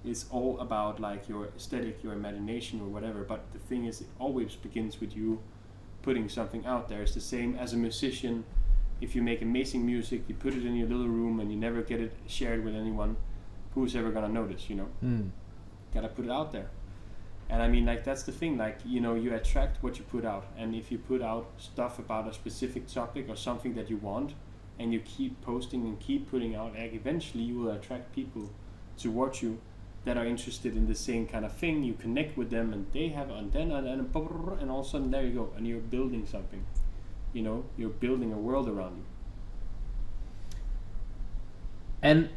It's all about like your aesthetic, your imagination or whatever. But the thing is, it always begins with you putting something out there. It's the same as a musician. If you make amazing music, you put it in your little room and you never get it shared with anyone, who's ever gonna notice, you know? Gotta put it out there. And I mean, like, that's the thing, like, you know, you attract what you put out. And if you put out stuff about a specific topic or something that you want, and you keep posting and keep putting out, like, eventually you will attract people towards you that are interested in the same kind of thing. You connect with them, and they have, and all of a sudden there you go, and you're building something. You know, you're building a world around you. And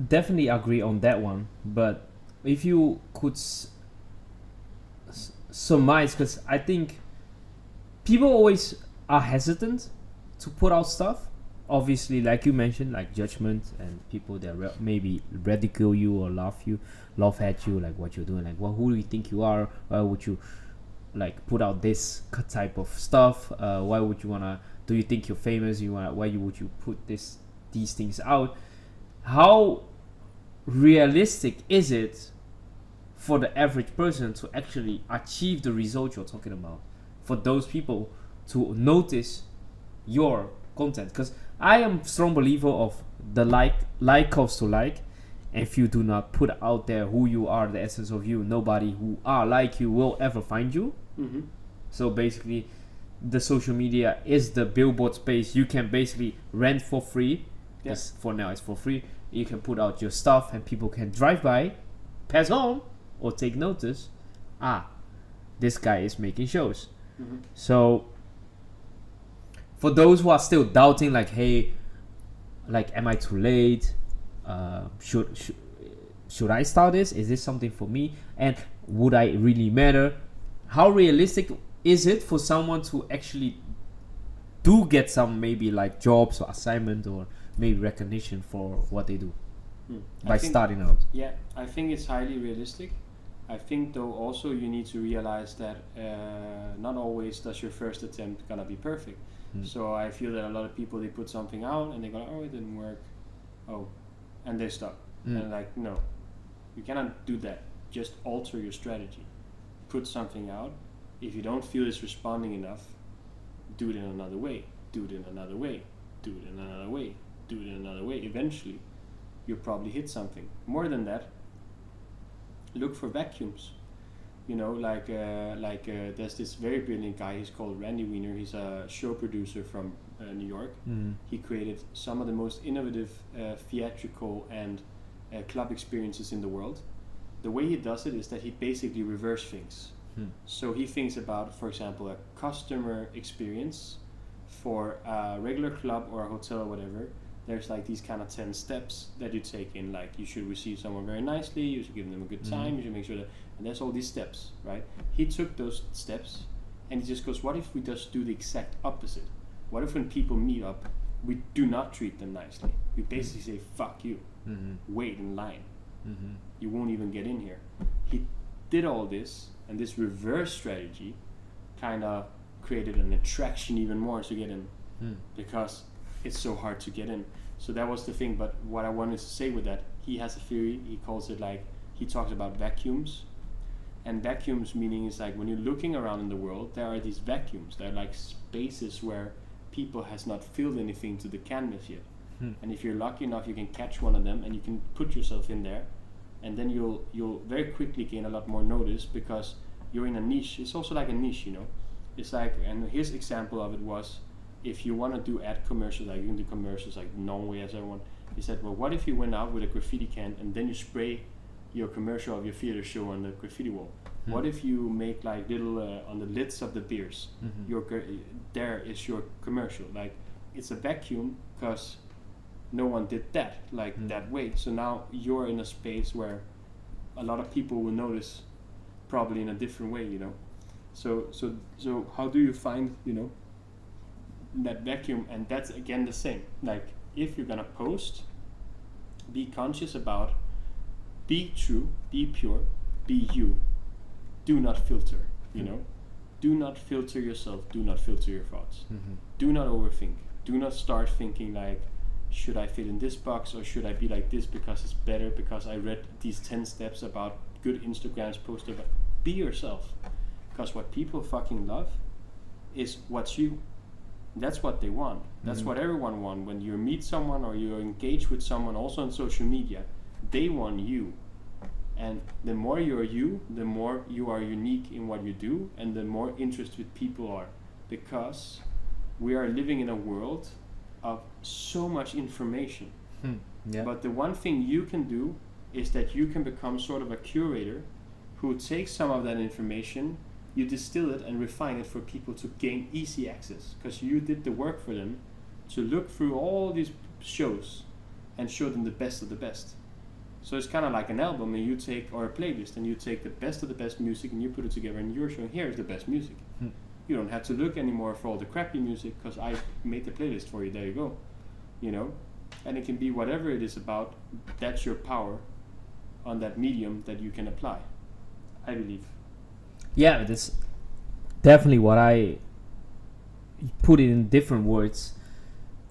definitely agree on that one. But if you could surmise, because I think people always are hesitant to put out stuff. Obviously, like you mentioned, like judgment and people that maybe ridicule you or laugh at you, like what you're doing. Like, well, who do you think you are? Why would you like put out this type of stuff? Why would you wanna? Do you think you're famous? Why would you put these things out? How realistic is it for the average person to actually achieve the result you're talking about? For those people to notice your content, because I am a strong believer of the like comes to like. And if you do not put out there who you are, the essence of you, nobody who are like you will ever find you. So basically, the social media is the billboard space you can basically rent for free. Yes, for now it's for free. You can put out your stuff and people can drive by, pass on, or take notice. This guy is making shows. So for those who are still doubting, like, hey, like, am I too late? Should I start this? Is this something for me? And would I really matter? How realistic is it for someone to actually do get some maybe like jobs or assignment or maybe recognition for what they do by starting out? Yeah, I think it's highly realistic. I think though also you need to realize that not always does your first attempt gonna be perfect. So I feel that a lot of people, they put something out and they go, oh, it didn't work, and they stop. And like, no, you cannot do that. Just alter your strategy. Put something out. If you don't feel it's responding enough, do it in another way. Do it in another way. Do it in another way. Do it in another way. Eventually, you'll probably hit something. More than that, look for vacuums. You know, like there's this very brilliant guy. He's called Randy Weiner. He's a show producer from New York. He created some of the most innovative theatrical and club experiences in the world. The way he does it is that he basically reverse things. So he thinks about, for example, a customer experience for a regular club or a hotel or whatever, there's like these kind of 10 steps that you take in, like you should receive someone very nicely, you should give them a good time, you should make sure that, and there's all these steps, right? He took those steps and he just goes, what if we just do the exact opposite? What if when people meet up, we do not treat them nicely? We basically say, fuck you, wait in line. You won't even get in here. He did all this, and this reverse strategy kind of created an attraction even more to get in, because it's so hard to get in. So that was the thing. But what I wanted to say with that, he has a theory. He calls it like, he talks about vacuums, and vacuums meaning is like when you're looking around in the world, there are these vacuums. They're like spaces where people has not filled anything to the canvas yet. And if you're lucky enough, you can catch one of them and you can put yourself in there, and then you'll very quickly gain a lot more notice because you're in a niche. It's also like a niche, you know. It's like, and his example of it was, if you want to do ad commercials, like you can do commercials like Norway as everyone. He said, well, what if you went out with a graffiti can and then you spray your commercial of your theater show on the graffiti wall? What if you make like little on the lids of the beers? There is your commercial. Like, it's a vacuum because no one did that that way. So now you're in a space where a lot of people will notice, probably in a different way, you know. So how do you find, you know, that vacuum? And that's again the same. Like, if you're gonna post, be conscious about, be true, be pure, be you. Do not filter, you know. Do not filter yourself. Do not filter your thoughts. Do not overthink. Do not start thinking like, should I fit in this box or should I be like this because it's better, because I read these 10 steps about good Instagrams post about. Be yourself, because what people fucking love is what's you. That's what they want. That's what everyone wants. When you meet someone or you engage with someone also on social media, they want you. And the more you are you, the more you are unique in what you do, and the more interested people are, because we are living in a world of so much information. But the one thing you can do is that you can become sort of a curator who takes some of that information, you distill it and refine it for people to gain easy access, because you did the work for them to look through all these shows and show them the best of the best. So it's kind of like an album, and you take, or a playlist, and you take the best of the best music and you put it together and you're showing, here's the best music. You don't have to look anymore for all the crappy music because I made the playlist for you. There you go, you know. And it can be whatever it is about. That's your power on that medium that you can apply, I believe. Yeah, that's definitely what I put it in different words.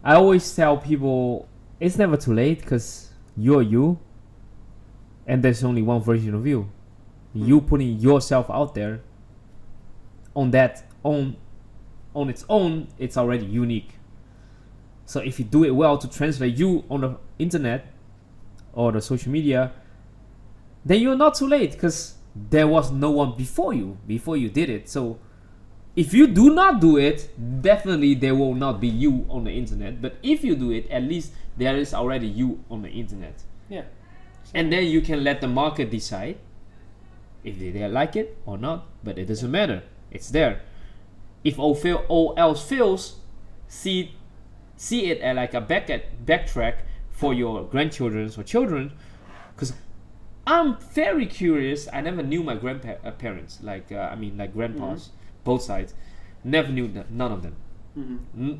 I always tell people it's never too late, because you're you, and there's only one version of you. You putting yourself out there on its own, it's already unique. So if you do it well to translate you on the internet or the social media, then you're not too late, because there was no one before you did it. So if you do not do it, definitely there will not be you on the internet. But if you do it, at least there is already you on the internet. Yeah. And then you can let the market decide if they like it or not. But it doesn't matter. It's there. If all else fails, see it as like a backtrack for your grandchildren or children. Because I'm very curious. I never knew my grandparents, like grandpas, both sides. Never knew none of them.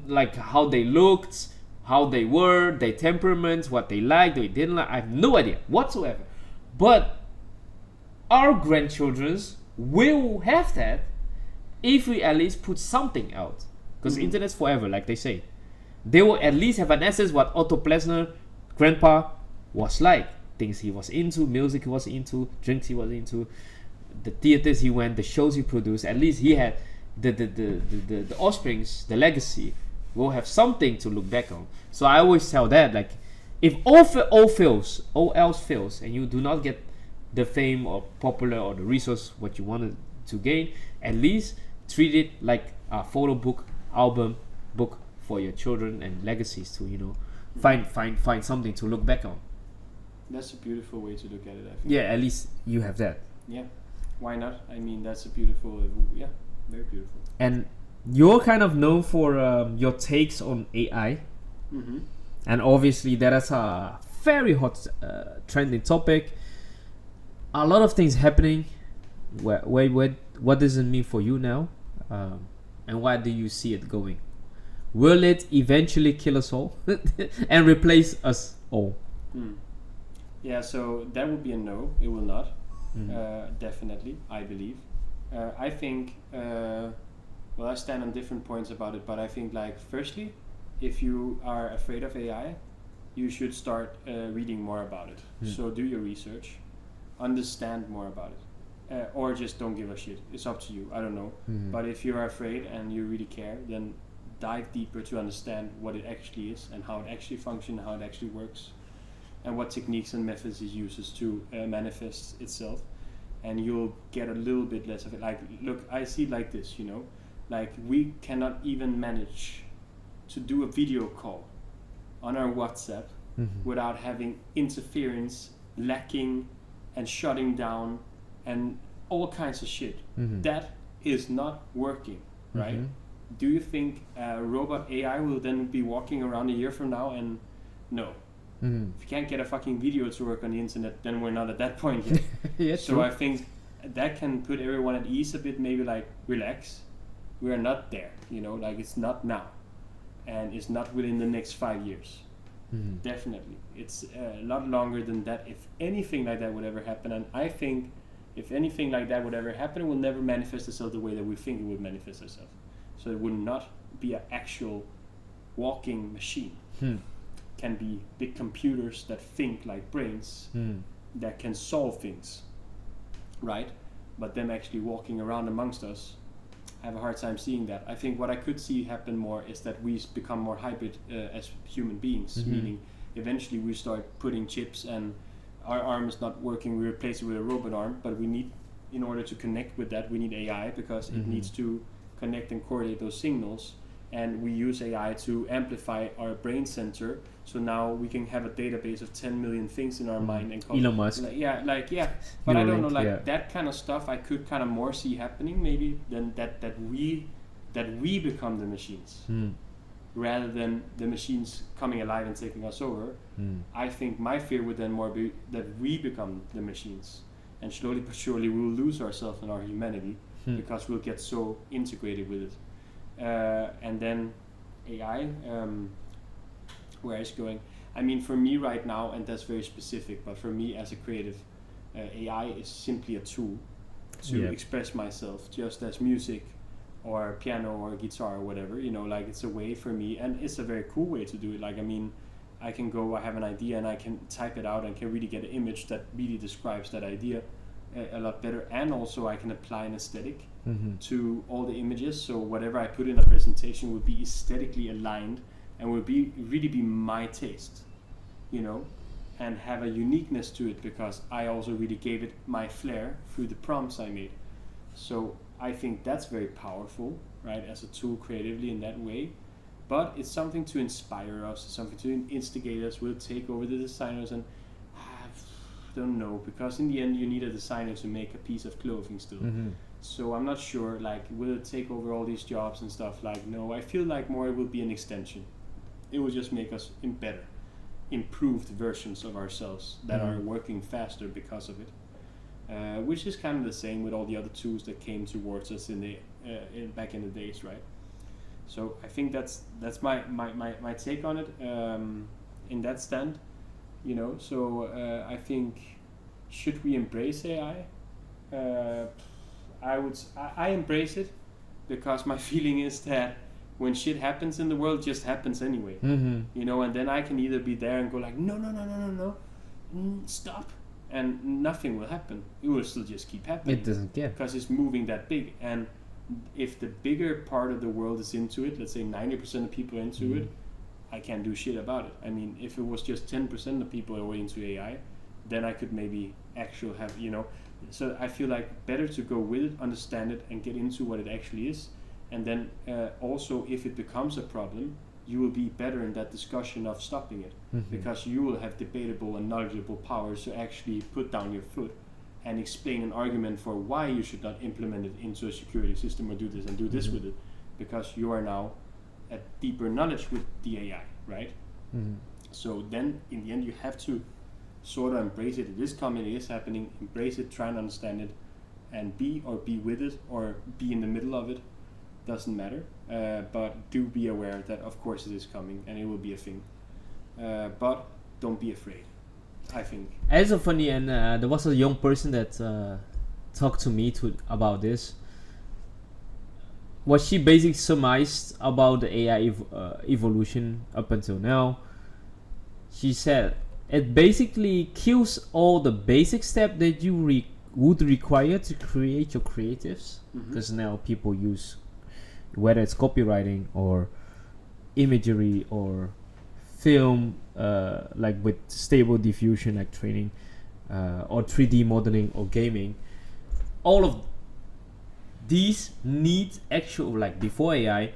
Like how they looked, how they were, their temperaments, what they liked, they didn't like. I have no idea whatsoever. But our grandchildren will have that if we at least put something out. Because internet's forever, like they say. They will at least have an essence what Otto Plesner, grandpa, was like. Things he was into, music he was into, drinks he was into, the theaters he went, the shows he produced. At least he had the offsprings, the legacy will have something to look back on. So I always tell that, like, if all else fails, and you do not get the fame or popular or the resource what you wanted to gain, at least treat it like a photo book, album book for your children and legacies to, you know, find something to look back on. That's a beautiful way to look at it, I think. Yeah, at least you have that. Yeah, why not? I mean, that's a beautiful, very beautiful. And you're kind of known for your takes on AI. And obviously that is a very hot trending topic. A lot of things happening. What does it mean for you now? And why do you see it going? Will it eventually kill us all and replace us all? Yeah, so that would be a no. It will not. Definitely, I believe. I think, well, I stand on different points about it, but I think, like, firstly, if you are afraid of AI, you should start reading more about it. So do your research, understand more about it, or just don't give a shit. It's up to you. I don't know. But if you're afraid and you really care, then dive deeper to understand what it actually is and how it actually functions, how it actually works, and what techniques and methods it uses to manifest itself. And you'll get a little bit less of it. Like, look, I see it like this, you know, like we cannot even manage to do a video call on our WhatsApp without having interference, lacking, and shutting down, and all kinds of shit. That is not working, right? Do you think robot AI will then be walking around a year from now? And no. If you can't get a fucking video to work on the internet, then we're not at that point yet. Yeah, so true. I think that can put everyone at ease a bit, maybe, like, relax. We are not there, you know, like, it's not now. And it's not within the next 5 years. Definitely. It's a lot longer than that, if anything like that would ever happen. And I think if anything like that would ever happen, it will never manifest itself the way that we think it would manifest itself. So it would not be an actual walking machine. Can be big computers that think like brains, that can solve things, right? But them actually walking around amongst us, I have a hard time seeing that. I think what I could see happen more is that we become more hybrid as human beings, meaning eventually we start putting chips and our arm is not working, we replace it with a robot arm, but we need, in order to connect with that, we need AI because it needs to connect and coordinate those signals. And we use AI to amplify our brain center, so now we can have a database of 10 million things in our mind. And Elon Musk. But I don't know, Neuralink, like that kind of stuff I could kind of more see happening maybe than that we become the machines, rather than the machines coming alive and taking us over. I think my fear would then more be that we become the machines, and slowly but surely we will lose ourselves and our humanity because we'll get so integrated with it. And then AI, where it's going. I mean, for me right now, and that's very specific, but for me as a creative, AI is simply a tool to express myself, just as music or piano or guitar or whatever, you know, like it's a way for me, and it's a very cool way to do it. Like, I mean, I can go, I have an idea and I can type it out and can really get an image that really describes that idea a lot better, and also I can apply an aesthetic to all the images, so whatever I put in a presentation would be aesthetically aligned and would be really be my taste, you know, and have a uniqueness to it because I also really gave it my flair through the prompts I made. So I think that's very powerful, right, as a tool creatively in that way. But it's something to inspire us, something to instigate us. We'll take over the designers, and don't know, because in the end you need a designer to make a piece of clothing still. So I'm not sure, like, will it take over all these jobs and stuff? Like, no, I feel like more it will be an extension. It will just make us better, improved versions of ourselves that are working faster because of it. Which is kind of the same with all the other tools that came towards us in the back in the days, right? So I think that's my take on it in that stand. You know, so I think, should we embrace AI? I embrace it because my feeling is that when shit happens in the world, it just happens anyway. You know, and then I can either be there and go like, no, stop, and nothing will happen. It will still just keep happening. It doesn't care because it's moving that big. And if the bigger part of the world is into it, let's say 90% of people are into it, I can't do shit about it. I mean, if it was just 10% of people are into AI, then I could maybe actually have, you know. So I feel like better to go with it, understand it, and get into what it actually is. And then also, if it becomes a problem, you will be better in that discussion of stopping it, because you will have debatable and knowledgeable powers to actually put down your foot and explain an argument for why you should not implement it into a security system or do this and do this with it, because you are now at deeper knowledge with the AI, right? So then in the end you have to sort of embrace it. It is coming, it is happening, embrace it, try and understand it, and be with it, or be in the middle of it, doesn't matter. But do be aware that of course it is coming and it will be a thing. But don't be afraid, I think. It's so funny, and there was a young person that talked to me about this. What she basically surmised about the AI evolution up until now, she said it basically kills all the basic steps that you would require to create your creatives, because now people use, whether it's copywriting or imagery or film, like with stable diffusion like training, or 3D modeling or gaming, all of these need actual, like before AI,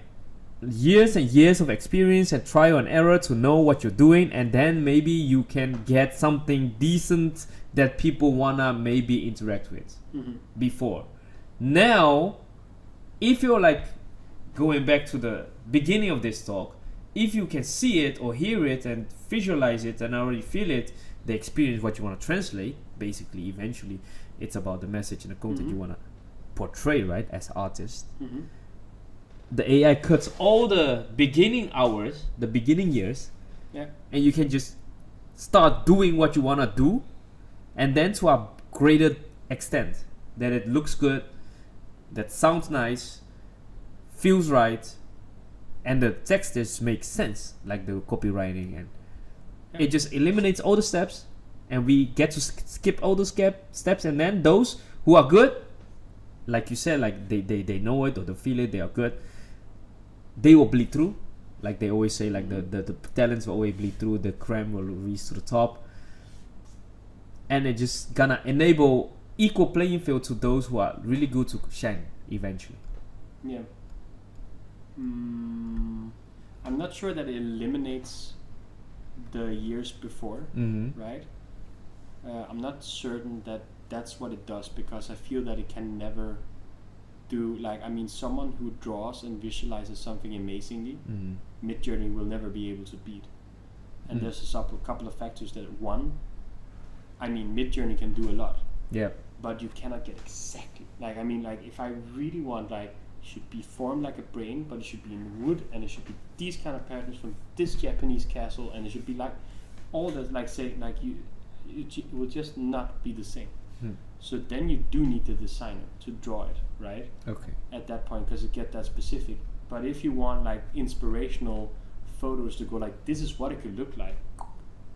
years and years of experience and trial and error to know what you're doing, and then maybe you can get something decent that people wanna maybe interact with. Before. Now, if you're like going back to the beginning of this talk, if you can see it or hear it and visualize it and already feel it, the experience, what you want to translate, basically eventually it's about the message and the content you want to portray, right, as artist. The AI cuts all the beginning hours, the beginning years, and you can just start doing what you want to do, and then to a greater extent that it looks good, that sounds nice, feels right, and the text just makes sense, like the copywriting, and it just eliminates all the steps, and we get to skip all those steps, and then those who are good, like you said, like they know it or they feel it, they are good, they will bleed through, like they always say, like the talents will always bleed through, the creme will reach to the top, and it just gonna enable equal playing field to those who are really good to shine eventually. I'm not sure that it eliminates the years before, right? I'm not certain that that's what it does, because I feel that it can never do, like, I mean, someone who draws and visualizes something amazingly, Midjourney will never be able to beat. And there's a couple of factors that, one, I mean, Midjourney can do a lot, but you cannot get exactly, like, I mean, like, if I really want, like, it should be formed like a brain, but it should be in wood, and it should be these kind of patterns from this Japanese castle, and it should be like all that, like, say, like, it will just not be the same. So then you do need the designer to draw it, right? Okay. At that point, because it get that specific. But if you want like inspirational photos to go like, this is what it could look like,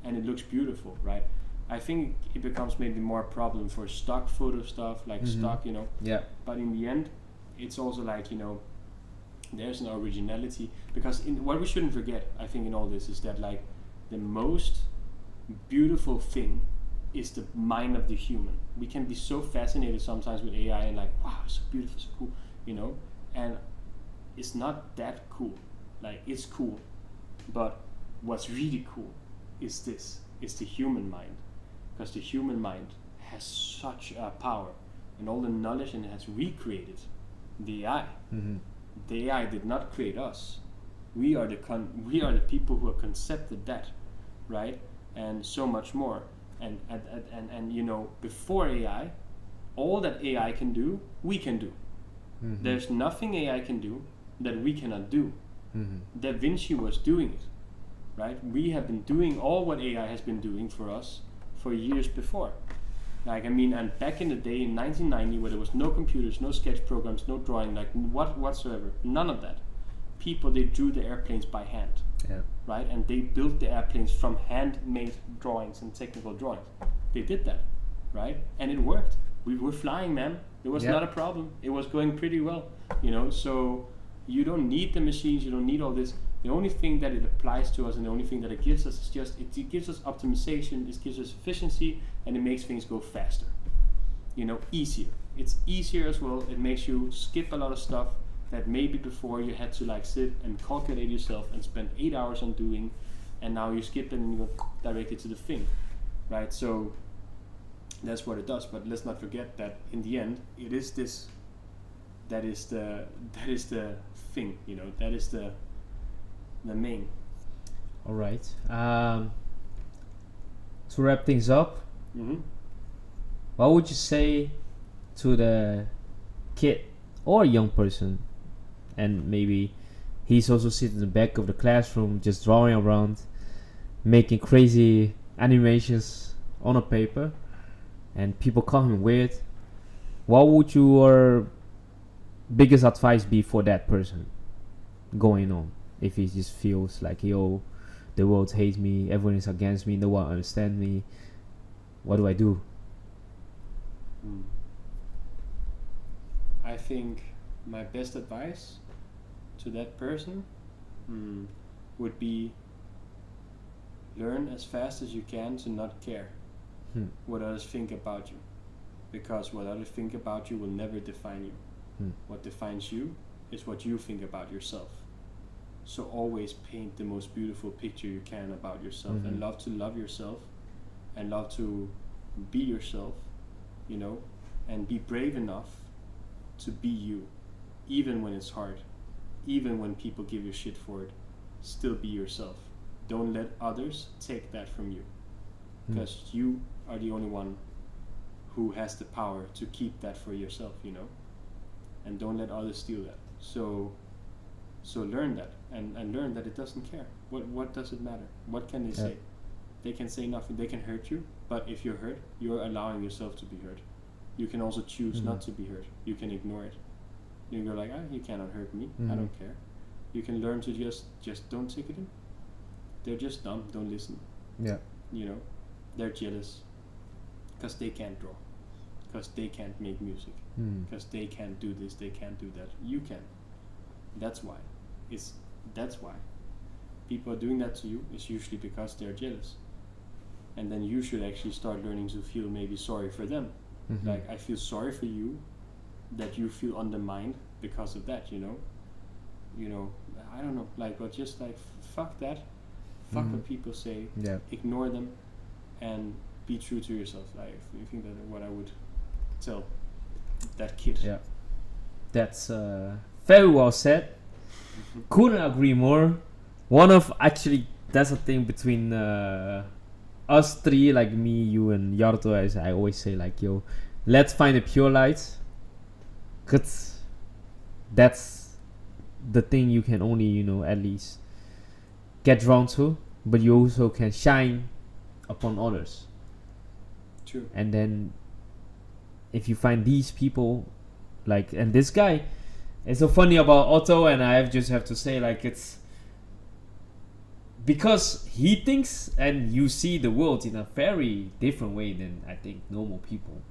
and it looks beautiful, right? I think it becomes maybe more a problem for stock photo stuff, like stock, you know. Yeah. But in the end, it's also like, you know, there's an originality, because what we shouldn't forget, I think, in all this is that, like, the most beautiful thing is the mind of the human. We can be so fascinated sometimes with AI and like, wow, it's so beautiful, so cool, you know, and it's not that cool. Like, it's cool, but what's really cool is this, it's the human mind, because the human mind has such power, and all the knowledge, and it has recreated the AI. The AI did not create us. We are the people who have concepted that, right? And so much more. And you know, before AI, all that AI can do, we can do. There's nothing AI can do that we cannot do. Da Vinci was doing it, right? We have been doing all what AI has been doing for us for years before. Like, I mean, and back in the day in 1990, where there was no computers, no sketch programs, no drawing, like whatsoever, none of that. People, they drew the airplanes by hand. Right, and they built the airplanes from handmade drawings and technical drawings. They did that, right, and it worked. We were flying, man. It was not a problem. It was going pretty well, you know. So you don't need the machines. You don't need all this. The only thing that it applies to us, and the only thing that it gives us, is just it gives us optimization. It gives us efficiency, and it makes things go faster. You know, easier. It's easier as well. It makes you skip a lot of stuff that maybe before you had to like sit and calculate yourself and spend 8 hours on doing, and now you skip it and you go directly to the thing, right? So that's what it does. But let's not forget that in the end, it is this. That is the thing, you know. That is the main. All right. To wrap things up, what would you say to the kid or young person, and maybe he's also sitting in the back of the classroom just drawing around, making crazy animations on a paper, and people call him weird? What would your biggest advice be for that person going on if he just feels like, yo, the world hates me, everyone is against me, no one understands me, what do I do? I think my best advice to that person would be learn as fast as you can to not care what others think about you, because what others think about you will never define you. What defines you is what you think about yourself. So always paint the most beautiful picture you can about yourself, and love to love yourself, and love to be yourself, you know, and be brave enough to be you, even when it's hard, even when people give you shit for it. Still be yourself. Don't let others take that from you, because you are the only one who has the power to keep that for yourself, you know, and don't let others steal that. So learn that, and learn that it doesn't care. What does it matter? What can they say? They can say nothing. They can hurt you, but if you're hurt, you're allowing yourself to be hurt. You can also choose not to be hurt. You can ignore it. You can go like, you cannot hurt me. I don't care. You can learn to just don't take it in. They're just dumb. Don't listen. Yeah. You know, they're jealous because they can't draw, because they can't make music, because they can't do this, they can't do that. You can. That's why. That's why people are doing that to you. Is usually because they're jealous, and then you should actually start learning to feel maybe sorry for them. Like, I feel sorry for you that you feel undermined because of that. You know, I don't know. Like, but just like fuck that. Fuck what people say. Yeah. Ignore them, and be true to yourself. I think that what I would tell that kid. Yeah. That's very well said. Couldn't agree more. Actually, that's the thing between us three, like me, you, and Yarto. As I always say, like, yo, let's find a pure light. Cause that's the thing you can only, you know, at least get drawn to, but you also can shine upon others. True. And then if you find these people, like, and this guy, it's so funny about Otto, and I just have to say, like, it's because he thinks and you see the world in a very different way than I think normal people.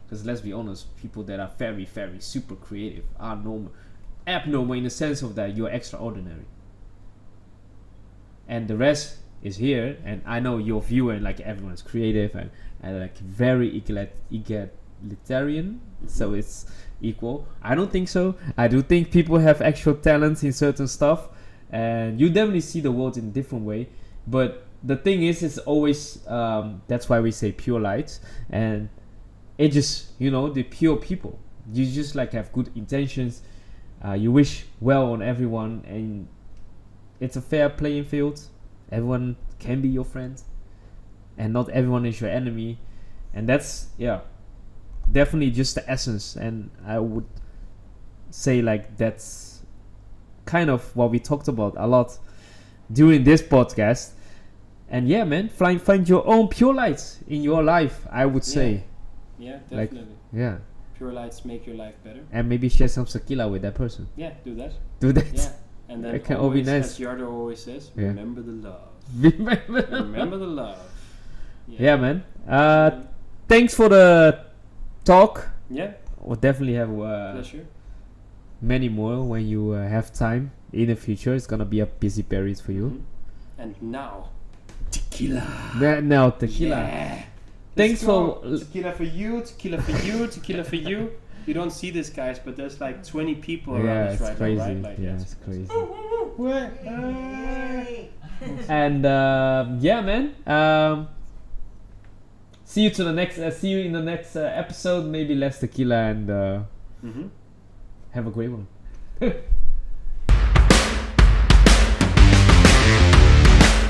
Because let's be honest, people that are very, very super creative are abnormal in the sense of that you're extraordinary. And the rest is here, and I know your viewer, and like everyone's creative and like very egalitarian, so it's equal. I don't think so. I do think people have actual talents in certain stuff, and you definitely see the world in a different way. But the thing is, it's always that's why we say pure light, and it just, you know, the pure people, you just like have good intentions, you wish well on everyone, and it's a fair playing field. Everyone can be your friend, and not everyone is your enemy, and that's definitely just the essence. And I would say, like, that's kind of what we talked about a lot during this podcast. And yeah, man, find your own pure lights in your life, I would say. Yeah, definitely. Like, yeah, pure lights make your life better. And maybe share some tequila with that person. Yeah, do that. Yeah, and then it can all be nice. As Yardo always says, remember the love. Remember the love. Yeah, man. Thanks for the talk. Yeah, we'll definitely have pleasure. Many more when you have time in the future. It's gonna be a busy period for you. And now, tequila. Now tequila. Yeah. Thanks for tequila for you, tequila for you, tequila for you. You don't see this, guys, but there's like 20 people around us right now, right? Like, it's crazy. And yeah, man. See you in the next episode. Maybe less tequila, and have a great one.